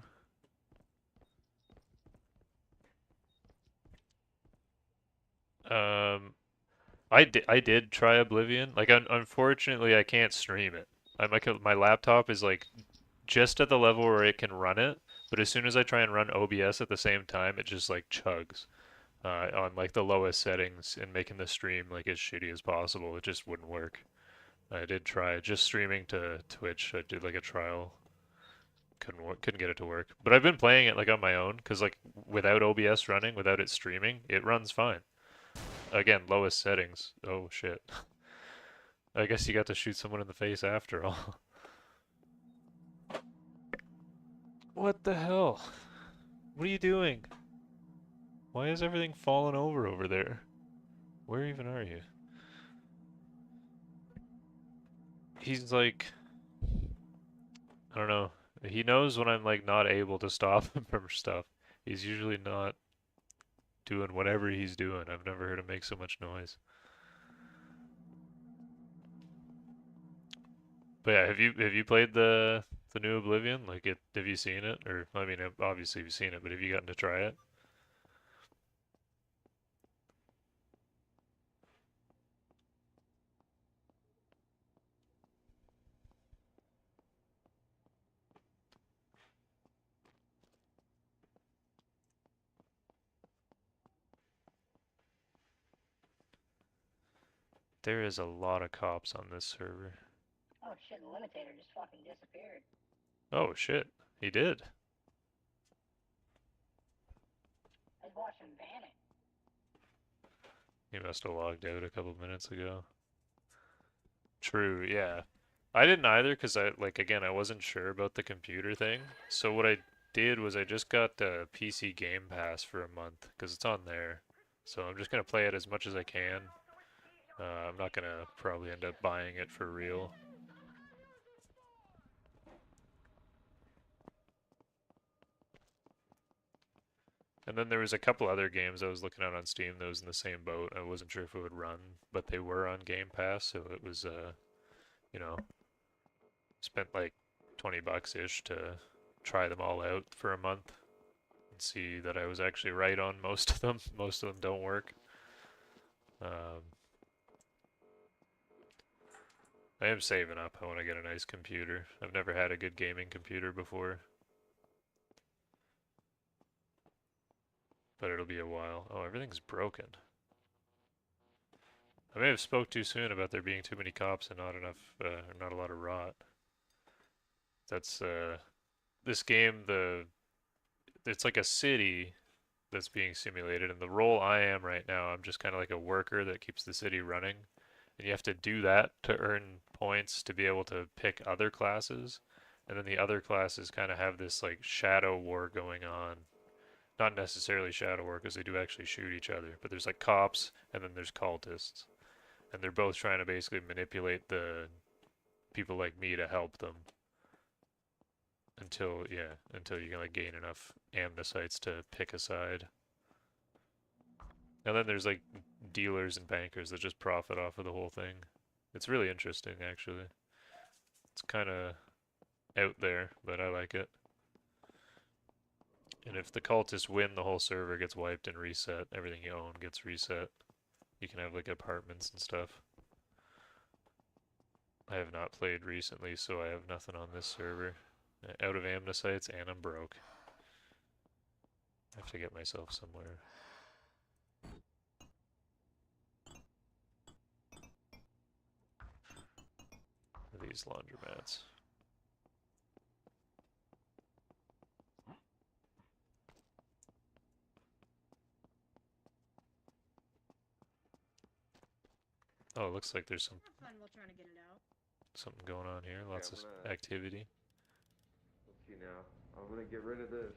Um, I did try Oblivion. Like, unfortunately, I can't stream it. My laptop is like just at the level where it can run it, but as soon as I try and run OBS at the same time, it just like chugs on like the lowest settings and making the stream like as shitty as possible. It just wouldn't work. I did try just streaming to Twitch. I did like a trial. Couldn't get it to work. But I've been playing it like on my own because like without OBS running, without it streaming, it runs fine. Again, lowest settings. Oh shit. I guess you got to shoot someone in the face after all. What the hell? What are you doing? Why is everything falling over there? Where even are you? He's like, I don't know. He knows when I'm like not able to stop him from stuff. He's usually not doing whatever he's doing. I've never heard him make so much noise. But yeah, have you played the new Oblivion? Like it, have you seen it? Or I mean, obviously you've seen it, but have you gotten to try it? There is a lot of cops on this server. Oh shit, the limitator just fucking disappeared. Oh shit, he did. I just watched him vanish. He must have logged out a couple minutes ago. True, yeah. I didn't either because I like again I wasn't sure about the computer thing. So what I did was I just got the PC Game Pass for a month because it's on there. So I'm just gonna play it as much as I can. I'm not gonna probably end up buying it for real. And then there was a couple other games I was looking at on Steam that was in the same boat. I wasn't sure if it would run, but they were on Game Pass, so it was you know, spent like 20 bucks ish to try them all out for a month and see that I was actually right on most of them. Most of them don't work. Um, I am saving up. I want to get a nice computer. I've never had a good gaming computer before, but it'll be a while. Oh, everything's broken. I may have spoke too soon about there being too many cops and not enough, not a lot of rot. That's this game. It's like a city that's being simulated, and the role I am right now, I'm just kind of like a worker that keeps the city running, and you have to do that to earn points to be able to pick other classes, and then the other classes kind of have this like shadow war going on. Not necessarily shadow war because they do actually shoot each other, but there's like cops and then there's cultists, and they're both trying to basically manipulate the people like me to help them until you can like gain enough amnesites to pick a side. And then there's like dealers and bankers that just profit off of the whole thing. It's really interesting actually. It's kind of out there, but I like it. And if the cultists win, the whole server gets wiped and reset. Everything you own gets reset. You can have like apartments and stuff. I have not played recently, so I have nothing on this server. Out of amnesites, and I'm broke. I have to get myself somewhere. these laundromats. Oh, it looks like there's Have fun while trying to get it out. something going on here. Lots I'm of gonna- activity. Let's see now. I'm gonna get rid of this.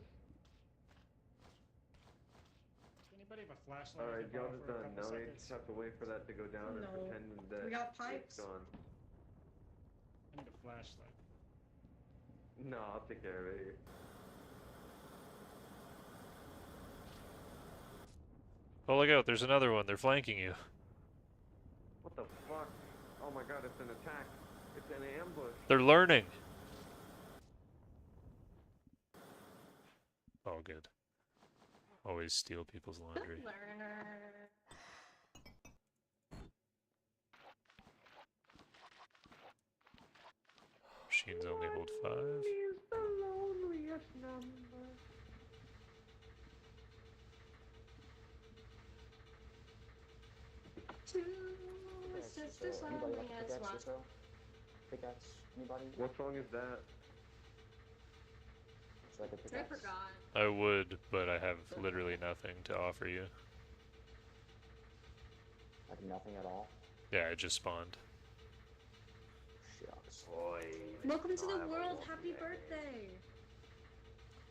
Anybody have a flashlight? I Alright, can borrow job is for a done. couple Now we seconds? just have to wait for that to go down and No. pretend that We got it's pipes. gone. I need a flashlight. No, I'll take care of it here. Oh, look out! There's another one. They're flanking you. What the fuck? Oh my god, it's an attack. It's an ambush. They're learning. Oh, good. Always steal people's laundry. Learner. Machines only hold 5. Is the loneliest number. Two sisters Anybody lonely like a as pickaxe one. or so? Pickaxe? Anybody? What song is that? It's like a I pickaxe. forgot. I would, but I have literally nothing to offer you. Like nothing at all. Yeah, I just spawned. Shucks. Welcome to the world. Happy birthday.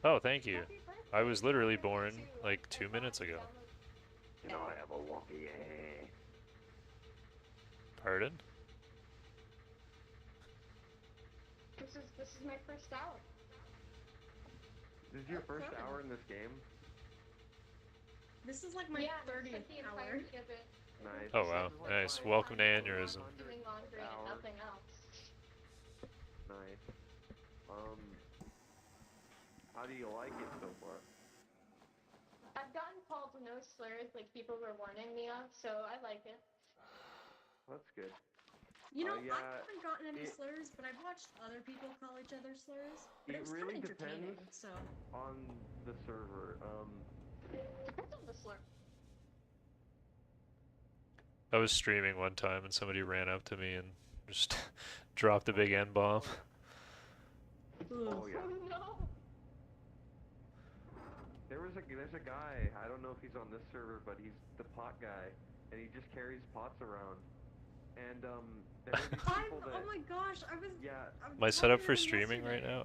Oh, thank you. I was literally born like 2 minutes ago. You know I have a wonky hair. Pardon? This is my first hour. This is your first hour in this game? This is like my 30th hour. Nice. Oh wow, nice. Welcome to Aneurism. Doing laundry and Hours. nothing else. Nice. How do you like it so far? I've gotten called no slurs like people were warning me of, so I like it. That's good. You know, yeah, I haven't gotten any it- slurs, but I've watched other people call each other slurs. But It it's really kind of entertaining, depends. so. On the server, Depends on the slur. I was streaming one time and somebody ran up to me and just dropped a big N-bomb. oh yeah. Oh no! There's a guy, I don't know if he's on this server, but he's the pot guy, and he just carries pots around. And there were these people that, Oh my gosh, I was. yeah, My setup for streaming right now?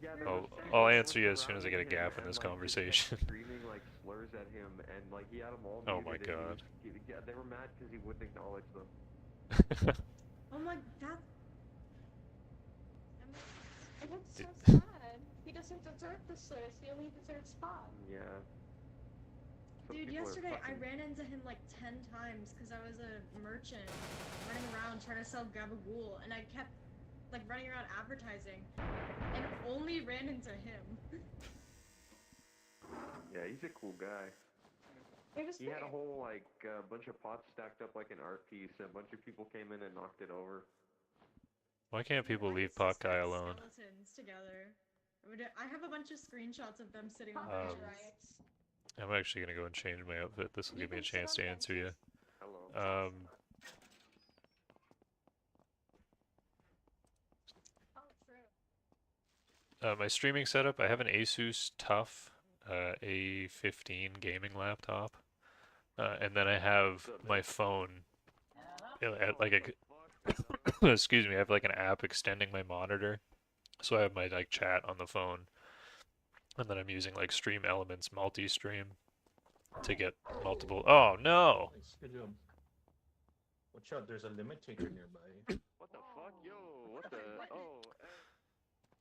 yeah, there I'll, was people I'll that answer were you as soon as I get a surrounding gap him in this and, like, just kept conversation. screaming like slurs at him, and like he had them all Oh muted, my and God. yeah, they were mad because he wouldn't acknowledge them. Oh my, that. That's so Did- sad. He doesn't deserve the slurs. He only deserves pot. Yeah. Some Dude, people are yesterday I fucking- ran into him like 10 times because I was a merchant running around trying to sell gabagool, and I kept like running around advertising and only ran into him. Yeah, he's a cool guy. It was He had a weird. whole like bunch of pots stacked up like an art piece, and a bunch of people came in and knocked it over. Why can't people I leave used to Pot Guy stack alone? Skeletons together. I have a bunch of screenshots of them sitting on Um, benches. I'm actually gonna go and change my outfit. This will You give me a can sit chance on to answer you. Hello. Oh, true. My streaming setup, I have an Asus TUF A15 gaming laptop. And then I have my phone at like a excuse me, I have like an app extending my monitor. So I have my like chat on the phone. And then I'm using like Stream Elements multi-stream to get multiple. Oh no! Nice, good job. Watch out, there's a limitator nearby. What the fuck, yo? What the? Oh.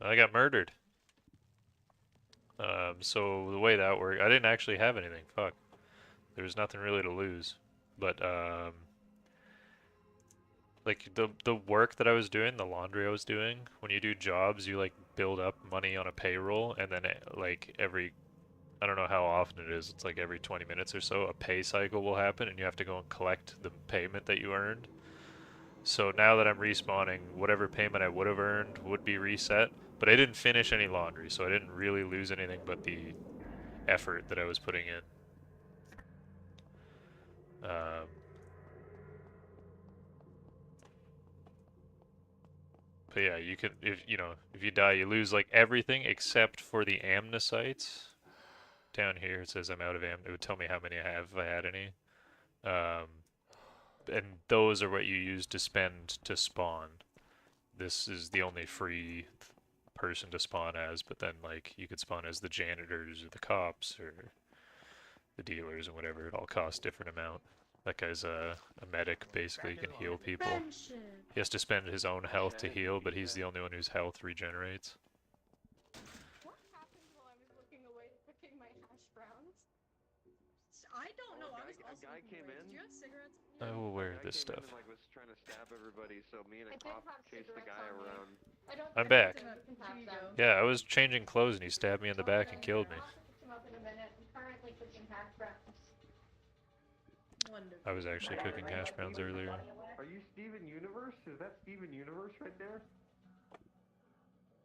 I got murdered. So the way that worked, I didn't actually have anything. Fuck. There was nothing really to lose. But like the work that I was doing, the laundry I was doing, when you do jobs, you like build up money on a payroll, and then like every, I don't know how often it is, it's like every 20 minutes or so, a pay cycle will happen, and you have to go and collect the payment that you earned. So now that I'm respawning, whatever payment I would have earned would be reset, but I didn't finish any laundry, so I didn't really lose anything but the effort that I was putting in. But yeah, you could if you die, you lose like everything except for the amnesites. Down here it says I'm out of am. It would tell me how many I have if I had any. Um, and those are what you use to spend to spawn. This is the only free person to spawn as, but then like you could spawn as the janitors or the cops or the dealers and whatever. It all costs different amount. That guy's a medic, basically. He can heal people. Friendship. He has to spend his own health to heal, but he's the only one whose health regenerates. What happened while I was looking away cooking my hash browns? I don't know. I was also a guy looking came away. in. Did you have cigarettes? I will wear Guy this came in stuff. and, like, was trying to stab everybody, so me and a I did cop have chased the cigarettes guy on me. around. I don't I'm think I back. have to here you go. Yeah, I was changing clothes and he stabbed me in the back and killed me. I'll pick them up in a minute. I'm currently cooking hash browns. Wonderful. I was actually cooking hash browns earlier. Are you Steven Universe? Is that Steven Universe right there?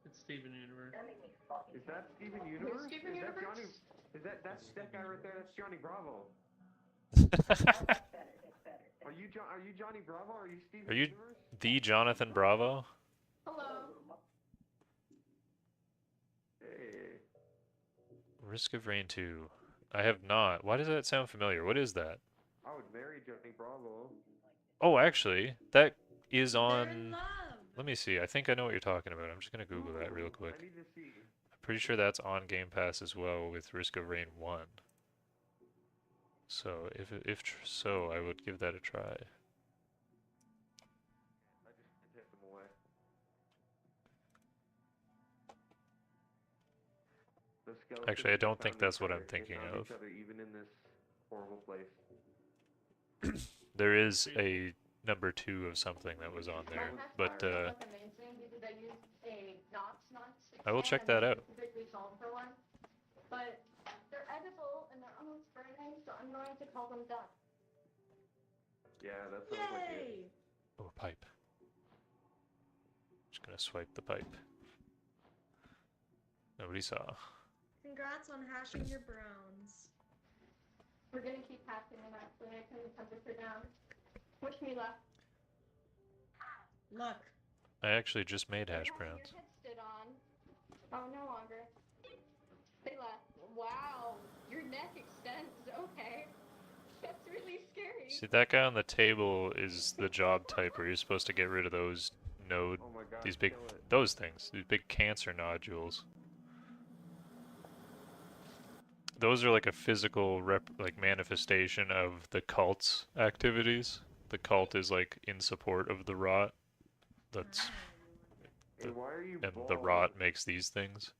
It's Steven Universe. Is that Steven Universe? Steven is that Universe? Johnny? Is that that guy right there? That's Johnny Bravo. Are you Johnny Bravo? Are you Steven Are you Universe? the Jonathan Bravo? Hello. Hey. Risk of Rain 2. I have not. Why does that sound familiar? What is that? I would marry Johnny Bravo. Oh, actually, that is They're in on... love. Let me see. I think I know what you're talking about. I'm just going to Google that real quick. I need to see. I'm pretty sure that's on Game Pass as well with Risk of Rain 1. So, if so, I would give that a try. I just hit them away. The skeletons Actually, I don't found think each that's what I'm other. thinking They found of. each other even in this horrible place. There is a number 2 of something that was on there, but Amazing because I used a Knox I will check that out. specifically solved for one. But they're edible and they're almost burning, so I'm going to call them done. Yeah, that sounds like it. Yay! Oh, a pipe. Just gonna swipe the pipe. Nobody saw. Congrats on hashing your browns. We're gonna keep hashing them actually. I turned the temperature down. Wish me luck. Luck. I actually just made hash browns. Your head stood on. Oh, no longer. They left. Wow. Your neck extends. Okay. That's really scary. See, that guy on the table is the job type where you're supposed to get rid of those node, Oh my god. these big, kill it. those things, these big cancer nodules. Those are like a physical manifestation of the cult's activities. The cult is like in support of the rot. That's Hey, why are you and bald? the rot makes these things.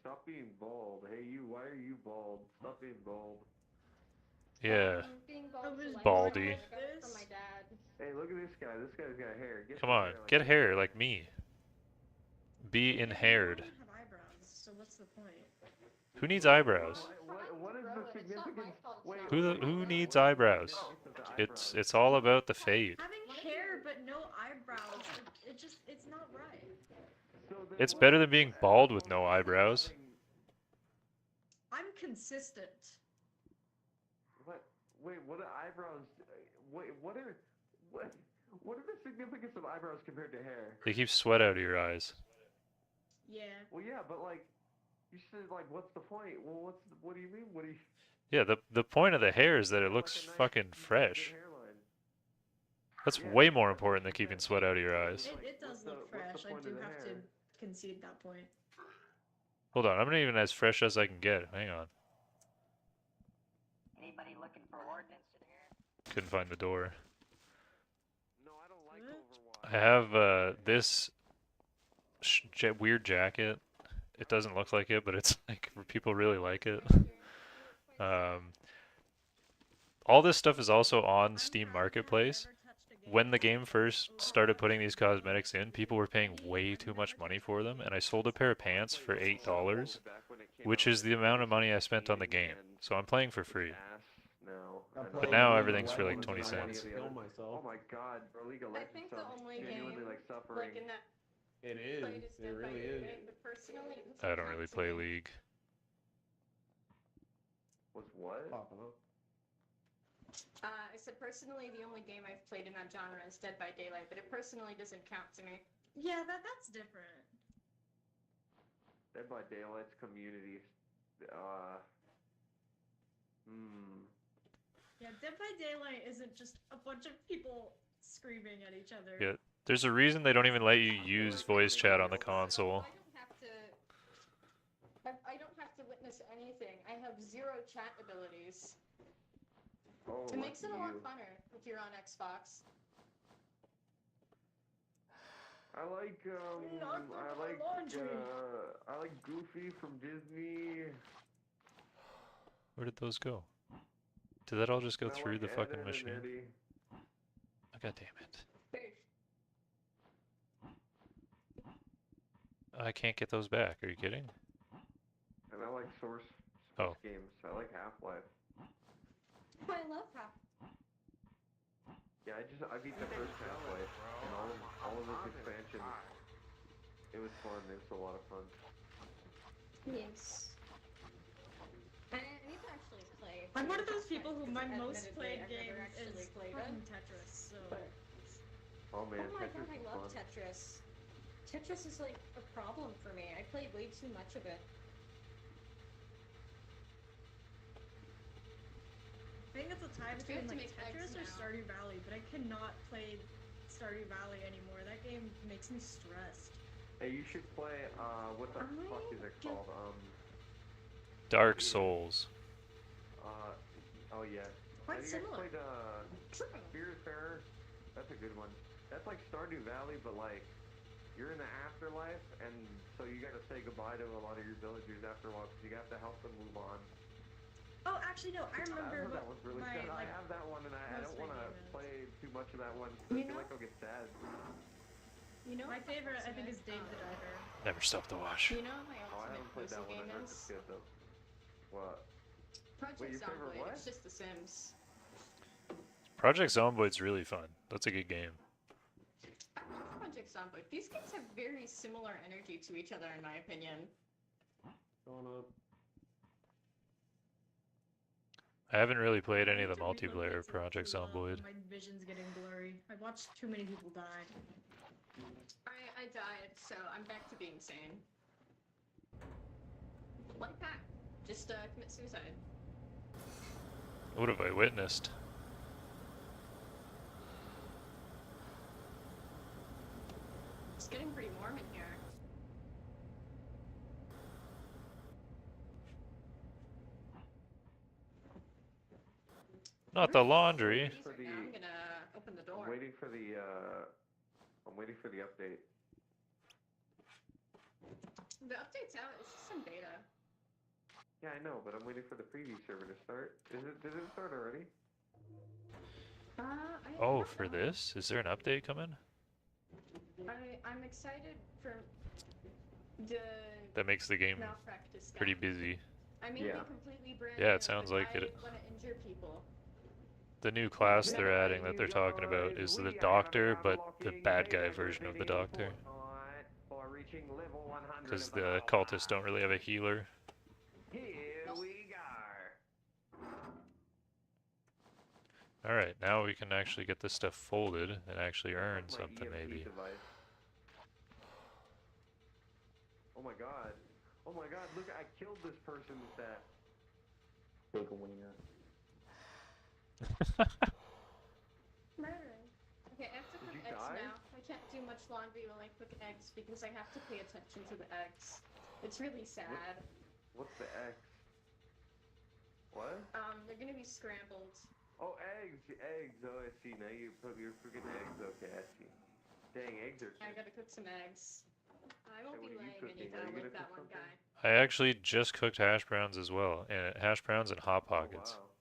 Stop being bald. Hey, you. Why are you bald? Stop being bald. Yeah. Being bald was like baldy. I got it from my dad. Hey, look at this guy. This guy's got hair. Get Come some on, hair like get this. hair like me. Be You inhaired. don't have eyebrows, so what's the point? Who needs eyebrows? What is the significance? Wait, Who needs eyebrows? It's all about the fade. Having hair but no eyebrows, it's not right. It's better than being bald with no eyebrows. I'm consistent. What? Wait, what are eyebrows? Wait, what are the significance of eyebrows compared to hair? They keep sweat out of your eyes. Yeah. Well, yeah, but like, you said like, what's the point? Well, what do you mean? What do you? Yeah, the point of the hair is that it Like looks a nice- fucking fresh. good hairline. That's Yeah. way more important than keeping sweat out of your eyes. It does look fresh. I do have to concede that point. Hold on, I'm not even as fresh as I can get. Hang on. Anybody looking for ordnance in here? Couldn't find the door. No, I don't like What? Overwatch. I have this weird jacket. It doesn't look like it, but it's like people really like it. All this stuff is also on Steam Marketplace. When the game first started putting these cosmetics in, people were paying way too much money for them, and I sold a pair of pants for $8, which is the amount of money I spent on the game. So I'm playing for free. But now everything's for like 20 cents. Kill myself. Oh my god, bro, League of I Legends think the sounds only genuinely game, like suffering. like in that It is. play to It stand by really your is. game, but personally, it's I don't really play League. Was what? Popping up. I said personally, the only game I've played in that genre is Dead by Daylight, but it personally doesn't count to me. Yeah, that's different. Dead by Daylight's community. Yeah, Dead by Daylight isn't just a bunch of people screaming at each other. Yeah, there's a reason they don't even let you use voice chat on the console. I don't have to witness anything. I have 0 chat abilities. Oh, It makes it a lot you. funner if you're on Xbox. I like Goofy from Disney. Where did those go? Did that all just go I through like the fucking Ed, Ed, and machine? Eddie. Oh, God damn it. I can't get those back. Are you kidding? And I like Source Oh. games. I like Half-Life. Oh, I love Half. Yeah, I beat the first Half-Life and all of its expansions. It was fun. It was a lot of fun. Yes. I need to actually play. I'm one of those people who my Admittedly, most played I've game never actually is played fucking it. Tetris, so... Oh man, Oh my Tetris god, I is love fun. Tetris. Tetris is like a problem for me. I play way too much of it. I think it's a tie We have between to like make Tetris eggs or now. Stardew Valley, but I cannot play Stardew Valley anymore. That game makes me stressed. Hey, you should play, what the fuck is it called? Dark Souls. Oh yeah. Quite Have you guys similar. played, Spiritfarer? That's a good one. That's like Stardew Valley, but like, you're in the afterlife, and so you gotta say goodbye to a lot of your villagers after a while, because you have to help them move on. Oh, actually no, I remember That what one's really my good. like I have that one, and I most don't want to favorite game is. play too much of that one, because I You feel know? like I'll get sad. You know my what favorite I ultimate, think is Dave the Diver. Never stop to watch. You know what my Oh, I ultimate haven't played cozy that one. I game heard is? it's good, though. What? Project your favorite Zomboid. what? It's just The Sims. Project Zomboid's really fun. That's a good game. I love Project Zomboid. These games have very similar energy to each other, in my opinion. Going up. I haven't really played any I of the need to relocate multiplayer Project Zomboid. My vision's getting blurry. I watched too many people die. I died, so I'm back to being sane. Like that. Just commit suicide. What have I witnessed? It's getting pretty warm in here. Not the laundry. Now I'm gonna open the door. I'm waiting for the update. The update's out. It's just in beta. Yeah, I know, but I'm waiting for the preview server to start. Did it start already? Oh, for this? Is there an update coming? I'm excited for the That makes the game malpractice guy. pretty busy. I mean, Yeah. completely brand Yeah, new, it sounds but like I it. want to injure people. The new class they're adding that they're talking about is the Doctor, but the bad guy version of the Doctor. Because the cultists don't really have a healer. Here we go. Alright, now we can actually get this stuff folded and actually earn something, maybe. Oh my god. Oh my god, look, I killed this person with that. Big wiener. Murdering. Okay, I have to cook Did you eggs die? now. I can't do much laundry while I cook eggs because I have to pay attention to the eggs. It's really sad. What's the X? What? They're gonna be scrambled. Oh, eggs! Oh, I see. Now you're cooking eggs. Okay, I see. Dang, eggs are... I gotta cook some eggs. I won't Hey, be what are you laying cooking? anytime Are you like gonna that cook one something? guy. I actually just cooked hash browns as well. And hash browns and Hot Pockets. Oh, wow.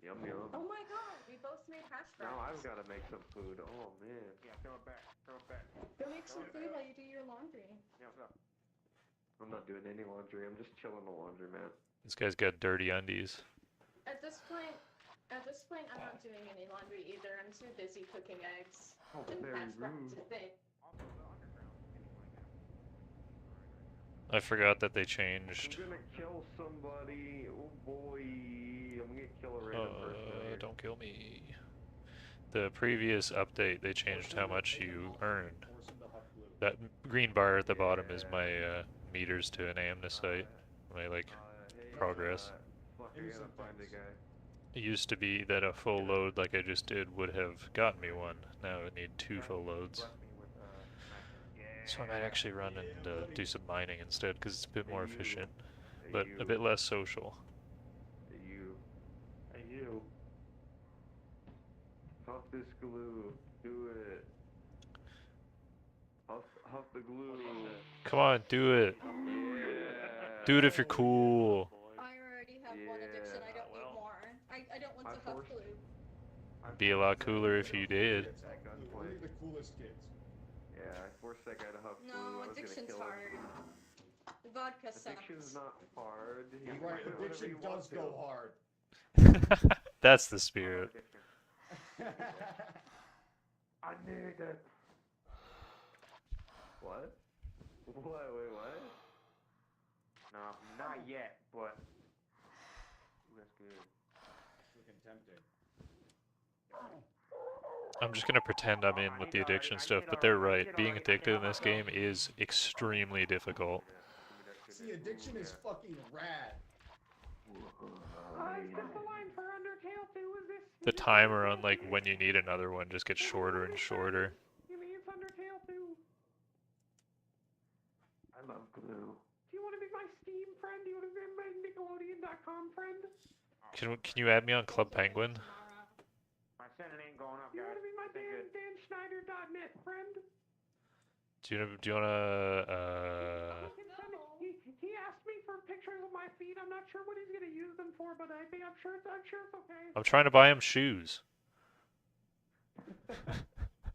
Yum, yum. Oh my god, we both made hash browns. Now I've got to make some food. Oh, man. Yeah, throw it back. Throw it back. Go make some food while you do your laundry. Yeah, what's up? I'm not doing any laundry. I'm just chilling the laundromat. This guy's got dirty undies. At this point, I'm not doing any laundry either. I'm too busy cooking eggs. Oh, And very hash browns rude. are big. I forgot that they I'm changed. gonna kill somebody. Oh boy. I'm gonna kill a random person. Don't kill me. The previous update, they changed how much you earn. That green bar at the bottom is my meters to an amnesite. My like progress. Fuck, I gotta find a guy. It used to be that a full load like I just did would have gotten me one. Now I need 2 full loads. Bless me with So I might actually run and do some mining instead because it's a bit more Hey, you. efficient, Hey, but you. a bit less social. Hey, you. Hey, you. Huff this glue. Do it. Huff the glue. Come on, do it. Yeah. Do it if you're cool. I already have one addiction. I don't need more. I don't want to huff glue. Be a lot cooler if you did. At gunpoint. Only the coolest kids. Yeah, I forced that guy to huff glue. No, I was gonna addiction's kill him. hard. The vodka Addiction's sucks. not hard. He You're can right, do whatever addiction he wants does go to. hard. That's the spirit. I need it. What? What? Wait, what? No, not yet, but. Ooh, that's good. Looking tempting. I'm just gonna pretend I'm in with the addiction stuff, but they're right. Being addicted in this game is extremely difficult. See, addiction is fucking rad. The timer on like when you need another one just gets shorter and shorter. You mean it's Undertale too? I love glue. Do you want to be my Steam friend? Do you want to be my Nickelodeon.com friend? Can you add me on Club Penguin? My sending ain't going up, guys. You want to be my DanSchneider.net friend? Do you wanna He asked me for pictures of my feet. I'm not sure what he's gonna use them for, but I'm sure it's okay. I'm trying to buy him shoes.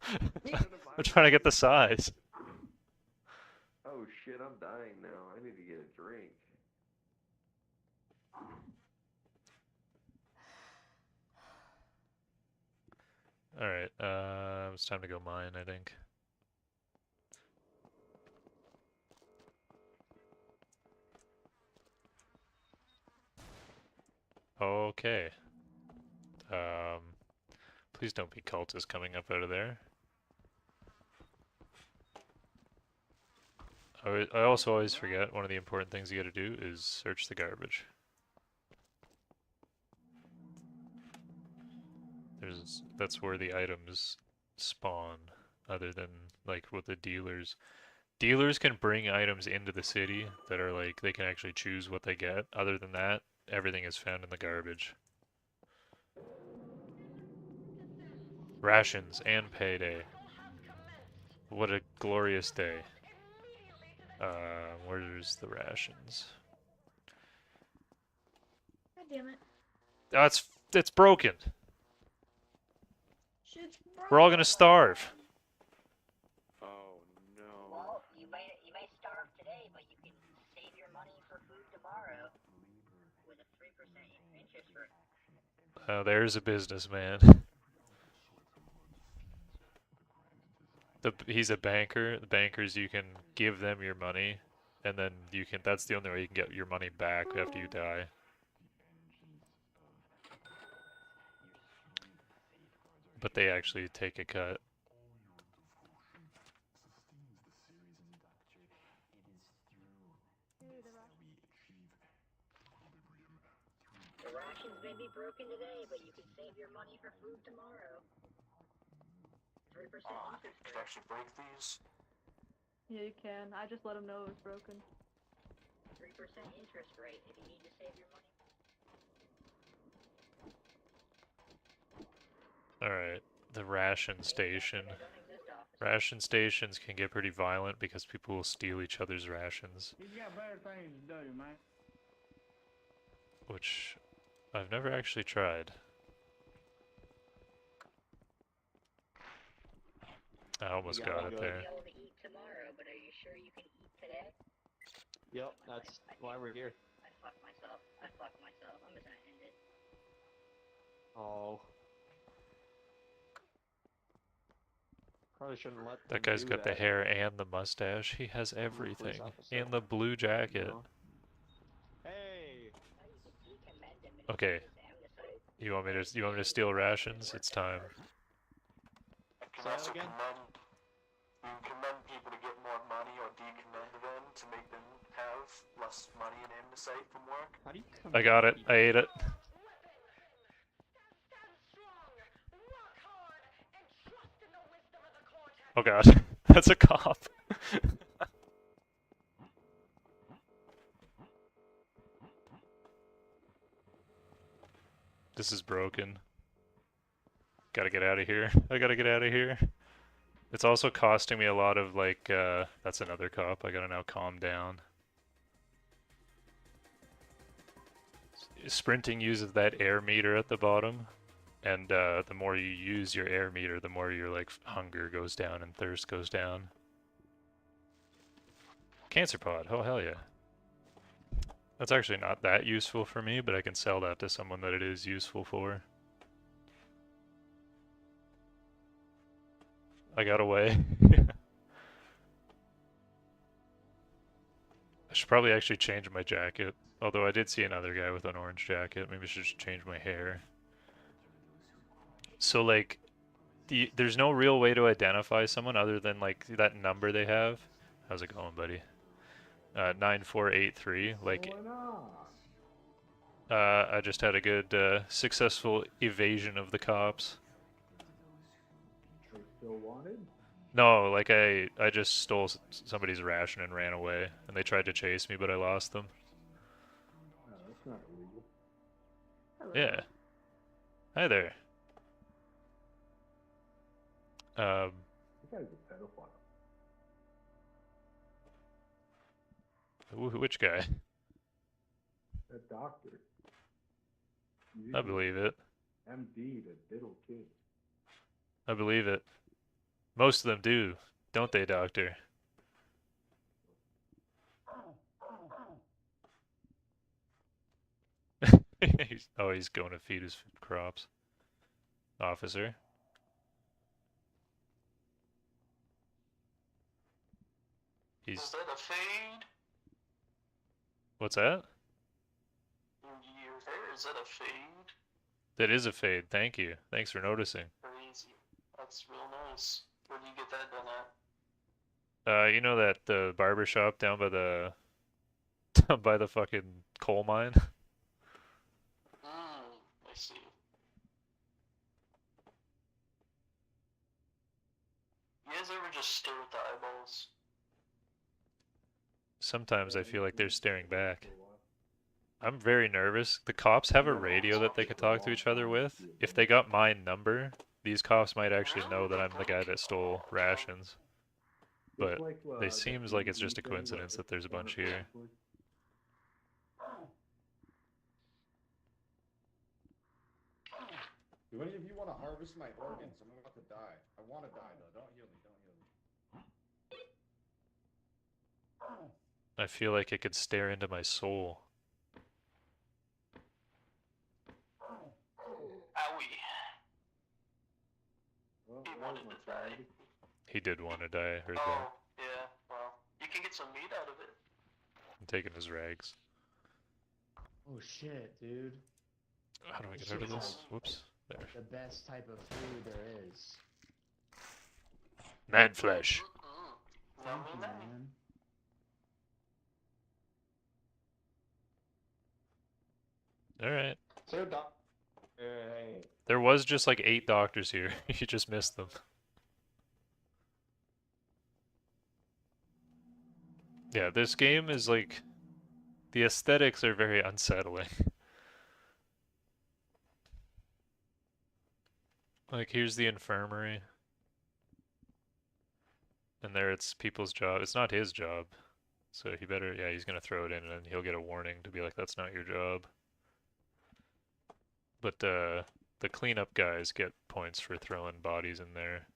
I'm trying to get the size. Oh shit, I'm dying now. I need to get a drink. Alright, it's time to go mine, I think. Okay. Please don't be cultists coming up out of there. I also always forget one of the important things you gotta do is search the garbage. That's where the items spawn, other than like with the dealers. Dealers can bring items into the city that are like, they can actually choose what they get. Other than that, everything is found in the garbage. Rations and payday. What a glorious day. Where's the rations? God damn it. Oh, it's broken. Shit's We're all gonna starve. Oh no. Well, you may starve today, but you can save your money for food tomorrow with a 3% interest rate. Oh, there's a businessman. He's a banker. The bankers, you can give them your money, and then that's the only way you can get your money back after you die. But they actually take a cut. The rations may be broken today, but you can save your money for food tomorrow. 3% interest Could rate. actually break these. Yeah, you can. I just let him know it was broken. 3% interest rate if you need to save your money. Alright, the ration station. Ration stations can get pretty violent because people will steal each other's rations. He's got better things to do, man. Which I've never actually tried. I almost got it there. You'll be able to eat tomorrow, but are you sure you can eat today? Yep, that's why we're here. I fucked myself. I'm just gonna end it. Oh. Probably shouldn't let That him guy's do got the that. hair and the mustache. He has everything. officer. And the blue jacket. No. Hey! You can decommend him and Okay. use his amnesite. You want me to steal rations? It's time. You can Say that also again? commend people to get more money or decommend them to make them have less money and andesite from work. How do you I got it. I ate it. Oh god, that's a cop. This is broken. Gotta get out of here. I gotta get out of here. It's also costing me a lot of, like, that's another cop. I gotta now calm down. Sprinting uses that air meter at the bottom, and the more you use your air meter, the more your, like, hunger goes down and thirst goes down. Cancer pod, oh hell yeah. That's actually not that useful for me, but I can sell that to someone that it is useful for. I got away. I should probably actually change my jacket. Although I did see another guy with an orange jacket. Maybe I should just change my hair. So, like, there's no real way to identify someone other than, like, that number they have. How's it going, buddy? 9483. Like, I just had a good, successful evasion of the cops. Still wanted? No, like, I just stole somebody's ration and ran away. And they tried to chase me, but I lost them. No, that's not illegal. Yeah. Hi there. That guy's a pedophile. Which guy? That doctor. I believe it. MD to diddle kids. I believe it. Most of them do, don't they, Doctor? He's going to feed his crops. Officer. Is that a fade? What's that? Your hair, is that a fade? That is a fade, thank you. Thanks for noticing. Crazy. That's real nice. Where do you get that done at? You know that the barber shop down by the by the fucking coal mine? I see. You guys ever just stare at the eyeballs? Sometimes I feel like they're staring back. I'm very nervous. The cops have a radio that they could talk to each other with. If they got my number, these cops might actually know that I'm the guy that stole rations. But it seems like it's just a coincidence that there's a bunch here. Do any of you want to harvest my organs? I'm about to die. I want to die though. Don't heal me. Don't heal me. I feel like it could stare into my soul. Owie. Well, He wanted to die. He did want to die, I heard that. Oh, yeah, well, you can get some meat out of it. I'm taking his rags. Oh shit, dude. How do I get out of this? Whoops. There. The best type of food there is. Man flesh. Thank you, man. Alright. So, hey. There was just like 8 doctors here. You just missed them. Yeah, this game is like... The aesthetics are very unsettling. Like, here's the infirmary. And there it's people's job. It's not his job. So he better... Yeah, he's gonna throw it in and he'll get a warning to be like, that's not your job. But the cleanup guys get points for throwing bodies in there.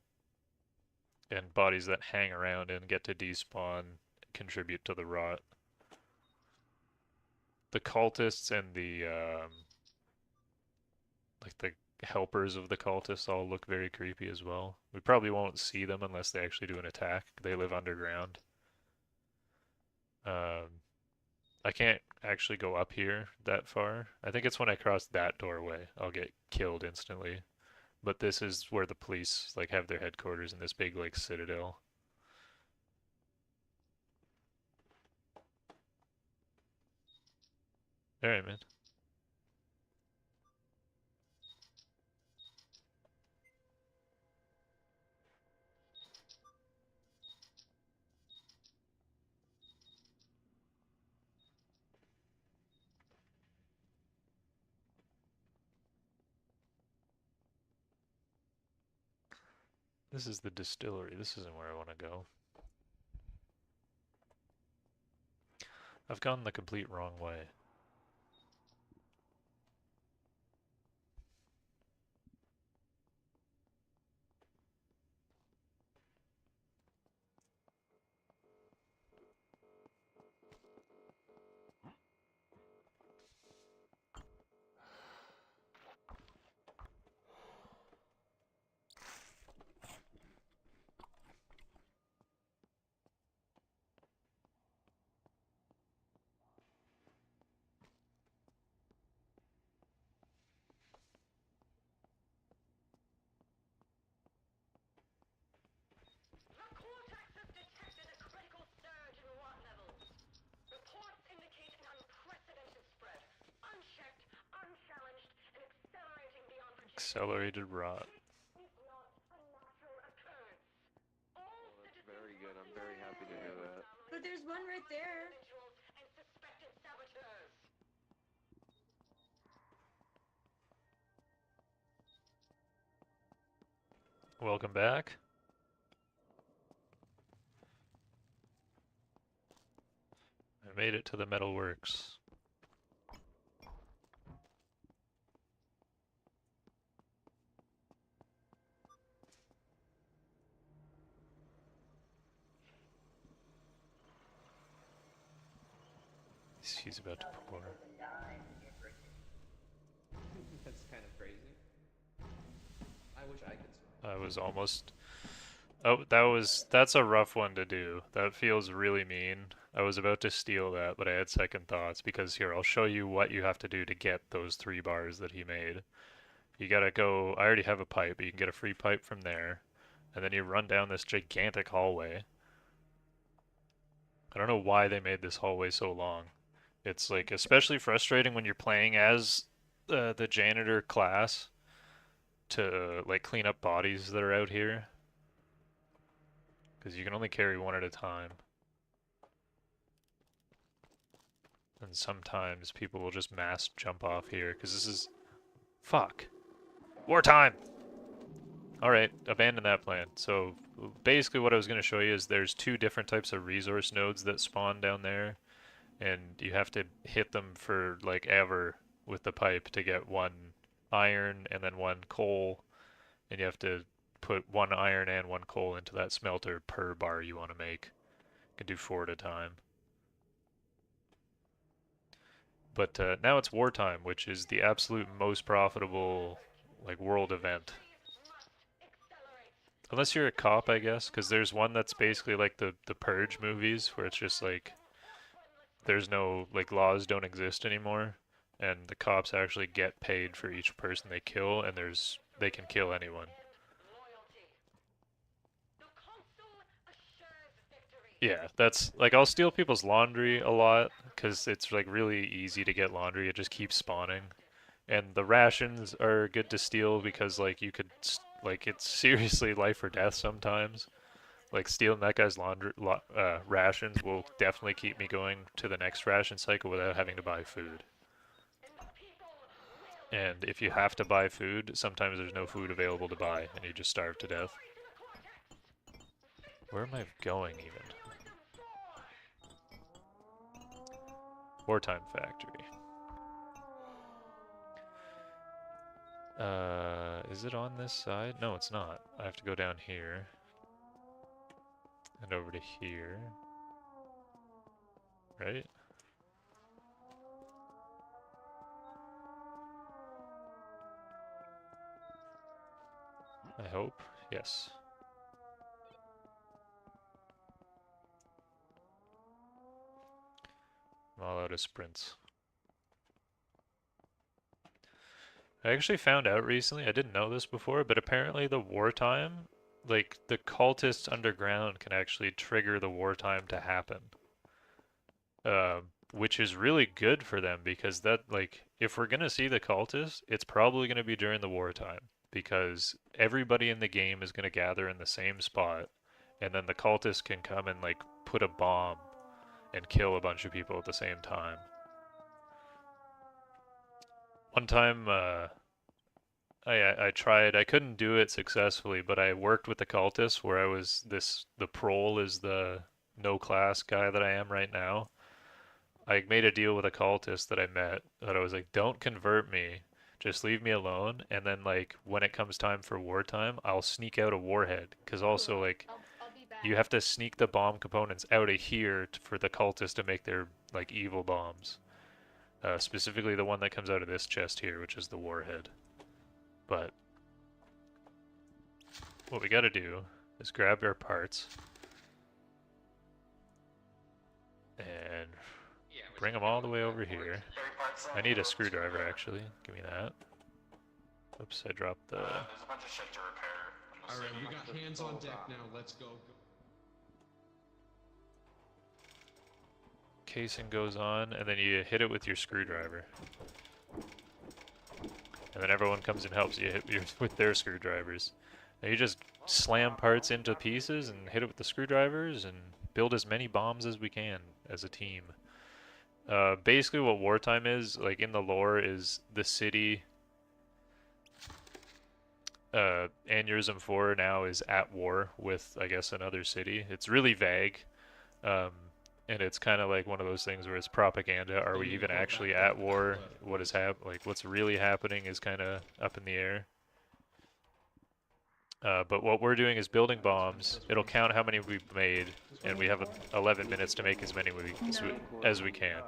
And bodies that hang around and get to despawn contribute to the rot. The cultists and the like the helpers of the cultists all look very creepy as well. We probably won't see them unless they actually do an attack. They live underground. I can't actually go up here that far. I think it's when I cross that doorway, I'll get killed instantly. But this is where the police like have their headquarters in this big like citadel. All right, man. This is the distillery. This isn't where I want to go. I've gone the complete wrong way. Accelerated rot. That's very good. I'm very happy to hear that. But there's one right there. Welcome back. I made it to the metalworks. He's about to pour. That's kind of crazy. I wish I could survive. I was almost... Oh, that's a rough one to do. That feels really mean. I was about to steal that, but I had second thoughts because here, I'll show you what you have to do to get those 3 bars that he made. You gotta go, I already have a pipe, but you can get a free pipe from there. And then you run down this gigantic hallway. I don't know why they made this hallway so long. It's like especially frustrating when you're playing as the janitor class to like clean up bodies that are out here. Because you can only carry one at a time. And sometimes people will just mass jump off here because this is... Fuck. Wartime! Alright, abandon that plan. So basically what I was going to show you is there's 2 different types of resource nodes that spawn down there. And you have to hit them for like ever with the pipe to get 1 iron and then 1 coal. And you have to put 1 iron and 1 coal into that smelter per bar you want to make. You can do 4 at a time. But now it's wartime, which is the absolute most profitable like world event. Unless you're a cop, I guess, because there's one that's basically like the Purge movies, where it's just like there's no like laws don't exist anymore, and the cops actually get paid for each person they kill, and they can kill anyone. Yeah, that's like I'll steal people's laundry a lot because it's like really easy to get laundry. It just keeps spawning. And the rations are good to steal because like you could like it's seriously life or death sometimes. Like stealing that guy's rations will definitely keep me going to the next ration cycle without having to buy food. And if you have to buy food, sometimes there's no food available to buy and you just starve to death. Where am I going even? Wartime factory. Is it on this side? No, it's not. I have to go down here. And over to here. Right? I hope. Yes. all out of sprints. I actually found out recently, I didn't know this before, but apparently the wartime, like the cultists underground can actually trigger the wartime to happen. Which is really good for them because that, like, if we're gonna see the cultists, it's probably gonna be during the wartime because everybody in the game is gonna gather in the same spot, and then the cultists can come and like put a bomb and kill a bunch of people at the same time. One time, I tried. I couldn't do it successfully, but I worked with the cultists where I was the prole is the no class guy that I am right now. I made a deal with a cultist that I met that I was like, don't convert me, just leave me alone. And then like when it comes time for wartime, I'll sneak out a warhead because also like I'll be back. you have to sneak the bomb components out of here for the cultists to make their like evil bombs. Specifically the one that comes out of this chest here, which is the warhead. But what we gotta do is grab our parts and bring them all the way over here. I need a screwdriver actually. Give me that. Oops, I dropped the... There's a bunch of shit to repair. Alright, we got hands on deck now. Let's go. Casing goes on, and then you hit it with your screwdriver. And then everyone comes and helps you hit with their screwdrivers. Now you just slam parts into pieces and hit it with the screwdrivers and build as many bombs as we can as a team. Basically what wartime is, like in the lore, is the city... Aneurism 4 now is at war with, I guess, another city. It's really vague. And it's kind of like one of those things where it's propaganda. Are we even actually at war? What is like what's really happening is kind of up in the air. But what we're doing is building bombs. It'll count how many we've made, and we have 11 minutes to make as many as we can.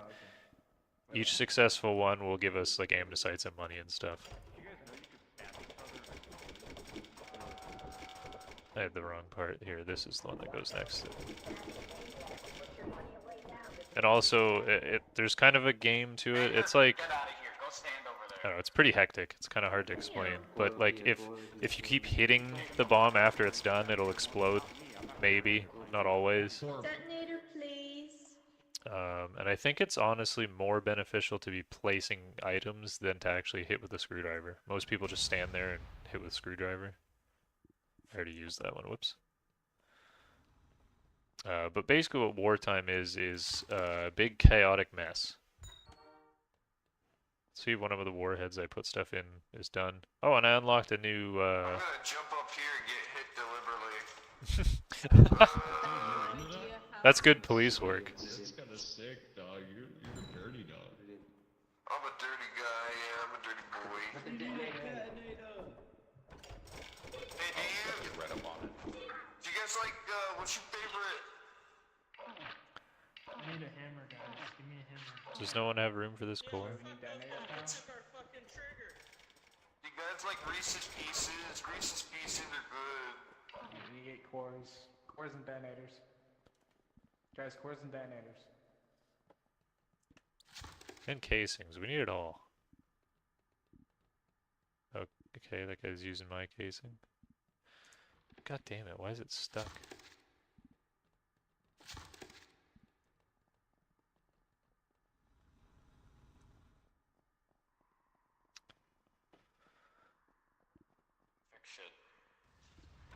Each successful one will give us like amnesites and money and stuff. I had the wrong part here. This is the one that goes next. And also, there's kind of a game to it. It's like, I don't know, it's pretty hectic. It's kind of hard to explain. But like, if you keep hitting the bomb after it's done, it'll explode. Maybe, not always. Detonator, please. And I think it's honestly more beneficial to be placing items than to actually hit with a screwdriver. Most people just stand there and hit with a screwdriver. I already used that one, whoops. But basically what wartime is a big chaotic mess. See, one of the warheads I put stuff in is done. Oh, and I unlocked a new... I'm gonna jump up here and get hit deliberately. That's good police work. That's kind of sick, dog. You're a dirty dog. I'm a dirty guy, yeah, I'm a dirty boy. Hey, Get read up on it. do you guys like, what's your favorite? I need a hammer, guys. Give me a hammer. Does no one have room for this core? Do you guys like Reese's Pieces? Reese's Pieces are good. You get cores. Cores and detonators. Guys, cores and detonators. And casings. We need it all. Okay, that guy's using my casing. God damn it, why is it stuck? Shit.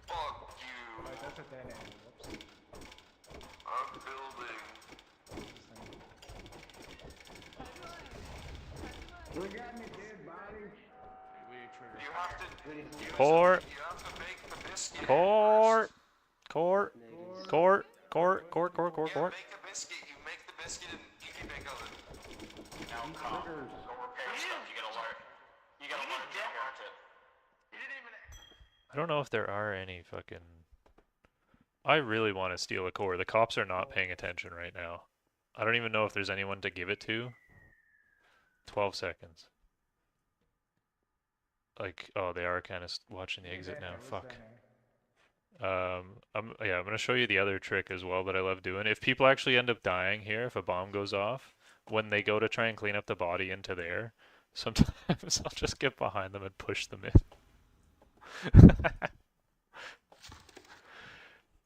Fuck you. Right, that's a detonator. Whoops. I'm building. Look at me, dead body. You have to... Core! You have to make the biscuit. Core! Core! Core! Core! Core! Core! Core! Yeah, Core! make a biscuit. You make the biscuit in easy bake oven. Now come. Go repair stuff. You gotta learn. You gotta learn to repair it. You didn't even... I don't know if there are any fucking... I really want to steal a core. The cops are not paying attention right now. I don't even know if there's anyone to give it to. 12 secones. Like, oh, they are kind of watching the exit now. Fuck. I'm gonna show you the other trick as well that I love doing. If people actually end up dying here, if a bomb goes off, when they go to try and clean up the body into there, sometimes I'll just get behind them and push them in.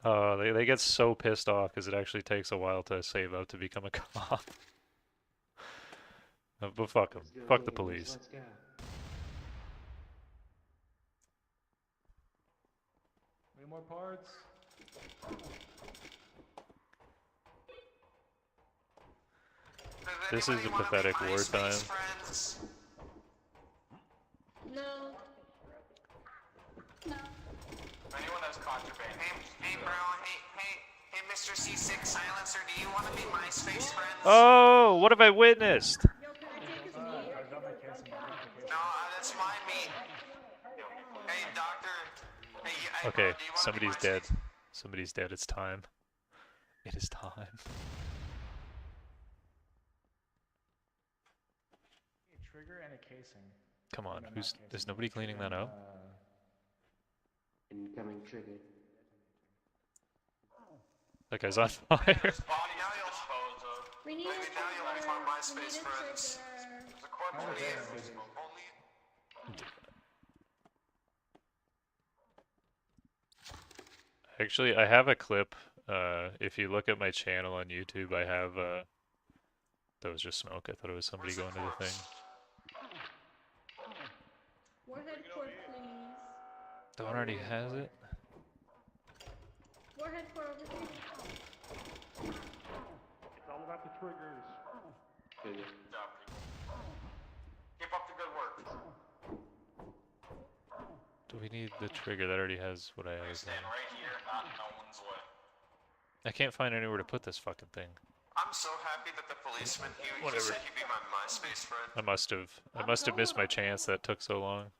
Oh, they get so pissed off because it actually takes a while to save up to become a cop. But fuck them. Fuck the police. Let's go. Any more parts? This is a pathetic wartime. No. No. Anyone has contraband. Hey, bro. Hey, Mr. C6 Silencer, do you want to be MySpace friends? Oh, what have I witnessed? Yo, can I take his meat? No, that's my meat. Hey, doctor. Hey, Okay, bro, do you want somebody's to be dead. MySpace? Somebody's dead. It's time. It is time. A trigger and a casing. Come on, No, not who's? casing, Is nobody cleaning that up? Incoming trigger. That guy's on fire. Body now you'll dispose of. We need Maybe a now you'll trigger. become We MySpace need a friends. trigger. There's a corpse Oh, in the yeah. air. Only Actually, I have a clip. If you look at my channel on YouTube, I have. That was just smoke. I thought it was somebody going to the thing. Warhead core, please. The one already has it. Warhead core over here. It's all about the triggers. good job, people. Keep up the good work. Do we need the trigger? That already has what I have. Stand right here, not in no one's way. I can't find anywhere to put this fucking thing. I'm so happy that the policeman, he Whatever. said he'd be my MySpace friend. I must have missed my chance. That took so long.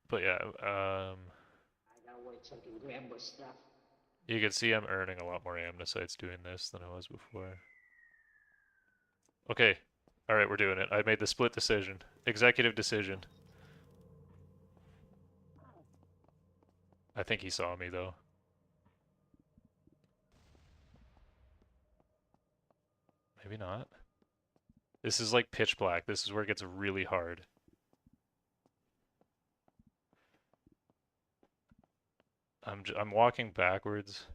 But yeah, I gotta wait so I can grab my stuff. you can see I'm earning a lot more amnesites doing this than I was before. Okay, alright, we're doing it. I made the split decision. Executive decision. I think he saw me though. Maybe not. This is like pitch black. This is where it gets really hard. I'm walking backwards.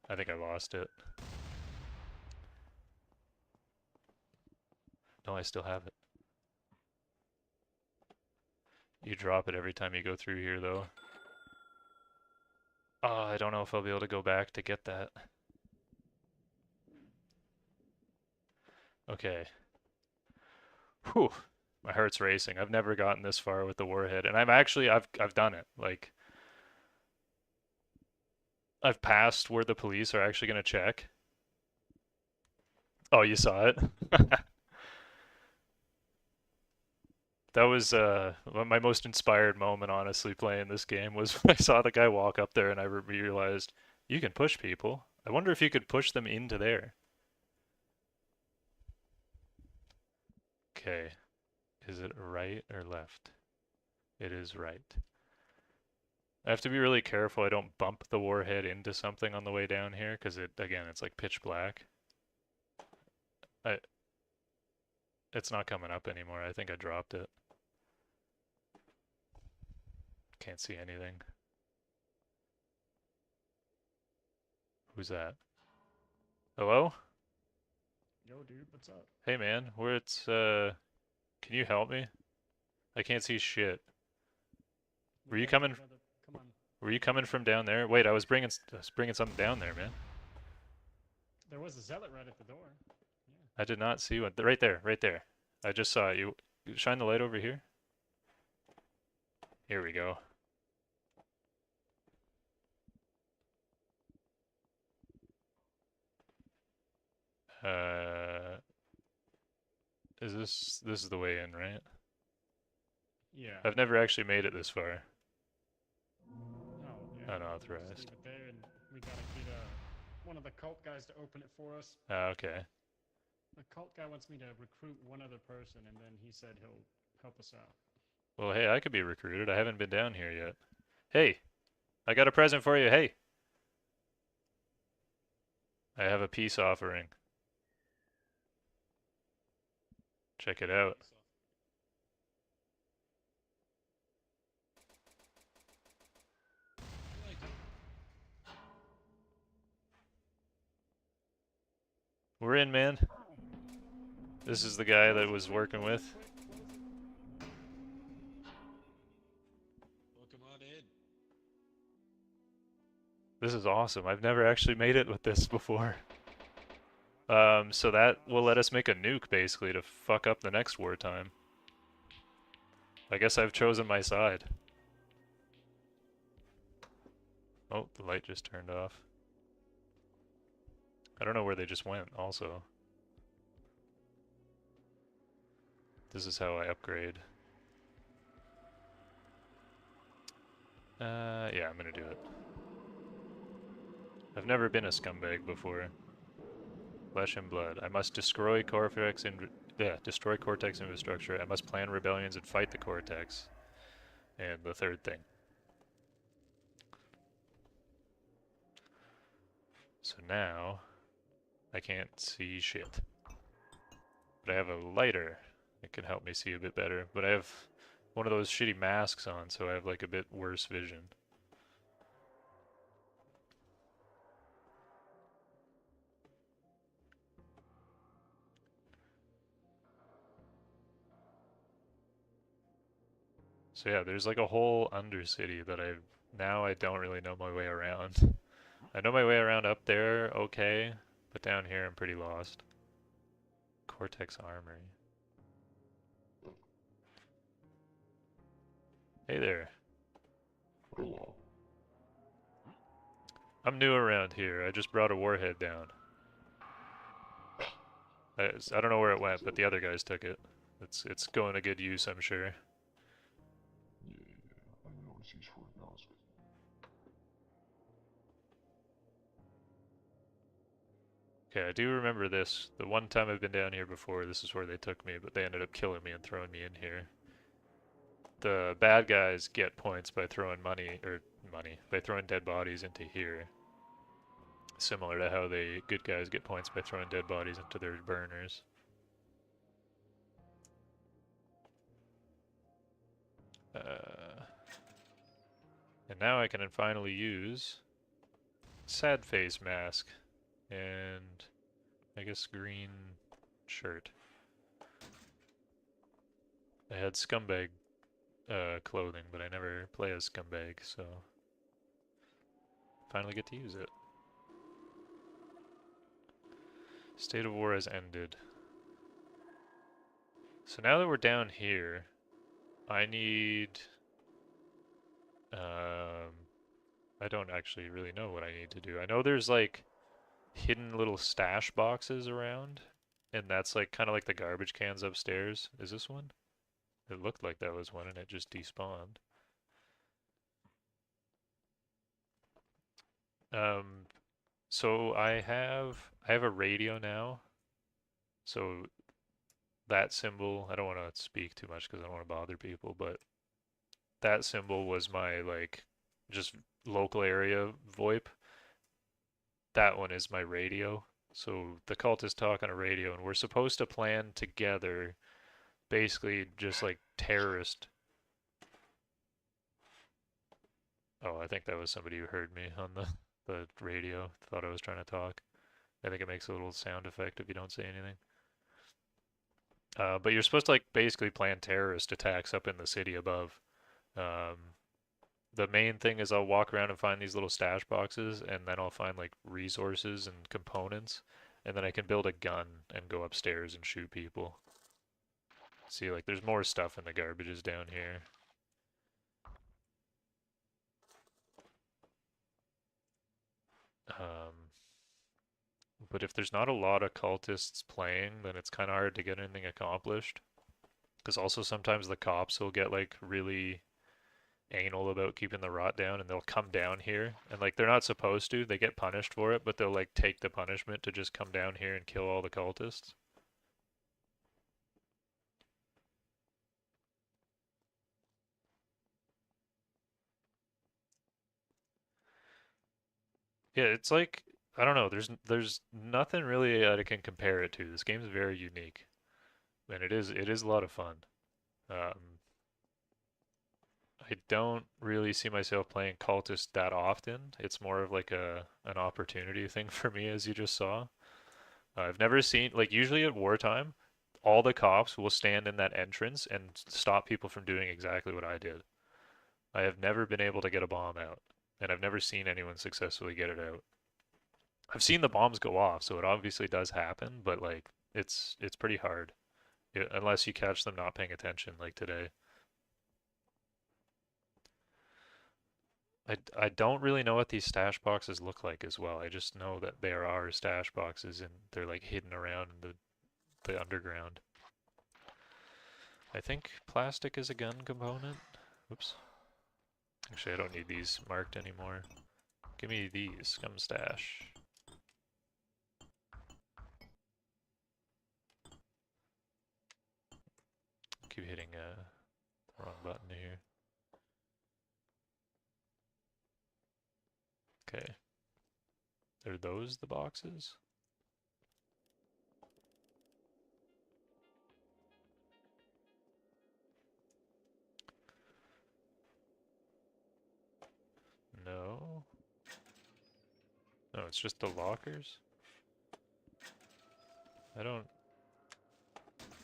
I think I lost it. No, I still have it. You drop it every time you go through here though. Oh, I don't know if I'll be able to go back to get that. Okay. Whew. My heart's racing. I've never gotten this far with the warhead, and I've done it. Like I've passed where the police are actually gonna check. Oh, you saw it? That was my most inspired moment, honestly, playing this game was when I saw the guy walk up there and I realized you can push people. I wonder if you could push them into there. Okay. Is it right or left? It is right. I have to be really careful I don't bump the warhead into something on the way down here, because again, it's like pitch black. It's not coming up anymore. I think I dropped it. Can't see anything. Who's that? Hello? Yo, dude, what's up? Hey man, can you help me? I can't see shit. Were you coming? Come on. Were you coming from down there? Wait, I was bringing something down there, man. There was a zealot right at the door. I did not see one. Right there, right there. I just saw it. You shine the light over here. Here we go. This is the way in, right? Yeah. I've never actually made it this far. Oh, yeah. Unauthorized. Just leave it there, and we gotta get one of the cult guys to open it for us. Okay. The cult guy wants me to recruit one other person, and then he said he'll help us out. Well, hey, I could be recruited. I haven't been down here yet. Hey, I got a present for you. Hey. I have a peace offering. Check it out. We're in, man. This is the guy that was working with. This is awesome. I've never actually made it with this before. So that will let us make a nuke, basically, to fuck up the next wartime. I guess I've chosen my side. Oh, the light just turned off. I don't know where they just went, also. This is how I upgrade. Yeah, I'm gonna do it. I've never been a scumbag before. Flesh and blood. I must destroy Cortex infrastructure. I must plan rebellions and fight the Cortex. And the third thing. So now, I can't see shit. But I have a lighter. It can help me see a bit better. But I have one of those shitty masks on, so I have like a bit worse vision. So yeah, there's like a whole undercity that I don't really know my way around. I know my way around up there, okay, but down here I'm pretty lost. Cortex Armory. Hey there. Hello. I'm new around here. I just brought a warhead down. I don't know where it went, but the other guys took it. It's going to good use, I'm sure. Yeah, I know it's used for guys. Okay, I do remember this. The one time I've been down here before, this is where they took me, but they ended up killing me and throwing me in here. The bad guys get points by throwing by throwing dead bodies into here. Similar to how the good guys get points by throwing dead bodies into their burners. And now I can finally use sad face mask and I guess green shirt. I had scumbag clothing, but I never play as scumbag, so finally get to use it. State of war has ended. So now that we're down here, I need I don't actually really know what I need to do. I know there's like hidden little stash boxes around, and that's like kind of like the garbage cans upstairs. Is this one? It looked like that was one and it just despawned. So I have a radio now. So that symbol, I don't want to speak too much because I don't want to bother people, but that symbol was my like just local area VoIP. That one is my radio. So the cultists talk on a radio, and we're supposed to plan together, basically just like terrorist. Oh, I think that was somebody who heard me on the radio. Thought I was trying to talk. I think it makes a little sound effect if you don't say anything. But you're supposed to like basically plan terrorist attacks up in the city above. The main thing is I'll walk around and find these little stash boxes, and then I'll find like resources and components, and then I can build a gun and go upstairs and shoot people. See, like there's more stuff in the garbages down here. But if there's not a lot of cultists playing, then it's kind of hard to get anything accomplished. Because also sometimes the cops will get like really anal about keeping the rot down, and they'll come down here, and like they're not supposed to, they get punished for it, but they'll like take the punishment to just come down here and kill all the cultists. Yeah, it's like I don't know. There's nothing really I can compare it to. This game's very unique, and it is a lot of fun. Um, I don't really see myself playing Cultist that often. It's more of like an opportunity thing for me, as you just saw. I've never seen like usually at wartime, all the cops will stand in that entrance and stop people from doing exactly what I did. I have never been able to get a bomb out, and I've never seen anyone successfully get it out. I've seen the bombs go off, so it obviously does happen, but like it's pretty hard unless you catch them not paying attention like today. I don't really know what these stash boxes look like as well. I just know that there are stash boxes and they're like hidden around the underground. I think plastic is a gun component. Oops. Actually, I don't need these marked anymore. Give me these, scum stash. Keep hitting the wrong button here. Okay. Are those the boxes? No. No, it's just the lockers? I don't...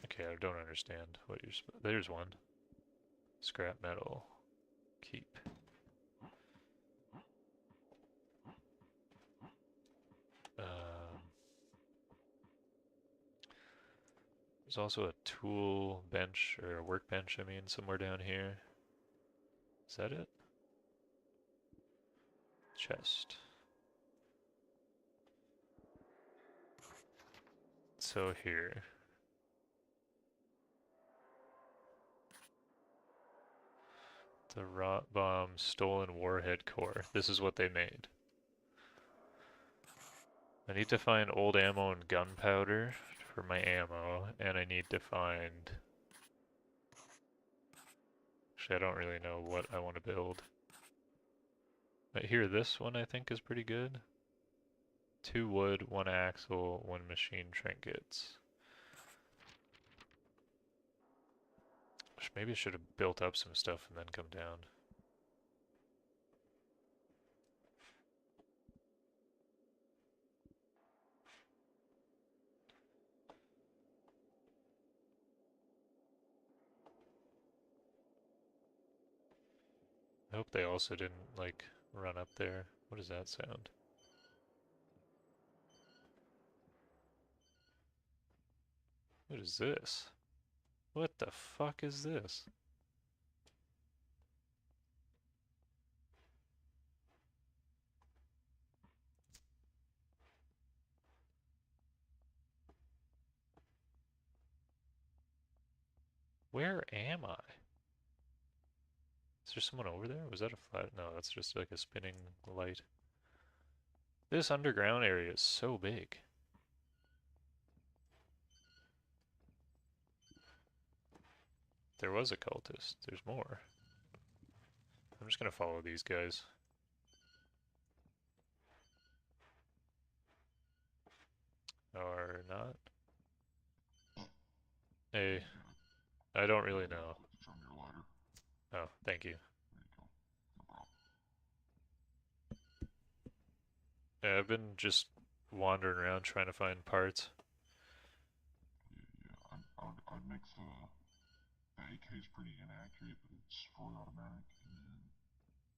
Okay, I don't understand what you're... There's one. Scrap metal. Keep. There's also a tool bench, or a workbench, I mean, somewhere down here. Is that it? Chest. So here. The Rot Bomb Stolen Warhead Core. This is what they made. I need to find old ammo and gunpowder for my ammo, and I need to find... Actually, I don't really know what I want to build. But here, this one I think is pretty good. 2 wood, 1 axle, 1 machine trinkets. Maybe I should have built up some stuff and then come down. I hope they also didn't, like, run up there. What does that sound? What is this? What the fuck is this? Where am I? Is there someone over there? Was that a flat? No, that's just like a spinning light. This underground area is so big. There was a cultist. There's more. I'm just gonna follow these guys. Or not. Hey, I don't really know. Oh, thank you. Yeah, I've been just wandering around trying to find parts. Yeah, I'd make the AK is pretty inaccurate, but it's fully automatic, and then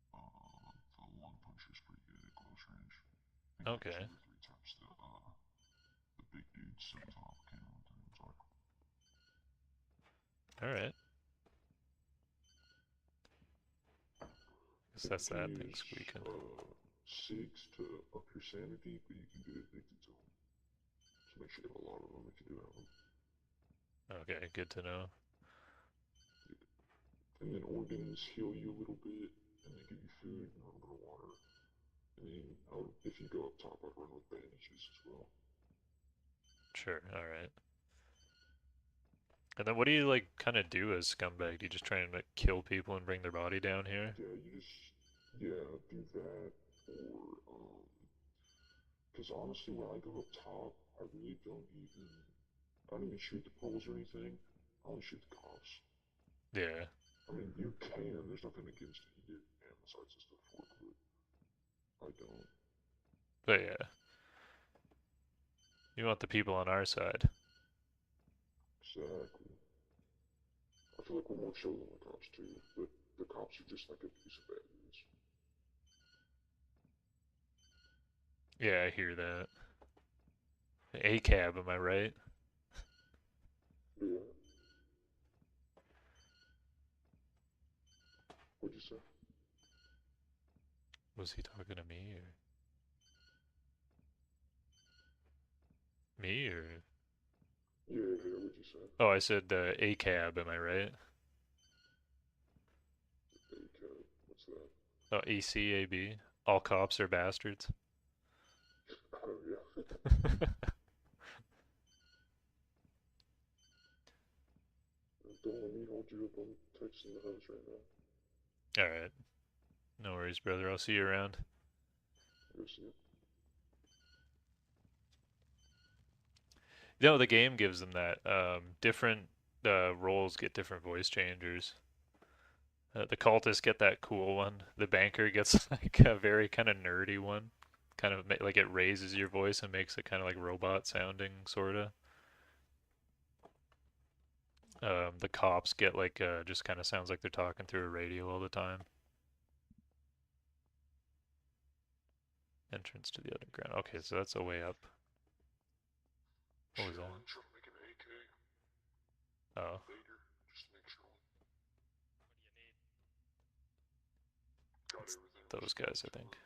the one puncher is pretty good at close range. Okay. 2 or 3 times the big dude's top cannon times are. Alright. Guess that's that thing squeaking. 6 to up your sanity, but you can do addicted to them. So make sure you have a lot of them if you do have them. Okay, good to know. And then organs heal you a little bit, and they give you food and a little bit of water. And then if you go up top, I'd run with bandages as well. Sure, alright. And then what do you, like, kind of do as Scumbag? Do you just try and, like, kill people and bring their body down here? Yeah, you just, do that, or, Because honestly, when I go up top, I really don't even shoot the poles or anything. I only shoot the cops. Yeah. I mean, you can. There's nothing against it. You get ammo sights and stuff for it, but I don't. But yeah. You want the people on our side. Exactly. I feel like we're more chill than the cops too, but the cops are just like abusive bad news. Yeah, I hear that. A cab, am I right? Yeah. What'd you say? Was he talking to me or me or? Yeah, what'd you say? Oh, I said A cab. Am I right? A-cab, what's that? Oh, ACAB. All cops are bastards. Oh, yeah. Don't let me hold you up. I'm texting the host right now. Alright. No worries, brother. I'll see you around. Go see it. You know, the game gives them that. Different roles get different voice changers. The cultists get that cool one. The banker gets like a very kind of nerdy one. Kind of like it raises your voice and makes it kind of like robot sounding, sorta. The cops get like just kind of sounds like they're talking through a radio all the time. Entrance to the underground. Okay, so that's a way up. What was that? Oh. It's those guys, I think.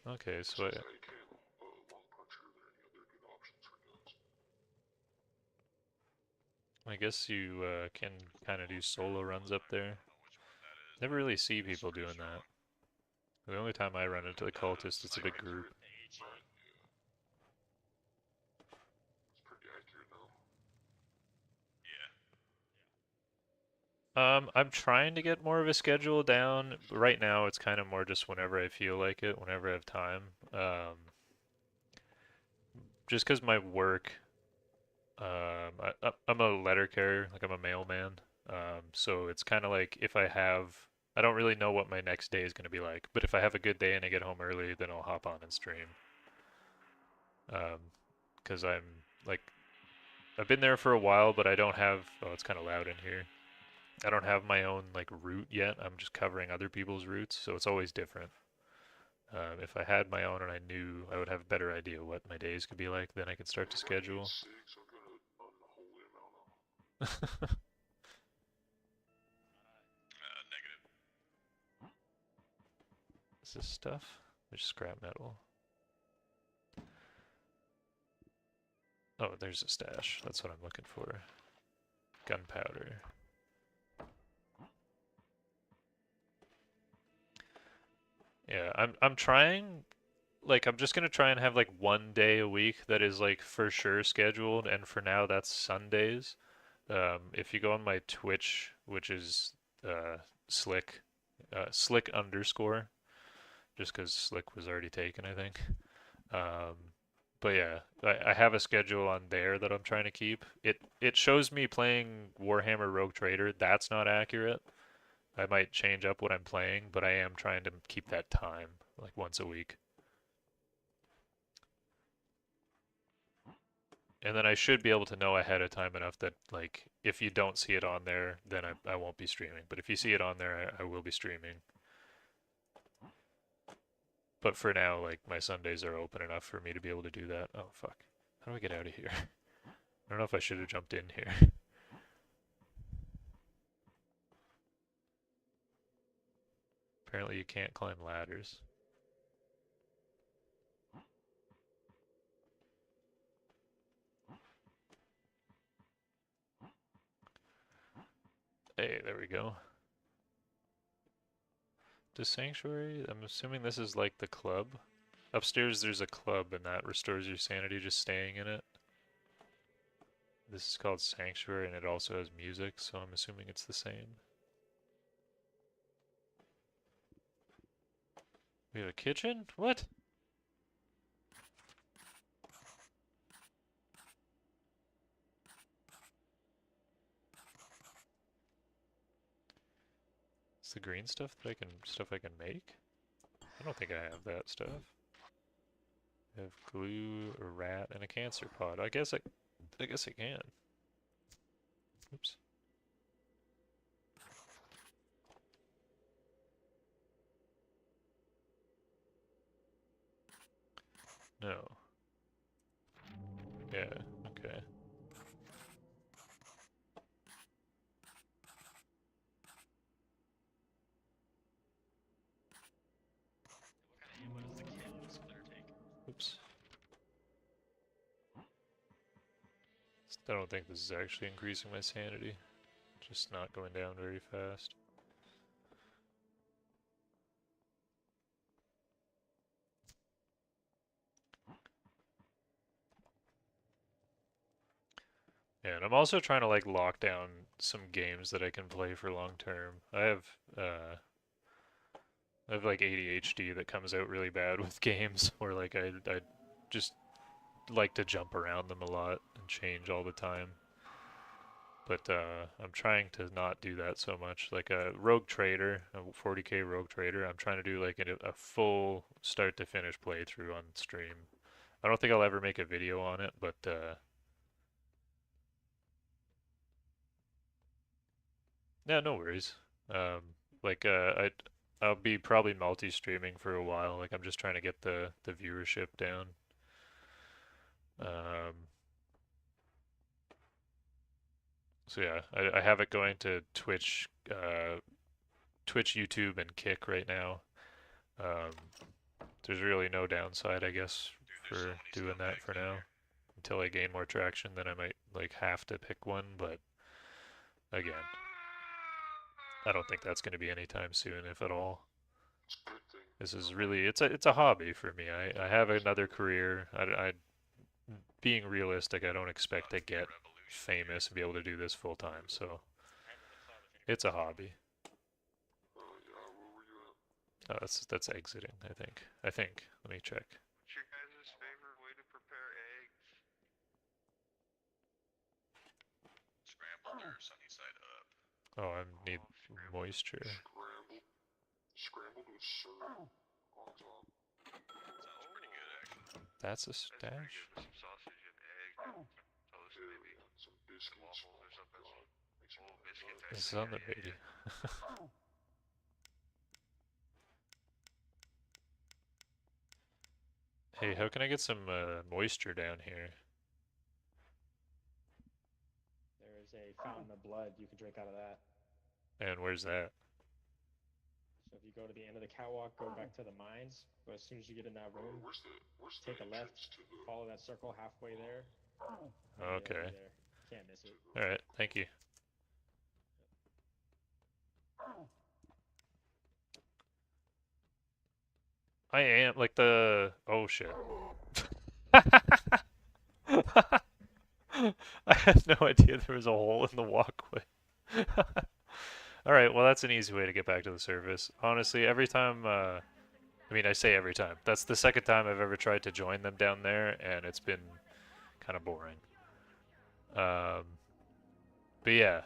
Okay, so I guess you can kind of do solo runs up there. Never really see people doing that. The only time I run into the cultists, it's a big group. I'm trying to get more of a schedule down. Right now, it's kind of more just whenever I feel like it, whenever I have time. Just because my work, I'm a letter carrier, like I'm a mailman. So it's kind of like if I don't really know what my next day is going to be like, but if I have a good day and I get home early, then I'll hop on and stream. Because I'm like, I've been there for a while, but I don't have, oh, it's kind of loud in here. I don't have my own like route yet. I'm just covering other people's routes, so it's always different. If I had my own and I knew, I would have a better idea what my days could be like, then I could start to schedule. Is this stuff? There's scrap metal. Oh, there's a stash. That's what I'm looking for. Gunpowder. Yeah, I'm trying, like I'm just gonna try and have like one day a week that is like for sure scheduled, and for now that's Sundays. If you go on my Twitch, which is slick, slick underscore, just because slick was already taken, I think. But yeah, I have a schedule on there that I'm trying to keep. It shows me playing Warhammer Rogue Trader. That's not accurate. I might change up what I'm playing, but I am trying to keep that time, like once a week. And then I should be able to know ahead of time enough that, like, if you don't see it on there, then I won't be streaming. But if you see it on there, I will be streaming. But for now, like, my Sundays are open enough for me to be able to do that. Oh, fuck. How do I get out of here? I don't know if I should have jumped in here. Apparently you can't climb ladders. Hey, there we go. The Sanctuary? I'm assuming this is like the club. Upstairs there's a club and that restores your sanity just staying in it. This is called Sanctuary and it also has music, so I'm assuming it's the same. We have a kitchen? What? It's the green stuff that I can make? I don't think I have that stuff. I have glue, a rat, and a cancer pod. I guess I can. Oops. No. Yeah, okay. Oops. I don't think this is actually increasing my sanity. Just not going down very fast. Yeah, and I'm also trying to like lock down some games that I can play for long term. I have like ADHD that comes out really bad with games where like I just like to jump around them a lot and change all the time. But I'm trying to not do that so much. Like a Rogue Trader, a 40k Rogue Trader, I'm trying to do like a full start to finish playthrough on stream. I don't think I'll ever make a video on it, but yeah, no worries. Like I'll be probably multi-streaming for a while. Like I'm just trying to get the viewership down. So yeah, I have it going to Twitch, YouTube, and Kick right now. There's really no downside, I guess, for doing that for now. Until I gain more traction, then I might like have to pick one. But again, I don't think that's going to be anytime soon, if at all. This is really it's a hobby for me. I have another career. I being realistic, I don't expect to get famous and be able to do this full time. So it's a hobby. Oh, that's exiting, I think. Let me check. What's your guys' favorite way to prepare eggs? Scrambled or sunny side up? Oh, I need moisture. Scrambled with syrup on top. Sounds pretty good, actually. That's a stash? Some sausage and egg toast, maybe. Some biscuits. Waffles or something. Oh, biscuits. This is on the video. Hey, how can I get some moisture down here? There is a fountain of blood. You can drink out of that. And where's that? So if you go to the end of the catwalk, go back to the mines. But as soon as you get in that room, take a left, follow that circle halfway there. Okay. There. Can't miss it. Alright, thank you. I am, like the... Oh shit. I had no idea there was a hole in the walkway. Alright, well that's an easy way to get back to the surface. Honestly, every time, I mean I say every time, that's the second time I've ever tried to join them down there, and it's been kind of boring. But yeah,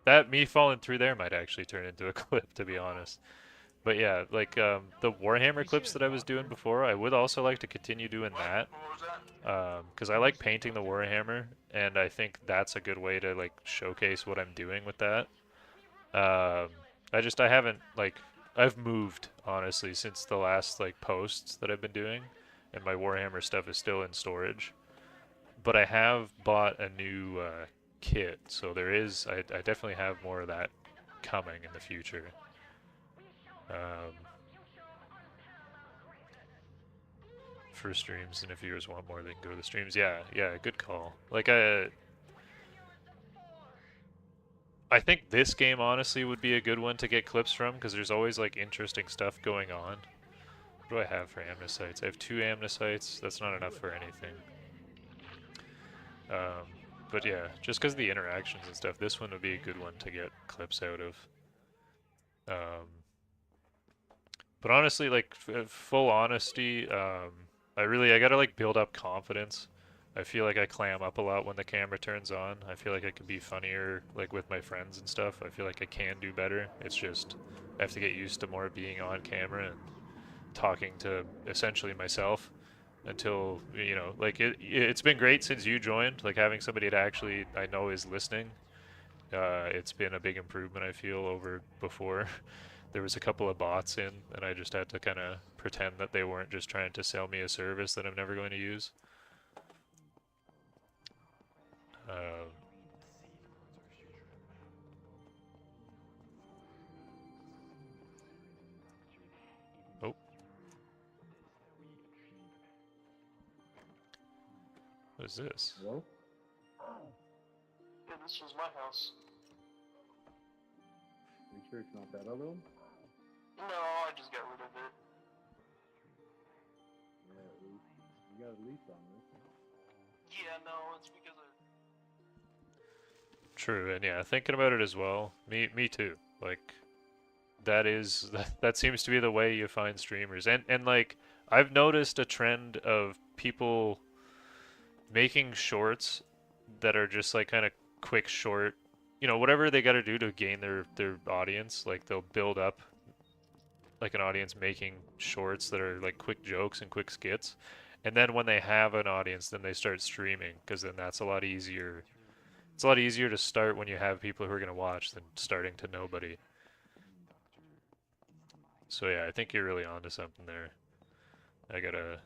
that me falling through there might actually turn into a clip, to be honest. But yeah, like the Warhammer clips that I was doing before, I would also like to continue doing that. Because I like painting the Warhammer, and I think that's a good way to like showcase what I'm doing with that. I haven't like I've moved honestly since the last like posts that I've been doing, and my Warhammer stuff is still in storage. But I have bought a new kit, so there is I definitely have more of that coming in the future. For streams, and if viewers want more, they can go to the streams. Yeah, good call. Like I think this game honestly would be a good one to get clips from because there's always like interesting stuff going on. What do I have for amnesites? I have 2 amnesites. That's not enough for anything. But yeah, just because of the interactions and stuff, this one would be a good one to get clips out of. But honestly, like full honesty, I gotta like build up confidence. I feel like I clam up a lot when the camera turns on. I feel like I could be funnier like with my friends and stuff. I feel like I can do better. It's just I have to get used to more being on camera and talking to essentially myself until like it's been great since you joined, like having somebody that actually I know is listening. It's been a big improvement, I feel, over before. There was a couple of bots in and I just had to kind of pretend that they weren't just trying to sell me a service that I'm never going to use. Oh, what is this? Hello? Yeah, this was my house. Are you sure it's not that other one? No, I just got rid of it. Yeah, at least. You got a lease on this. Yeah, no, it's because of... True, and yeah, thinking about it as well. Me too. Like that seems to be the way you find streamers. And like I've noticed a trend of people making shorts that are just like kind of quick short, whatever they got to do to gain their audience, like they'll build up like an audience making shorts that are like quick jokes and quick skits. And then when they have an audience, then they start streaming because then that's a lot easier. It's a lot easier to start when you have people who are going to watch than starting to nobody. So yeah, I think you're really onto something there. I gotta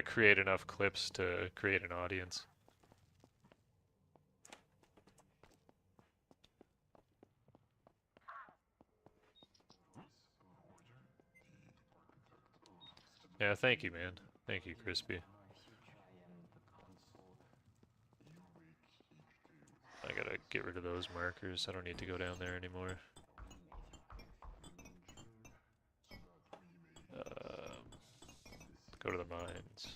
create enough clips to create an audience. Yeah, thank you, man. Thank you, Crispy. I gotta get rid of those markers. I don't need to go down there anymore. Go to the mines.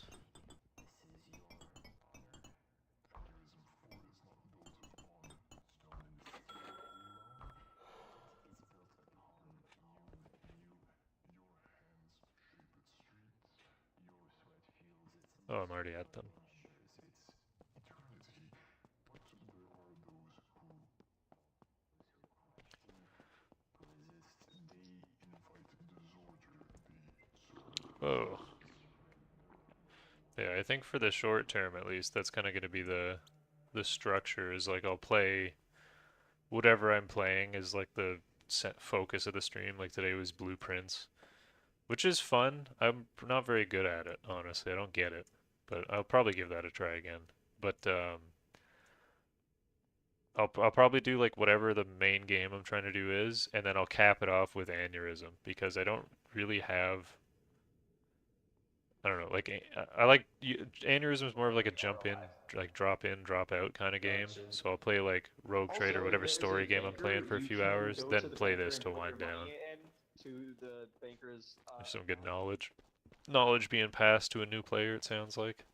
Oh, I'm already at them. Oh. Yeah, I think for the short term at least, that's kind of going to be the structure is like I'll play whatever I'm playing is like the set focus of the stream. Like today was blueprints, which is fun. I'm not very good at it, honestly. I don't get it, but I'll probably give that a try again. But I'll probably do like whatever the main game I'm trying to do is, and then I'll cap it off with Aneurism because I don't really have. I don't know, like I like Aneurysm is more of like a jump in, like drop in, drop out kind of game. Gotcha. So I'll play like Rogue Trade or Also, whatever there's story a game I'm banker. playing for a You few can hours, go then to the play banker this and to put wind your down. money in to the banker's. There's some good knowledge. Knowledge being passed to a new player, it sounds like.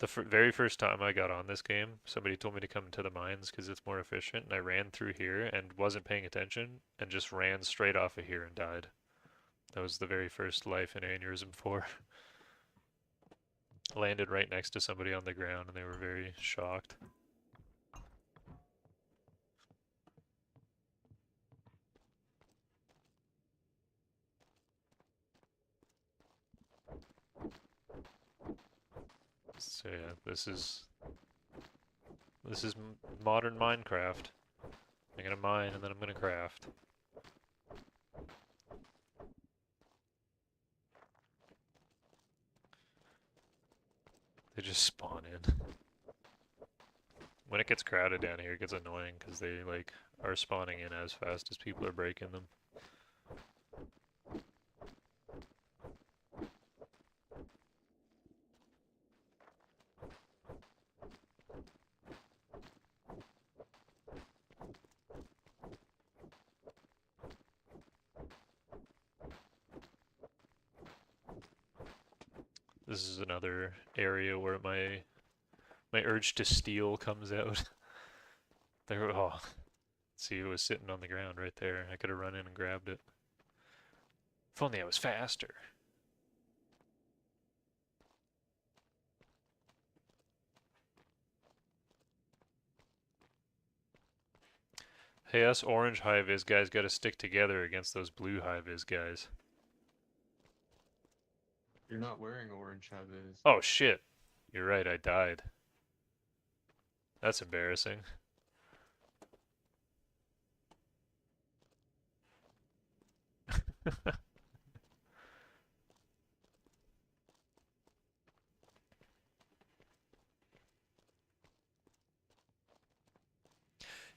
The very first time I got on this game, somebody told me to come to the mines because it's more efficient, and I ran through here and wasn't paying attention and just ran straight off of here and died. That was the very first life in Aneurism 4. Landed right next to somebody on the ground and they were very shocked. So yeah, this is modern Minecraft. I'm gonna mine and then I'm gonna craft. They just spawn in. When it gets crowded down here, it gets annoying because they like are spawning in as fast as people are breaking them. This is another area where my urge to steal comes out. There, oh, see, it was sitting on the ground right there. I could have run in and grabbed it. If only I was faster. Hey, us orange high-vis guys got to stick together against those blue high-vis guys. You're not wearing orange high-vis. Oh shit. You're right, I died. That's embarrassing.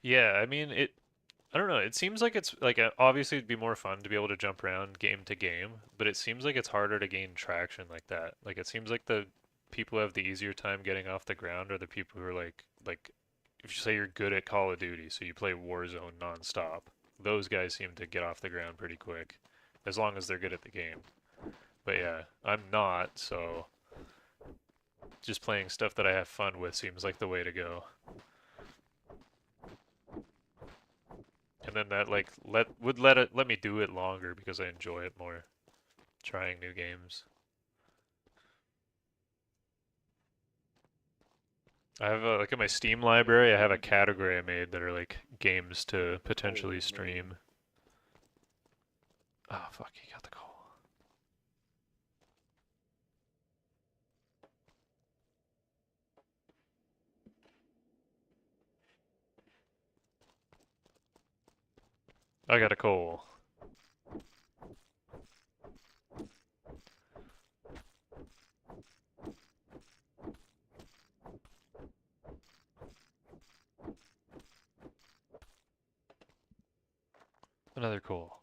Yeah, I mean, I don't know. It seems like it's like obviously it'd be more fun to be able to jump around game to game, but it seems like it's harder to gain traction like that. Like it seems like the people who have the easier time getting off the ground are the people who are like if you say you're good at Call of Duty, so you play Warzone nonstop. Those guys seem to get off the ground pretty quick, as long as they're good at the game. But yeah, I'm not, so just playing stuff that I have fun with seems like the way to go. And then that like let me do it longer because I enjoy it more, trying new games. I have like in my Steam library, I have a category I made that are like games to potentially stream. Oh fuck, he got the call. I got a call. Another call.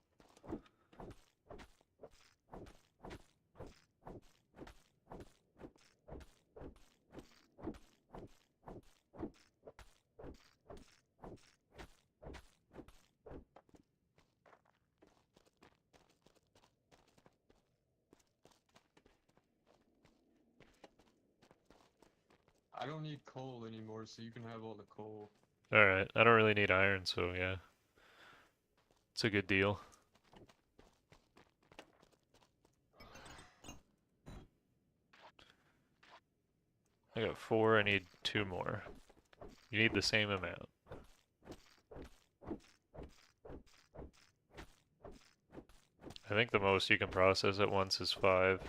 I don't need coal anymore, so you can have all the coal. Alright, I don't really need iron, so yeah. It's a good deal. I got 4, I need 2 more. You need the same amount. I think the most you can process at once is 5.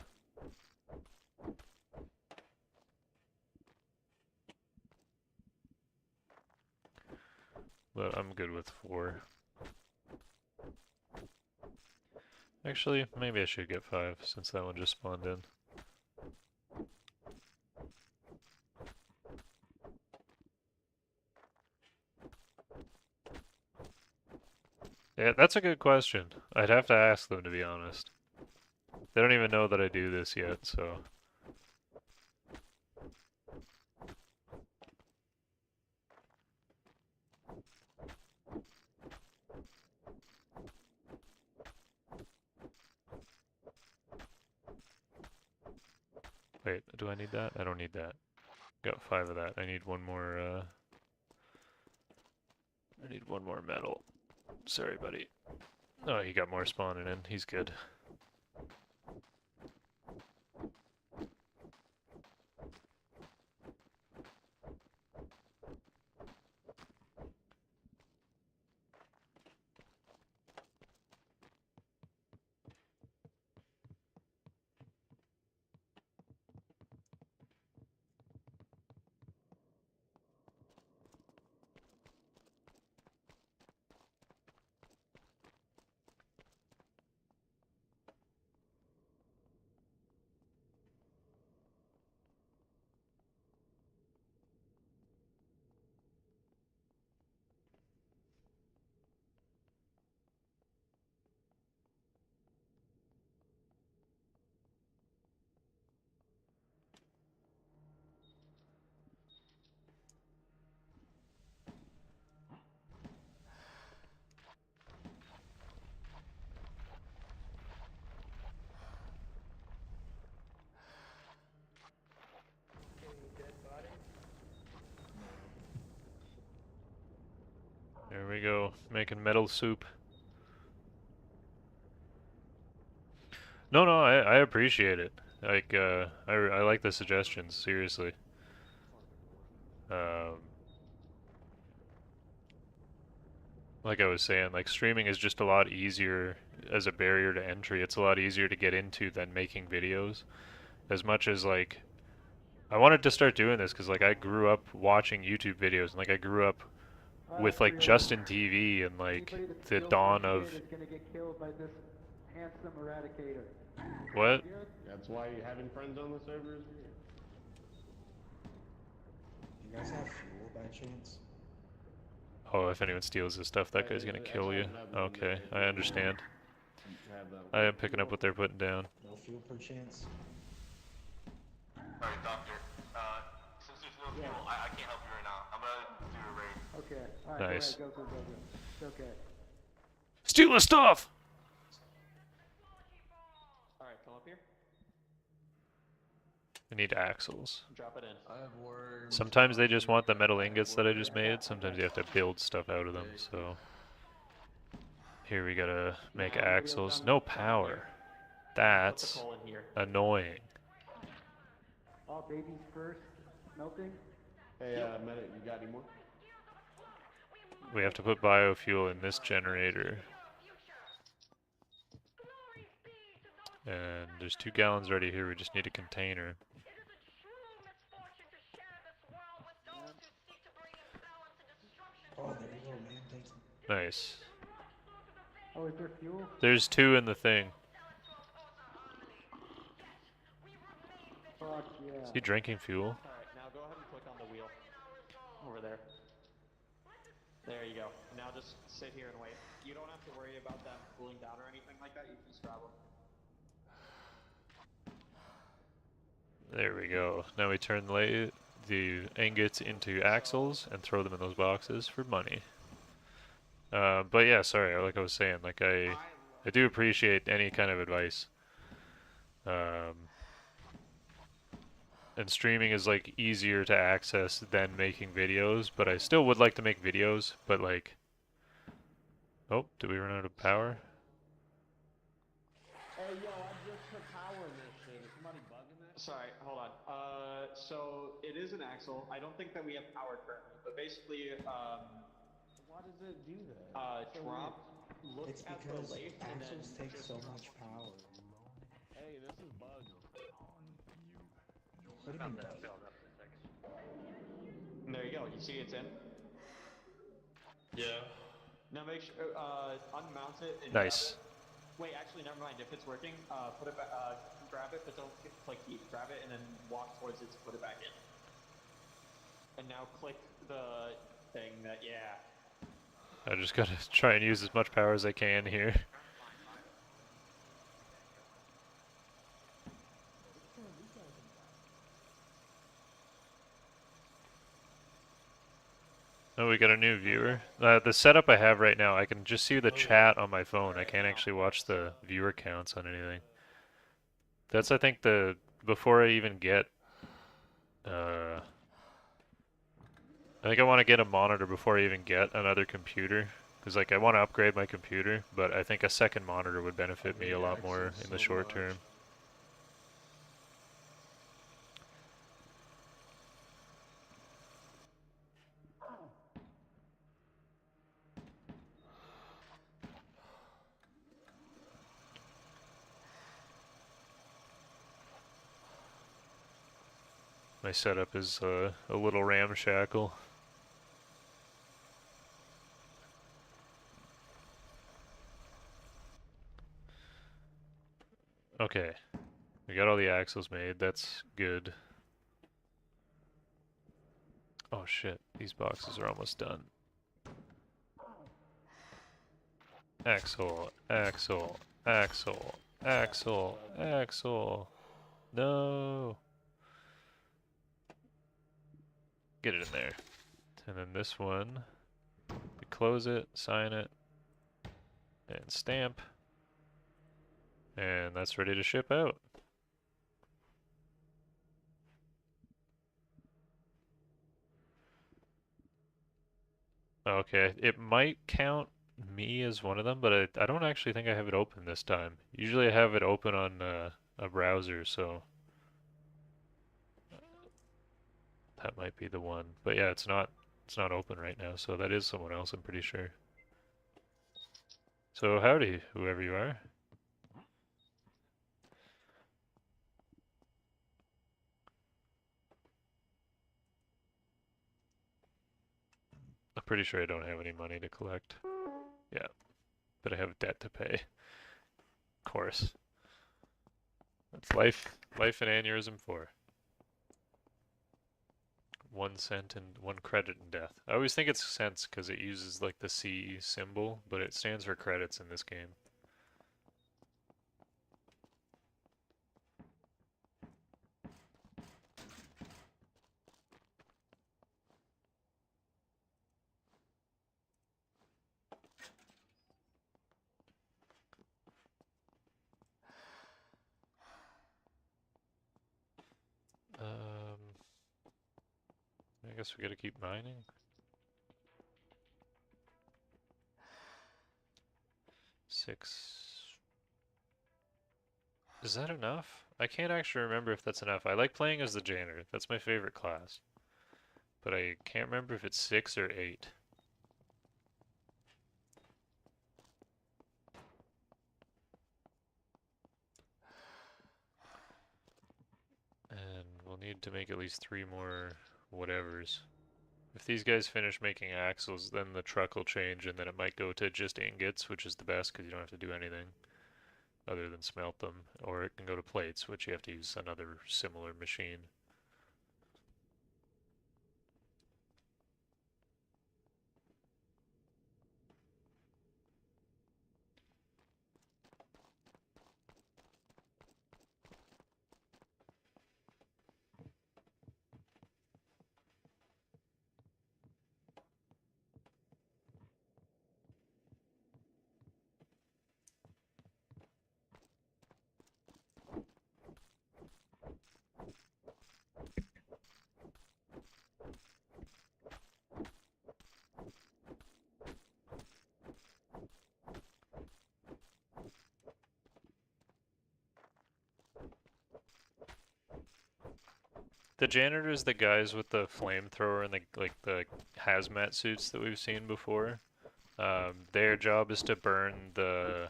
But I'm good with 4. Actually, maybe I should get 5 since that one just spawned in. Yeah, that's a good question. I'd have to ask them, to be honest. They don't even know that I do this yet, so... Wait, do I need that? I don't need that. Got 5 of that. I need one more, I need one more metal. Sorry, buddy. Oh, he got more spawning in. He's good. Making metal soup. No, no, I appreciate it. Like, I like the suggestions, seriously. Like I was saying, like streaming is just a lot easier as a barrier to entry. It's a lot easier to get into than making videos. As much as like, I wanted to start doing this because like I grew up watching YouTube videos and like I grew up with like Justin TV and like the dawn of. Is gonna get killed by this handsome eradicator. What? That's why having friends on the server is weird. You guys have fuel by chance? Oh, if anyone steals this stuff, that guy's gonna kill you. Okay, I understand. I am picking up what they're putting down. No fuel per chance? Alright, Doctor. Since there's no fuel, I can't help you right now. I'm gonna do a raid. Okay, alright, Nice. go. It's okay. Steal the stuff! Alright, come up here. I need axles. Drop it in. I have worms. Sometimes they just want the metal ingots that I just made. Sometimes you have to build stuff out of them, so... Here we gotta make axles. No power. That's annoying. All babies first, melting. Hey, medic, you got any more? We have to put biofuel in this generator. And there's 2 gallons ready here, we just need a container. Oh, there you go, man. Thanks. Nice. Oh, is there fuel? There's 2 in the thing. Fuck yeah. Is he drinking fuel? Alright, now go ahead and click on the wheel. Over there. There you go. Now just sit here and wait. You don't have to worry about them cooling down or anything like that. You can just grab them. There we go. Now we turn the ingots into axles and throw them in those boxes for money. But yeah, sorry, like I was saying, like I do appreciate any kind of advice. And streaming is like easier to access than making videos, but I still would like to make videos, but like... Oh, did we run out of power? Hey, yo, I just put power in this shit. Is somebody bugging that? Sorry, hold on. So it is an axle. I don't think that we have power currently, but basically, Why does it do that? drop, look It's at the because lathe, and then axles take just so much power. Hey, this is bugged. What do you mean? there you go. You see it's in? Yeah. Now make sure, unmount it and Nice. Wait, actually, never mind. If it's working, put it back, grab it, but don't click heat. Grab it and then walk towards it to put it back in. And now click the thing that, yeah. I just gotta try and use as much power as I can here. Oh, we got a new viewer. The setup I have right now, I can just see the chat on my phone. I can't actually watch the viewer counts on anything. That's, I think, before I even get... I think I want to get a monitor before I even get another computer. Because, like, I want to upgrade my computer, but I think a second monitor would benefit me a lot more in the short term. My setup is a little ramshackle. Okay, we got all the axles made, that's good. Oh shit, these boxes are almost done. Axle, axle, axle, axle, axle. No. Get it in there. And then this one, we close it, sign it, and stamp. And that's ready to ship out. Okay, it might count me as one of them, but I don't actually think I have it open this time. Usually I have it open on a browser, so that might be the one. But yeah, it's not open right now, so that is someone else, I'm pretty sure. So howdy, whoever you are. I'm pretty sure I don't have any money to collect. Yeah, but I have debt to pay. Of course. That's life in Aneurism 4. 1 cent and 1 credit in death. I always think it's cents because it uses like the C symbol, but it stands for credits in this game. I guess we gotta keep mining. 6. Is that enough? I can't actually remember if that's enough. I like playing as the janitor. That's my favorite class. But I can't remember if it's 6 or 8. And we'll need to make at least 3 more whatevers. If these guys finish making axles, then the truck will change, and then it might go to just ingots, which is the best because you don't have to do anything other than smelt them. Or it can go to plates, which you have to use another similar machine. The janitors, the guys with the flamethrower and the hazmat suits that we've seen before, their job is to burn the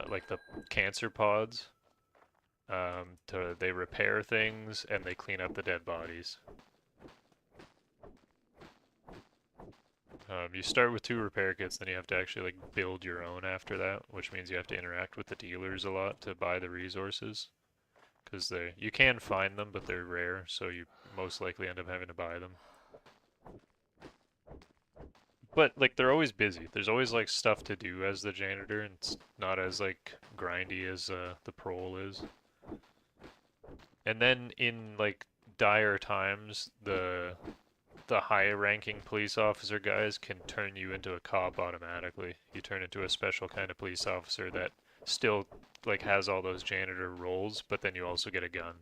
like the cancer pods. They repair things and they clean up the dead bodies. You start with 2 repair kits, then you have to actually like build your own after that, which means you have to interact with the dealers a lot to buy the resources. Because you can find them, but they're rare, so you most likely end up having to buy them. But like they're always busy. There's always like stuff to do as the janitor, and it's not as like grindy as the prole is. And then in like dire times, the high-ranking police officer guys can turn you into a cop automatically. You turn into a special kind of police officer that still like has all those janitor roles, but then you also get a gun.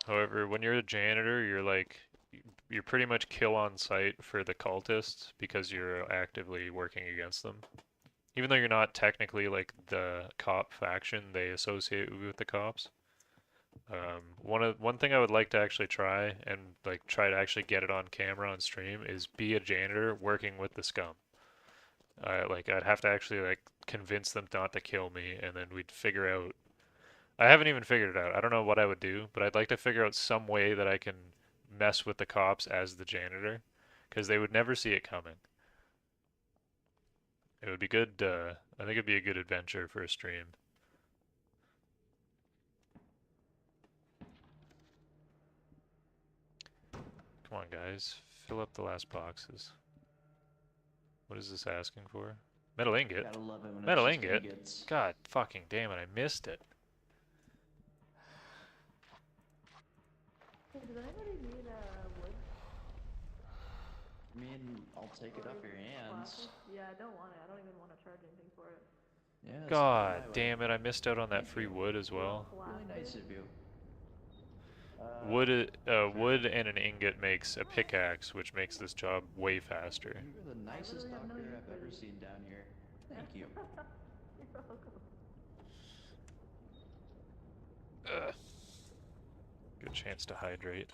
However, when you're a janitor, you're pretty much kill on sight for the cultists because you're actively working against them. Even though you're not technically like the cop faction, they associate with the cops. One thing I would like to actually try and like try to actually get it on camera on stream is be a janitor working with the scum. Like I'd have to actually like convince them not to kill me, and then we'd figure out. I haven't even figured it out. I don't know what I would do, but I'd like to figure out some way that I can mess with the cops as the janitor, because they would never see it coming. It would be good. I think it'd be a good adventure for a stream. Come on, guys. Fill up the last boxes. What is this asking for? Metal ingot? Gotta love it when Metal it's just ingot? ingots. God fucking damn it, I missed it. Hey, does anybody need wood? I mean, I'll take it off your hands. Plastic? Yeah, I don't want it. I don't even want to charge anything for it. Yeah, it's God my way. damn it! I missed out on that Thank free you. wood as well. Really nice of you. Wood and an ingot makes a pickaxe, which makes this job way faster. You're the nicest doctor I've ever seen down here. Thank you. You're welcome. Good chance to hydrate.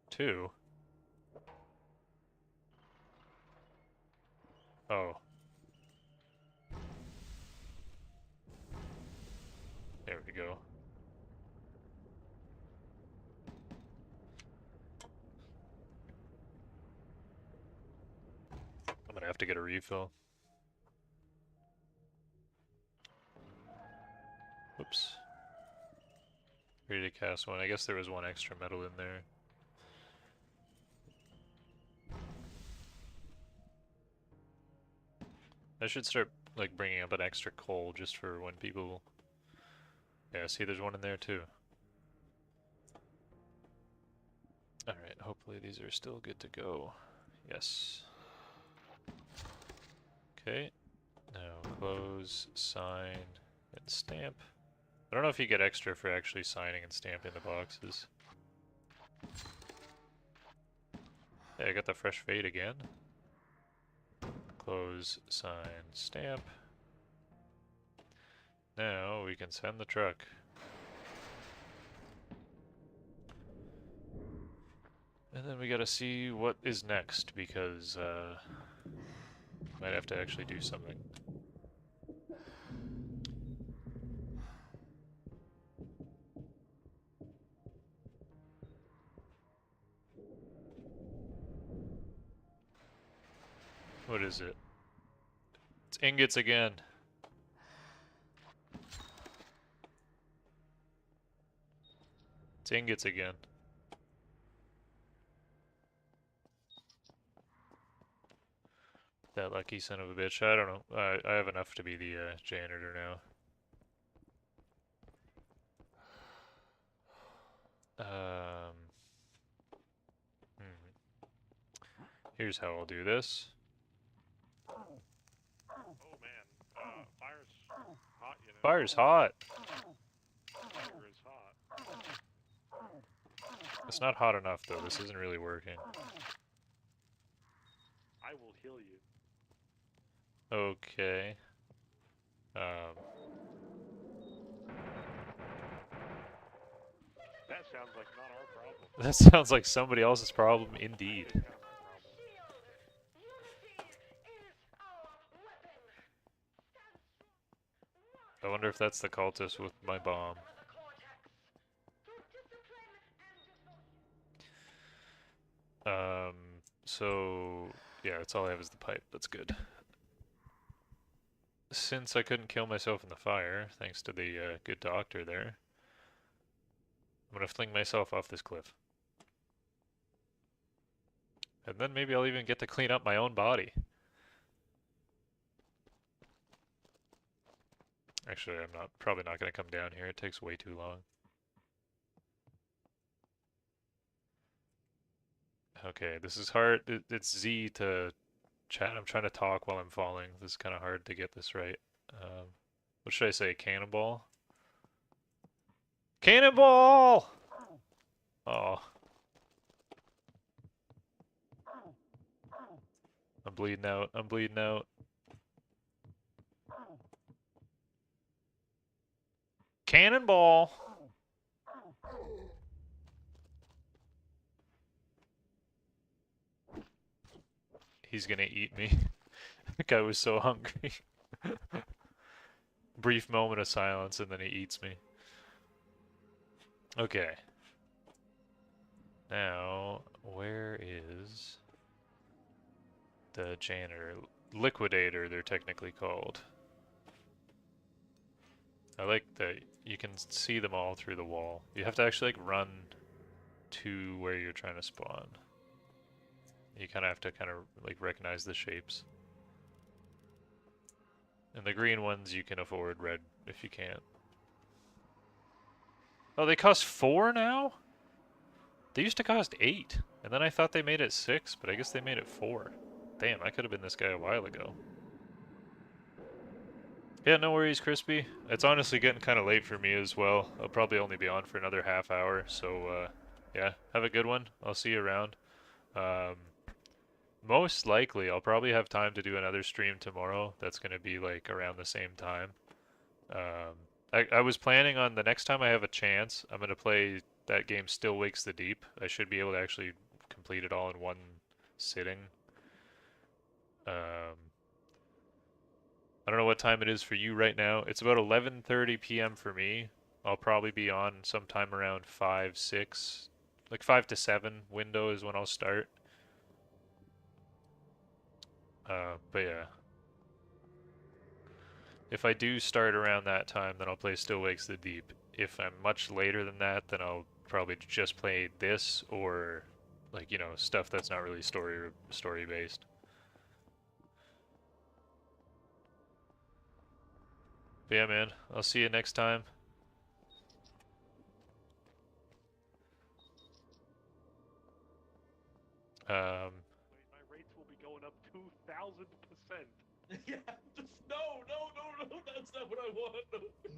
2. Oh. There we go. I'm gonna have to get a refill. Oops. Ready to cast one. I guess there was one extra metal in there. I should start like bringing up an extra coal just for when people... Yeah, see there's one in there too. Alright, hopefully these are still good to go. Yes. Okay. Now close, sign, and stamp. I don't know if you get extra for actually signing and stamping the boxes. Hey, I got the fresh fade again. Close, sign, stamp. Now we can send the truck. And then we gotta see what is next, because might have to actually do something. What is it? It's ingots again. It's ingots again. That lucky son of a bitch. I don't know. I have enough to be the janitor now. Here's how I'll do this. Oh man, fire's hot, you know. Fire's hot. Fire is hot. It's not hot enough though. This isn't really working. I will heal you. Okay. That sounds like not our problem. That sounds like somebody else's problem indeed. I wonder if that's the cultist with my bomb. So yeah, that's all I have is the pipe. That's good. Since I couldn't kill myself in the fire, thanks to the good doctor there, I'm gonna fling myself off this cliff. And then maybe I'll even get to clean up my own body. Actually, I'm probably not gonna come down here. It takes way too long. Okay, this is hard. It's Z to chat. I'm trying to talk while I'm falling. This is kind of hard to get this right. What should I say? Cannonball? Cannonball! Oh. I'm bleeding out. I'm bleeding out. Cannonball! He's gonna eat me. That guy was so hungry. Brief moment of silence and then he eats me. Okay. Now, where is the janitor? Liquidator, they're technically called. I like that you can see them all through the wall. You have to actually like run to where you're trying to spawn. You kind of have to like recognize the shapes. And the green ones you can afford, red if you can't. Oh, they cost 4 now? They used to cost 8, and then I thought they made it 6, but I guess they made it 4. Damn, I could have been this guy a while ago. Yeah, no worries, Crispy. It's honestly getting kind of late for me as well. I'll probably only be on for another half hour, so yeah, have a good one. I'll see you around. Most likely, I'll probably have time to do another stream tomorrow. That's going to be like around the same time. I was planning on the next time I have a chance, I'm going to play that game Still Wakes the Deep. I should be able to actually complete it all in one sitting. I don't know what time it is for you right now. It's about 11:30 p.m. for me. I'll probably be on sometime around 5, 6, like 5 to 7 window is when I'll start. But yeah. If I do start around that time, then I'll play Still Wakes the Deep. If I'm much later than that, then I'll probably just play this or, like, you know, stuff that's not really story based. But yeah, man, I'll see you next time. My rates will be going up 2,000%. Yeah, just no, that's not what I want.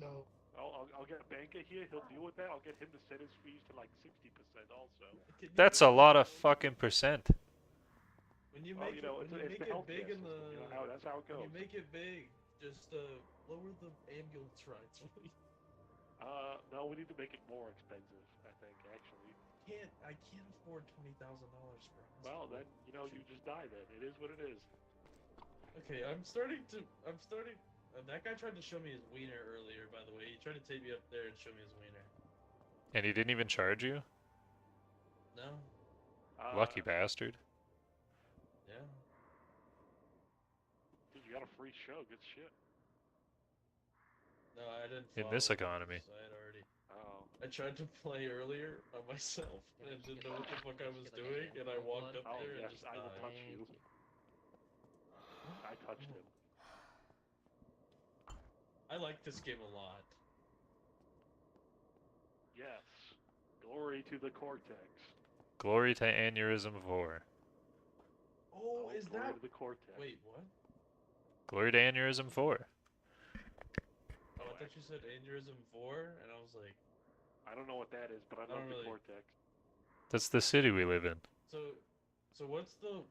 No. I'll get a banker here. He'll deal with that. I'll get him to set his fees to like 60% also. That's a lot of fucking percent. When you Well, make you know, it, it's when you the make it healthcare big in system. the, You know that's how it goes. when you make it big, just lower the ambulance rides, please. No, we need to make it more expensive. I think actually. I can't afford $20,000 for a hospital. Well, then you know you just die. Then it is what it is. Okay, I'm starting. That guy tried to show me his wiener earlier, by the way. He tried to take me up there and show me his wiener. And he didn't even charge you? No. Lucky bastard. Yeah. Dude, you got a free show. Good shit. No, I didn't. In this economy. I had already. Oh. I tried to play earlier on myself, and I didn't know what the fuck I was doing, and I walked up there and just I will died. touch you. I touched him. I like this game a lot. Yes. Glory to the Cortex. Glory to Aneurism 4. Oh, is glory that? to the Cortex. Wait, what? Glory to Aneurism 4. Oh, I thought you said Aneurism 4, and I was like... I don't know what that is, but I love the Cortex. That's the city we live in. So what's the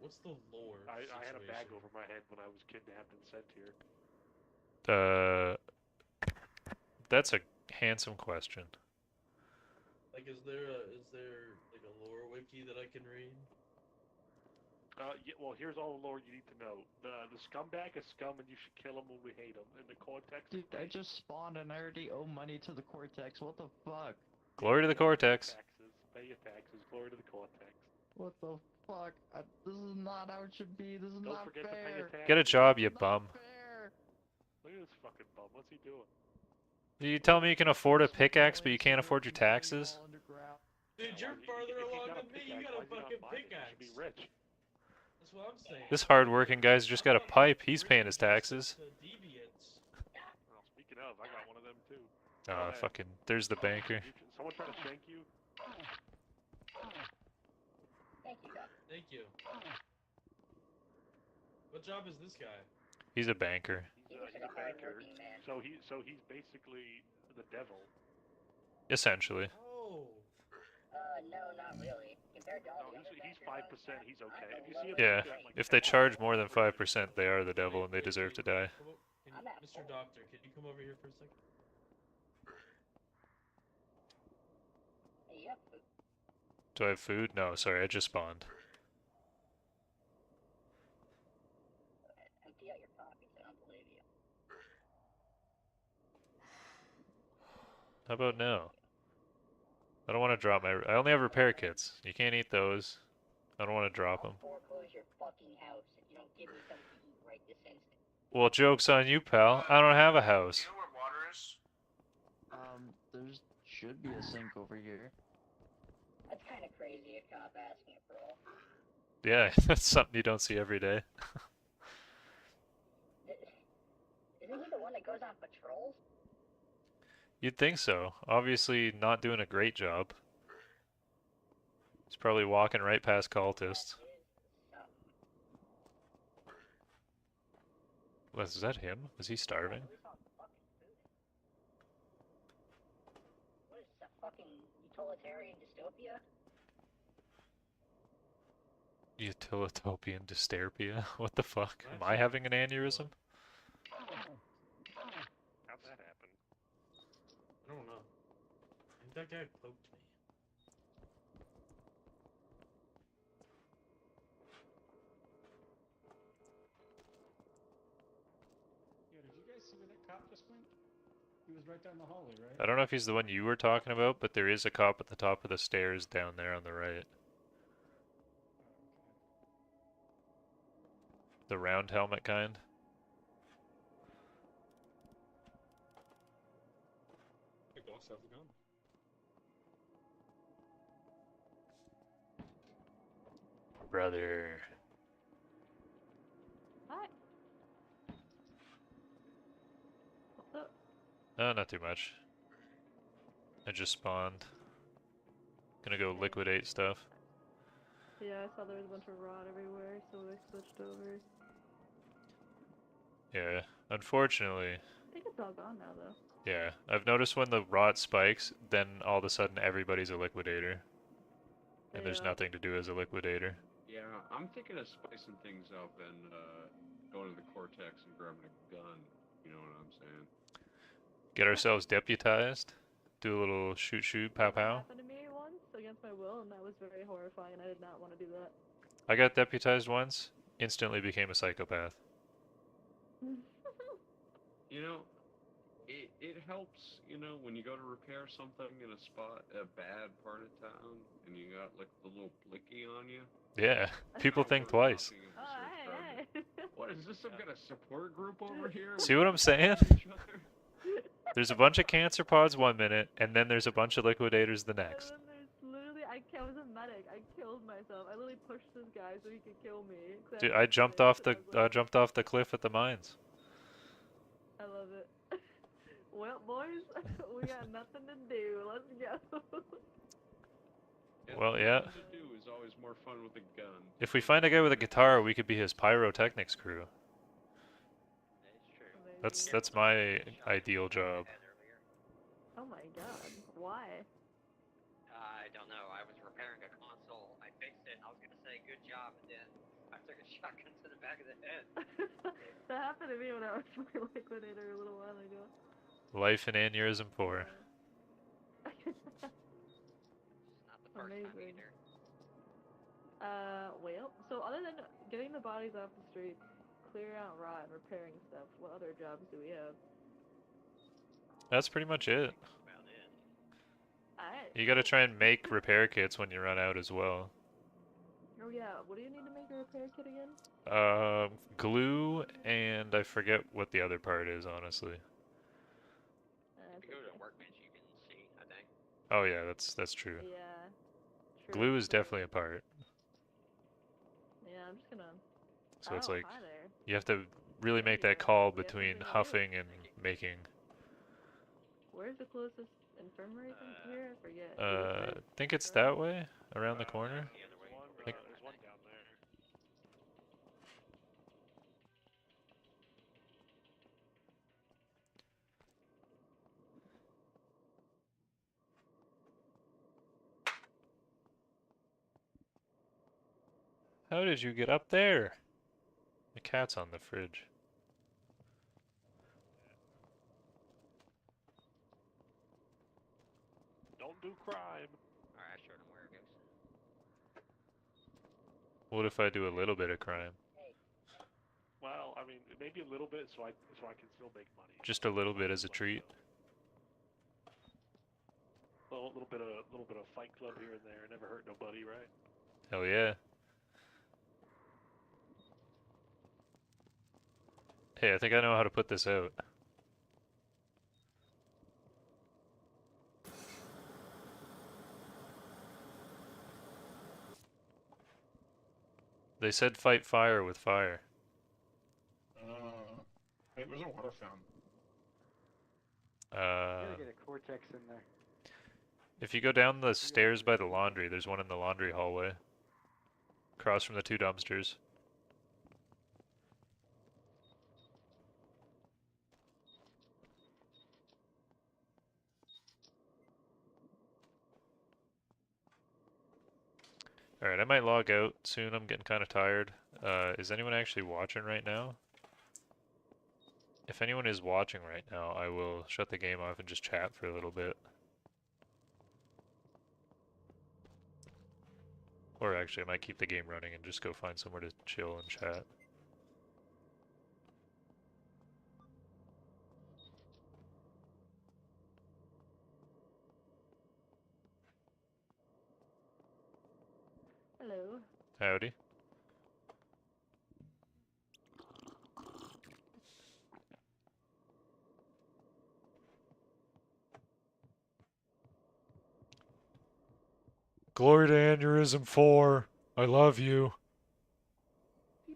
lore? I had a bag over my head when I was kidnapped and sent here. That's a handsome question. Like, is there like a lore wiki that I can read? Yeah, well, here's all the lore you need to know. The scumbag is scum, and you should kill him when we hate him. And the Cortex. Dude, I just spawned and I already owe money to the Cortex. What the fuck? Glory to the Cortex. Pay your taxes. Glory to the Cortex. What the fuck? This is not how it should be. This is Don't not forget fair. to pay your taxes. Get a job, you bum. Fair. Look at this fucking bum. What's he doing? You tell me you can afford a pickaxe, but you can't afford your taxes? Dude, you're farther along than me. You got a fucking pickaxe. You should be rich. That's what I'm saying. This hard-working guy's just got a pipe. He's paying his taxes. Well, speaking of, I got one of them too. Fucking, there's the banker. Someone try to shank you? Thank you. What job is this guy? He's a banker. He's a banker. So he's basically the devil. Essentially. Oh. No, not really. Compared to all the other He's 5%. He's okay. If you see him, Yeah, he's got, like, if they charge more than 5%, they are the devil and they deserve to die. Mr. Doctor, can you come over here for a second? Yep. Do I have food? No, sorry, I just spawned. Empty out your pockets. I don't believe you. How about now? I don't want to drop my... I only have repair kits. You can't eat those. I don't want to drop them. Foreclose your fucking house if you don't give me something to eat right this instant. Well, joke's on you, pal. I don't have a house. You know where water is? There should be a sink over here. That's kind of crazy, a cop asking for all. Yeah, that's something you don't see every day. Isn't he the one that goes on patrols? You'd think so. Obviously not doing a great job. He's probably walking right past cultists. Was that him? Was he starving? What is this, a fucking utilitarian dystopia? Utilitopian dystopia? What the fuck? Am I having an aneurysm? How'd that happen? I don't know. I think that guy poked me. Yeah, did you guys see where that cop just went? He was right down the hallway, right? I don't know if he's the one you were talking about, but there is a cop at the top of the stairs down there on the right. The round helmet kind. The boss has a gun. Brother. Hi. What's up? Oh, not too much. I just spawned. Gonna go liquidate stuff. Yeah, I saw there was a bunch of rot everywhere, so I switched over. Yeah, unfortunately. I think it's all gone now, though. Yeah, I've noticed when the rot spikes, then all of a sudden everybody's a liquidator. And there's Yeah. nothing to do as a liquidator. Yeah, I'm thinking of spicing things up and going to the Cortex and grabbing a gun. You know what I'm saying? Get ourselves deputized. Do a little shoot, pow, That pow. happened to me once against my will, and that was very horrifying, and I did not want to do that. I got deputized once, instantly became a psychopath. You know, it helps, you know, when you go to repair something in a spot, a bad part of town, and you got like the little blicky on you. Yeah, people think twice. Hey. What is this, some kind of support group over here? See what I'm saying? There's a bunch of cancer pods 1 minute, and then there's a bunch of liquidators the next. And then there's literally, I was a medic. I killed myself. I literally pushed this guy so he could kill me. Dude, I jumped off the cliff at the mines. I love it. Well, boys, we got nothing to do. Let's go. Well, yeah. Nothing to do is always more fun with a gun. If we find a guy with a guitar, we could be his pyrotechnics crew. That's my ideal job. Oh my god, why? I don't know. I was repairing a console. I fixed it. I was gonna say good job, and then I took a shotgun to the back of the head. That happened to me when I was playing Liquidator a little while ago. Life in Aneurism 4. Amazing. Well, so other than getting the bodies off the street, clearing out rot, and repairing stuff, what other jobs do we have? That's pretty much it. Alright. You gotta try and make repair kits when you run out as well. Oh yeah, what do you need to make a repair kit again? Glue, and I forget what the other part is, honestly. If you go to a workbench, you can see, I think. Oh yeah, that's true. Yeah. True. Glue is definitely a part. Yeah, I'm just gonna... So it's Oh, like, hi there. you have to really make that call between huffing and making. Where's the closest infirmary from here? I forget. I think it's that way, around the corner. There's one down there. How did you get up there? The cat's on the fridge. Don't do crime. Alright, I showed him where it goes. What if I do a little bit of crime? Well, I mean, maybe a little bit, so I can still make money. Just a little bit as a treat. A little bit of Fight Club here and there. Never hurt nobody, right? Hell yeah. Hey, I think I know how to put this out. They said fight fire with fire. Hey, there's a water fountain. You gotta get a Cortex in there. If you go down the stairs by the laundry, there's one in the laundry hallway. Across from the 2 dumpsters. Alright, I might log out soon. I'm getting kind of tired. Is anyone actually watching right now? If anyone is watching right now, I will shut the game off and just chat for a little bit. Or actually, I might keep the game running and just go find somewhere to chill and chat. Hello. Howdy. Glory to Aneurism 4. I love you. You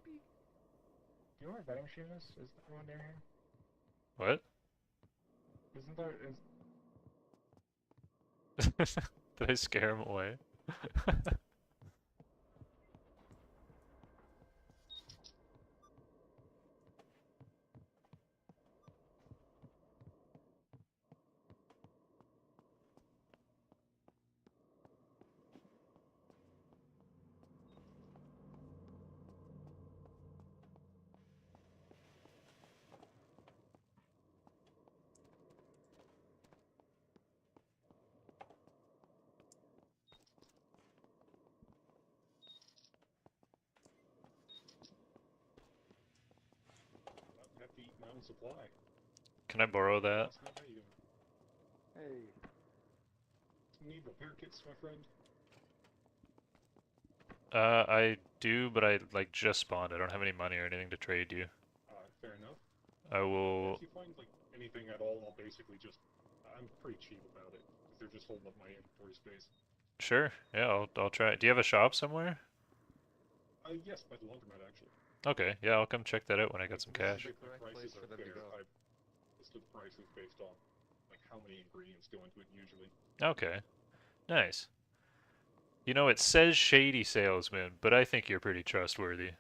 know where a vending machine is? Is there one near here? What? Isn't there? Did I scare him away? I have to eat my own supply. Can I borrow that? How you doing? Hey. Need repair kits, my friend? I do, but I like just spawned. I don't have any money or anything to trade you. Fair enough. I will. If you find like anything at all, I'll basically just. I'm pretty cheap about it because they're just holding up my inventory space. Sure. Yeah, I'll try it. Do you have a shop somewhere? Yes, by the laundromat actually. Okay. Yeah, I'll come check that out when I got some cash. The prices are fair. I listed the prices based on like how many ingredients go into it usually. Okay. Nice. You know, it says shady salesman, but I think you're pretty trustworthy.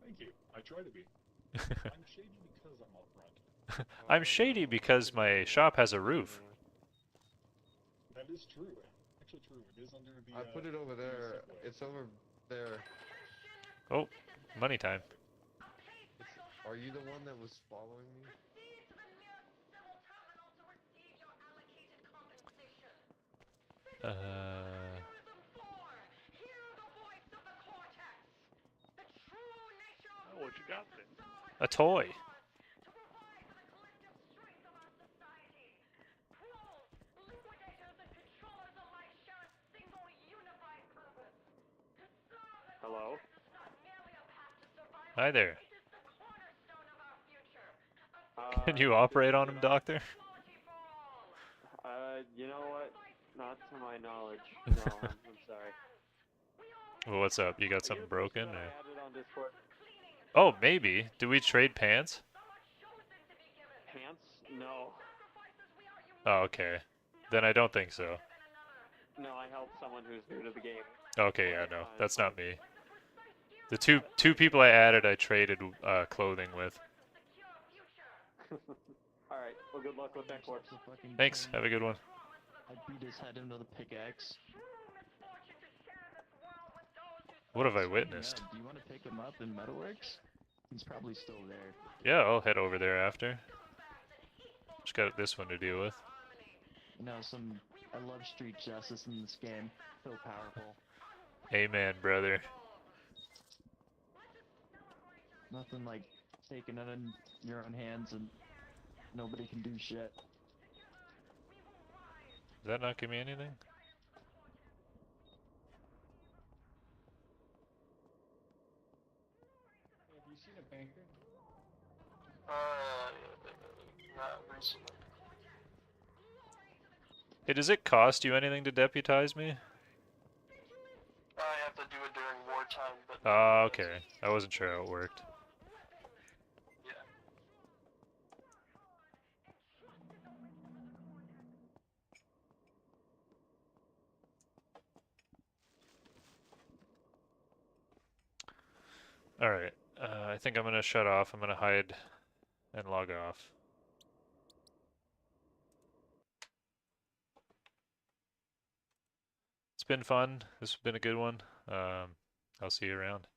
Thank you. I try to be. I'm shady because I'm upfront. I'm shady because my shop has a roof. That is true. Actually true. It is under the. I put it over there. It's over there. Oh, money time. Are you the one that was following me? Oh, what you got then? A toy. Hello? Hi there. Can you operate on him, Doctor? You know what? Not to my knowledge. No, I'm sorry. Well, what's up? You got something broken? Or? Added on Discord. Oh, maybe. Do we trade pants? Pants? No. Oh, okay. Then I don't think so. No, I helped someone who's new to the game. Okay, yeah, no, that's not me. The two people I added, I traded clothing with. Alright, well good luck with that corpse. Thanks, have a good one. I beat his head into the pickaxe. What have I witnessed? Do you want to pick him up in Metalworks? He's probably still there. Yeah, I'll head over there after. Just got this one to deal with. You know, I love street justice in this game. So powerful. Amen, brother. Nothing like taking it in your own hands and nobody can do shit. Does that not give me anything? Have you seen a banker? Not recently. Hey, does it cost you anything to deputize me? I have to do it during wartime, but. Oh, okay. I wasn't sure how it worked. Yeah. Alright, I think I'm gonna shut off. I'm gonna hide and log off. It's been fun. This has been a good one. I'll see you around.